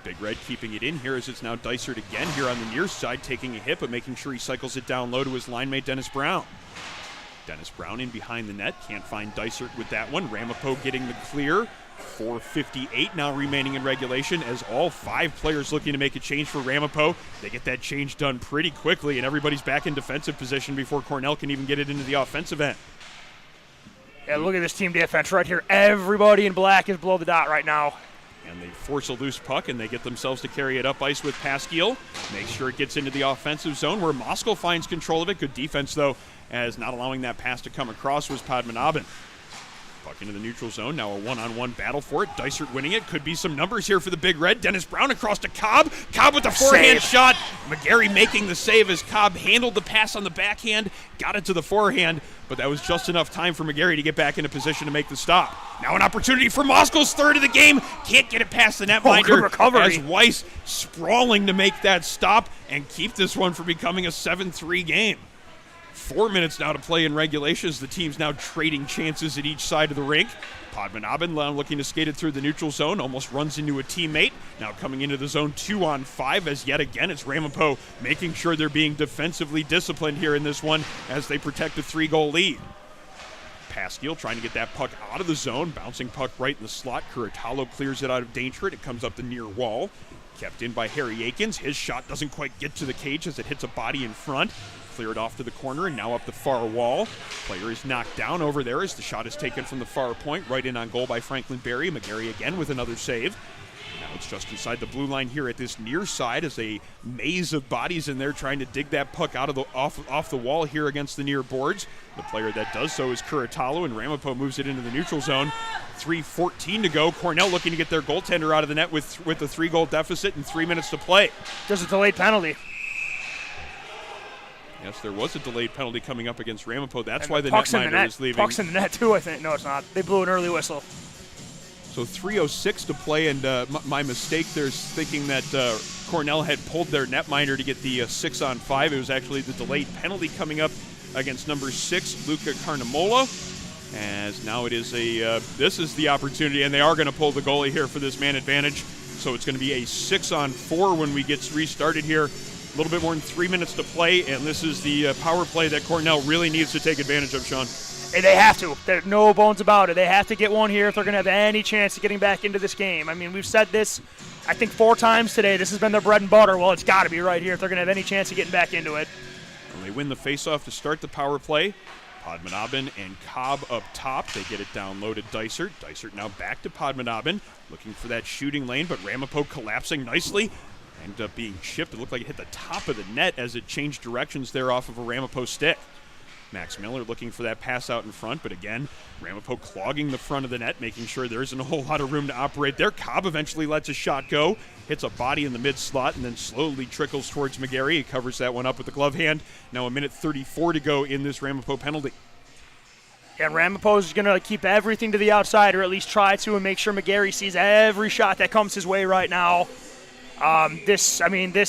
Big Red keeping it in here as it's now Dysert again here on the near side, taking a hit, but making sure he cycles it down low to his line mate, Dennis Brown. Dennis Brown in behind the net. Can't find Dysert with that one. Ramapo getting the clear. 4:58 now remaining in regulation as all five players looking to make a change for Ramapo. They get that change done pretty quickly, and everybody's back in defensive position before Cornell can even get it into the offensive end. Yeah, look at this team defense right here. Everybody in black is below the dot right now. And they force a loose puck, and they get themselves to carry it up ice with Pasquiel. Make sure it gets into the offensive zone where Moskal finds control of it. Good defense, though, as not allowing that pass to come across was Padmanabhan. Puck into the neutral zone. Now a one-on-one battle for it. Dysert winning it. Could be some numbers here for the Big Red. Dennis Brown across to Cobb. Cobb with the forehand shot. McGarry making the save as Cobb handled the pass on the backhand. Got it to the forehand, but that was just enough time for McGarry to get back into position to make the stop. Now an opportunity for Moskal's third of the game. Can't get it past the netminder. Good recovery. As Weiss sprawling to make that stop and keep this one from becoming a 7-3 game. 4 minutes now to play in regulation as the team's now trading chances at each side of the rink. Padmanabhan now looking to skate it through the neutral zone, almost runs into a teammate. Now coming into the zone 2-on-5 as yet again it's Ramapo making sure they're being defensively disciplined here in this one as they protect a 3-goal lead. Pasquiel trying to get that puck out of the zone, bouncing puck right in the slot. Curatalo clears it out of danger. It comes up the near wall. Kept in by Harry Akins. His shot doesn't quite get to the cage as it hits a body in front. Cleared off to the corner and now up the far wall. Player is knocked down over there as the shot is taken from the far point. Right in on goal by Franklin Berry. McGarry again with another save. Now it's just inside the blue line here at this near side as a maze of bodies in there trying to dig that puck out of the off the wall here against the near boards. The player that does so is Curatalo, and Ramapo moves it into the neutral zone. 3:14 to go. Cornell looking to get their goaltender out of the net with a 3-goal deficit and 3 minutes to play. There's a delayed penalty. Yes, there was a delayed penalty coming up against Ramapo. That's why the puck's in the netminder net. is leaving. Puck's in the net too, I think. No, it's not. They blew an early whistle. So 3:06 to play, and my mistake there is thinking that Cornell had pulled their netminder to get the 6-on-5. It was actually the delayed penalty coming up against number 6, Luca Carnamola. As now it is this is the opportunity, and they are going to pull the goalie here for this man advantage. So it's going to be a 6-on-4 when we get restarted here. A little bit more than 3 minutes to play, and this is the power play that Cornell really needs to take advantage of, Sean. And they have to. There's no bones about it. They have to get one here if they're going to have any chance of getting back into this game. I mean, we've said this, I think, 4 times today. This has been their bread and butter. Well, it's got to be right here if they're going to have any chance of getting back into it. And they win the faceoff to start the power play. Padmanabhan and Cobb up top. They get it down low to Dysert. Dysert now back to Padmanabhan, looking for that shooting lane, but Ramapo collapsing nicely. Ended up being chipped. It looked like it hit the top of the net as it changed directions there off of a Ramapo stick. Max Miller looking for that pass out in front, but again, Ramapo clogging the front of the net, making sure there isn't a whole lot of room to operate there. Cobb eventually lets a shot go, hits a body in the mid-slot, and then slowly trickles towards McGarry. He covers that one up with the glove hand. Now a minute 34 to go in this Ramapo penalty. And Ramapo's going to keep everything to the outside, or at least try to, and make sure McGarry sees every shot that comes his way right now. This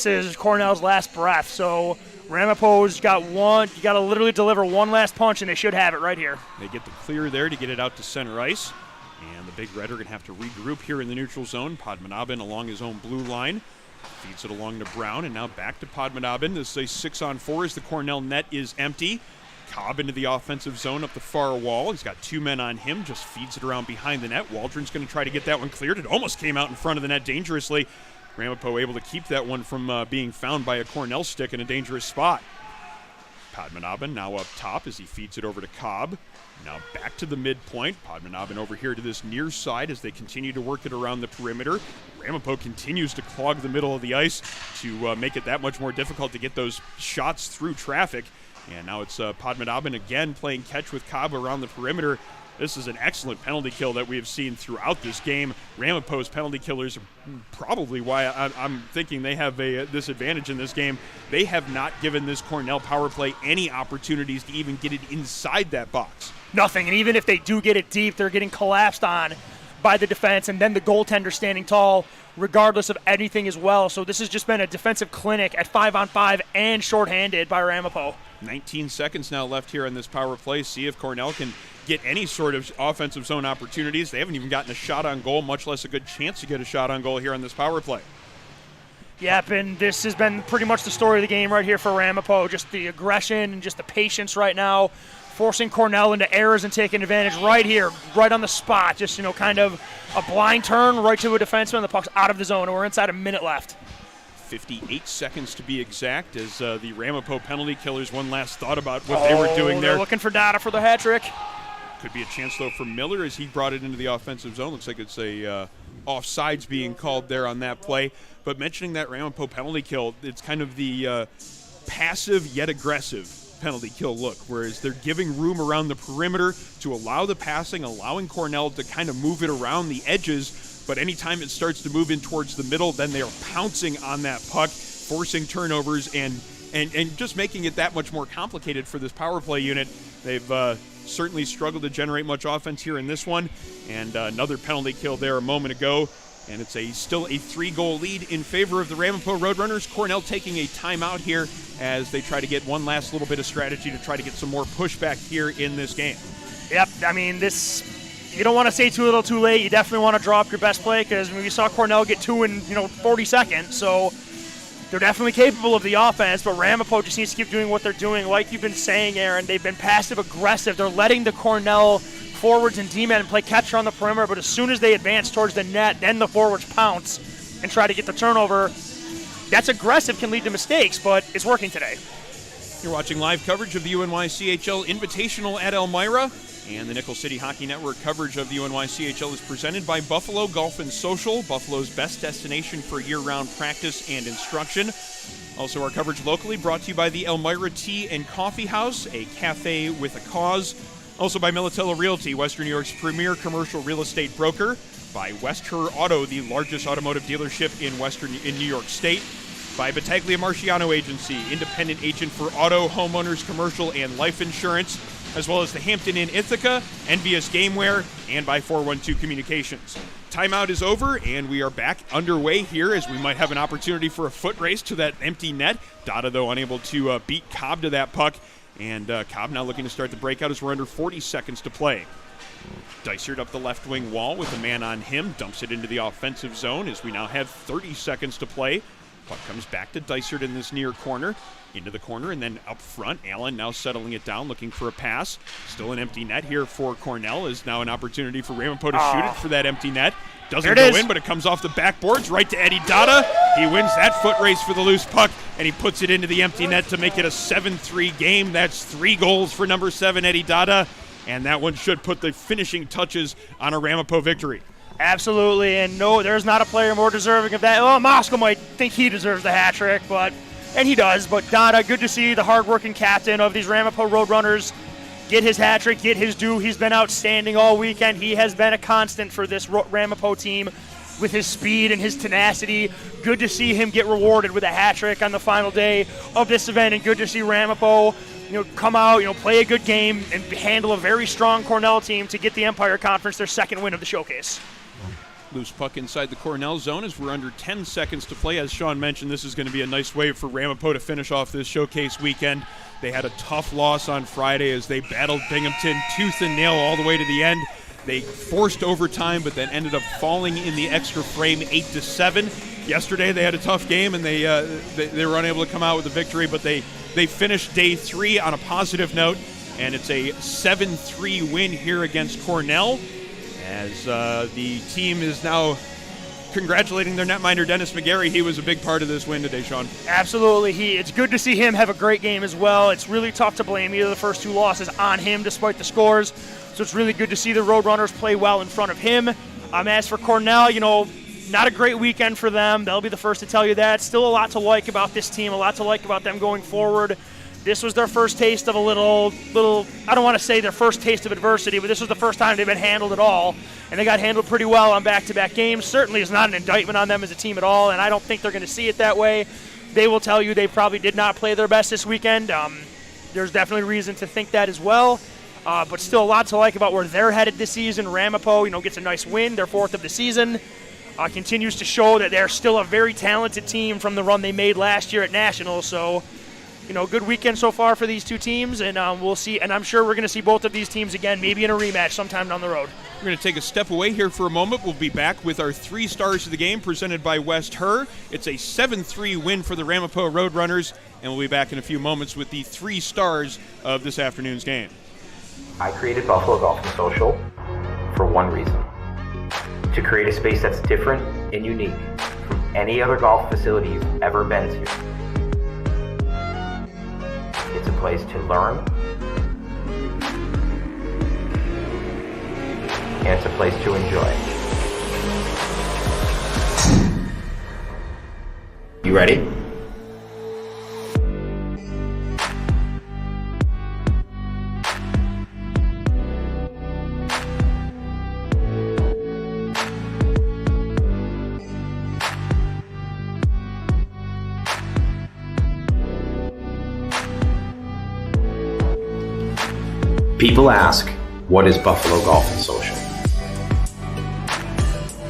is Cornell's last breath, so Ramapo's got one. You got to literally deliver one last punch, and they should have it right here. They get the clear there to get it out to center ice. And the Big Red are going to have to regroup here in the neutral zone. Padmanabhan along his own blue line. Feeds it along to Brown, and now back to Padmanabhan. This is a 6-on-4 as the Cornell net is empty. Cobb into the offensive zone up the far wall. He's got 2 men on him, just feeds it around behind the net. Waldron's going to try to get that one cleared. It almost came out in front of the net dangerously. Ramapo able to keep that one from being found by a Cornell stick in a dangerous spot. Padmanabhan now up top as he feeds it over to Cobb. Now back to the midpoint. Padmanabhan over here to this near side as they continue to work it around the perimeter. Ramapo continues to clog the middle of the ice to make it that much more difficult to get those shots through traffic. And now it's Padmanabhan again playing catch with Cobb around the perimeter. This is an excellent penalty kill that we have seen throughout this game. Ramapo's penalty killers are probably why I'm thinking they have this advantage in this game. They have not given this Cornell power play any opportunities to even get it inside that box. Nothing, and even if they do get it deep, they're getting collapsed on by the defense, and then the goaltender standing tall, regardless of anything as well. So this has just been a defensive clinic at 5-on-5 and shorthanded by Ramapo. 19 seconds now left here on this power play. See if Cornell can get any sort of offensive zone opportunities. They haven't even gotten a shot on goal, much less a good chance to get a shot on goal here on this power play. Yep, and this has been pretty much the story of the game right here for Ramapo. Just the aggression and just the patience right now, forcing Cornell into errors and taking advantage right here, right on the spot. Just, kind of a blind turn right to a defenseman, the puck's out of the zone, and we're inside a minute left. 58 seconds to be exact as the Ramapo penalty killers one last thought about what they were doing there. They're looking for Dada for the hat trick. Could be a chance, though, for Miller as he brought it into the offensive zone. Looks like it's a offsides being called there on that play. But mentioning that Ramapo penalty kill, it's kind of the passive yet aggressive penalty kill look, whereas they're giving room around the perimeter to allow the passing, allowing Cornell to kind of move it around the edges. But anytime it starts to move in towards the middle, then they are pouncing on that puck, forcing turnovers, and just making it that much more complicated for this power play unit. They've certainly struggled to generate much offense here in this one. And another penalty kill there a moment ago. And it's still a 3-goal lead in favor of the Ramapo Roadrunners. Cornell taking a timeout here as they try to get one last little bit of strategy to try to get some more pushback here in this game. Yep, you don't want to say too little too late. You definitely want to draw up your best play because we saw Cornell get 2 in 40 seconds. So they're definitely capable of the offense, but Ramapo just needs to keep doing what they're doing. Like you've been saying, Aaron, they've been passive-aggressive. They're letting the Cornell forwards and D-men play catcher on the perimeter, but as soon as they advance towards the net, then the forwards pounce and try to get the turnover. That's aggressive, can lead to mistakes, but it's working today. You're watching live coverage of the UNYCHL Invitational at Elmira, and the Nickel City Hockey Network coverage of the UNYCHL is presented by Buffalo Golf and Social, Buffalo's best destination for year-round practice and instruction. Also, our coverage locally brought to you by the Elmira Tea and Coffee House, a cafe with a cause. Also by Militello Realty, Western New York's premier commercial real estate broker. By West Her Auto, the largest automotive dealership in New York State. By Battaglia Marciano Agency, independent agent for auto, homeowners, commercial, and life insurance. As well as the Hampton Inn Ithaca, Envious Gameware, and by 412 Communications. Timeout is over, and we are back underway here as we might have an opportunity for a foot race to that empty net. Dada, though, unable to beat Cobb to that puck. And Cobb now looking to start the breakout as we're under 40 seconds to play. Dysert up the left wing wall with a man on him, dumps it into the offensive zone as we now have 30 seconds to play. Puck comes back to Dysert in this near corner, into the corner, and then up front. Allen now settling it down, looking for a pass. Still an empty net here for Cornell. Is now an opportunity for Ramapo to shoot it for that empty net. Doesn't go in, but it comes off the backboards right to Eddie Dada. He wins that foot race for the loose puck, and he puts it into the empty net to make it a 7-3 game. That's 3 goals for number 7, Eddie Dada, and that one should put the finishing touches on a Ramapo victory. Absolutely, and no, there's not a player more deserving of that. Well, Moscow might think he deserves the hat trick, but and he does. But Dada, good to see the hardworking captain of these Ramapo Roadrunners get his hat trick, get his due. He's been outstanding all weekend. He has been a constant for this Ramapo team with his speed and his tenacity. Good to see him get rewarded with a hat trick on the final day of this event, and good to see Ramapo, come out, play a good game and handle a very strong Cornell team to get the Empire Conference their second win of the showcase. Loose puck inside the Cornell zone as we're under 10 seconds to play. As Sean mentioned, this is going to be a nice way for Ramapo to finish off this showcase weekend. They had a tough loss on Friday as they battled Binghamton tooth and nail all the way to the end. They forced overtime, but then ended up falling in the extra frame 8-7. Yesterday they had a tough game and they were unable to come out with a victory, but they finished day 3 on a positive note, and it's a 7-3 win here against Cornell, as the team is now congratulating their netminder Dennis McGarry. He was a big part of this win today, Sean. Absolutely. It's good to see him have a great game as well. It's really tough to blame either of the first 2 losses on him despite the scores. So it's really good to see the Roadrunners play well in front of him. As for Cornell, not a great weekend for them. They'll be the first to tell you that. Still a lot to like about this team, a lot to like about them going forward. This was their first taste of a little, I don't want to say their first taste of adversity, but this was the first time they've been handled at all. And they got handled pretty well on back-to-back games. Certainly is not an indictment on them as a team at all, and I don't think they're going to see it that way. They will tell you they probably did not play their best this weekend. There's definitely reason to think that as well. But still a lot to like about where they're headed this season. Ramapo, gets a nice win, their 4th of the season. Continues to show that they're still a very talented team from the run they made last year at Nationals. So, good weekend so far for these two teams, and we'll see. And I'm sure we're going to see both of these teams again, maybe in a rematch sometime down the road. We're going to take a step away here for a moment. We'll be back with our 3 stars of the game presented by West Her. It's a 7-3 win for the Ramapo Roadrunners, and we'll be back in a few moments with the 3 stars of this afternoon's game. I created Buffalo Golf and Social for one reason: to create a space that's different and unique from any other golf facility you've ever been to. It's a place to learn, and it's a place to enjoy. You ready? People ask, what is Buffalo Golf and Social?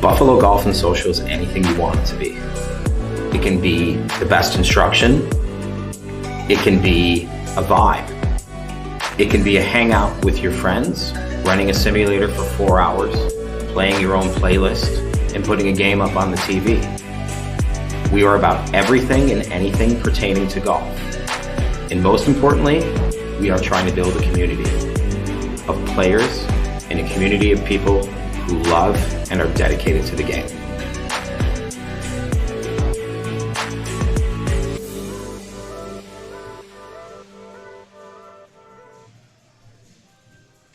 Buffalo Golf and Social is anything you want it to be. It can be the best instruction. It can be a vibe. It can be a hangout with your friends, running a simulator for 4 hours, playing your own playlist, and putting a game up on the TV. We are about everything and anything pertaining to golf. And most importantly, we are trying to build a community of players and a community of people who love and are dedicated to the game.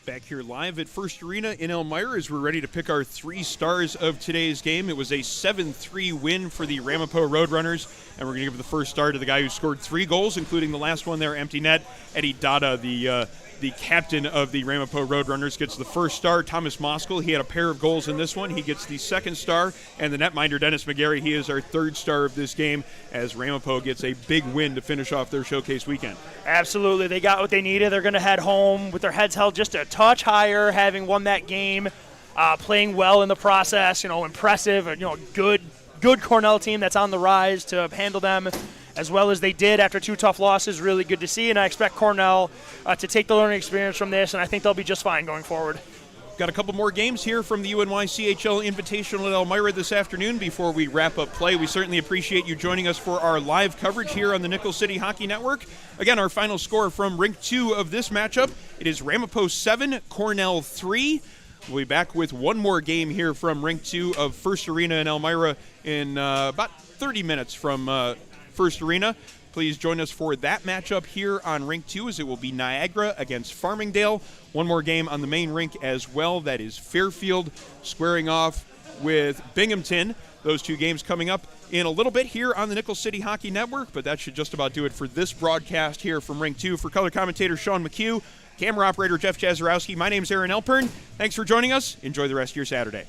Back here live at First Arena in Elmira as we're ready to pick our 3 stars of today's game. It was a 7-3 win for the Ramapo Roadrunners, and we're going to give the first star to the guy who scored 3 goals, including the last one there, empty net. Eddie Dada, the captain of the Ramapo Roadrunners, gets the first star. Thomas Moskal, he had a pair of goals in this one. He gets the second star. And the netminder, Dennis McGarry, he is our 3rd star of this game as Ramapo gets a big win to finish off their showcase weekend. Absolutely. They got what they needed. They're going to head home with their heads held just a touch higher, having won that game, playing well in the process, impressive, good Cornell team that's on the rise to handle them as well as they did after 2 tough losses. Really good to see, and I expect Cornell to take the learning experience from this, and I think they'll be just fine going forward. Got a couple more games here from the UNYCHL Invitational at Elmira this afternoon before we wrap up play. We certainly appreciate you joining us for our live coverage here on the Nickel City Hockey Network. Again, our final score from Rink 2 of this matchup, it is Ramapo 7, Cornell 3. We'll be back with one more game here from Rink 2 of First Arena in Elmira in about 30 minutes from First Arena. Please join us for that matchup here on Rink 2 as it will be Niagara against Farmingdale. One more game on the main rink as well. That is Fairfield squaring off with Binghamton. Those two games coming up in a little bit here on the Nickel City Hockey Network, but that should just about do it for this broadcast here from Rink 2. For color commentator Sean McHugh, camera operator Jeff Jazarowski, my name's Aaron Elpern. Thanks for joining us. Enjoy the rest of your Saturday.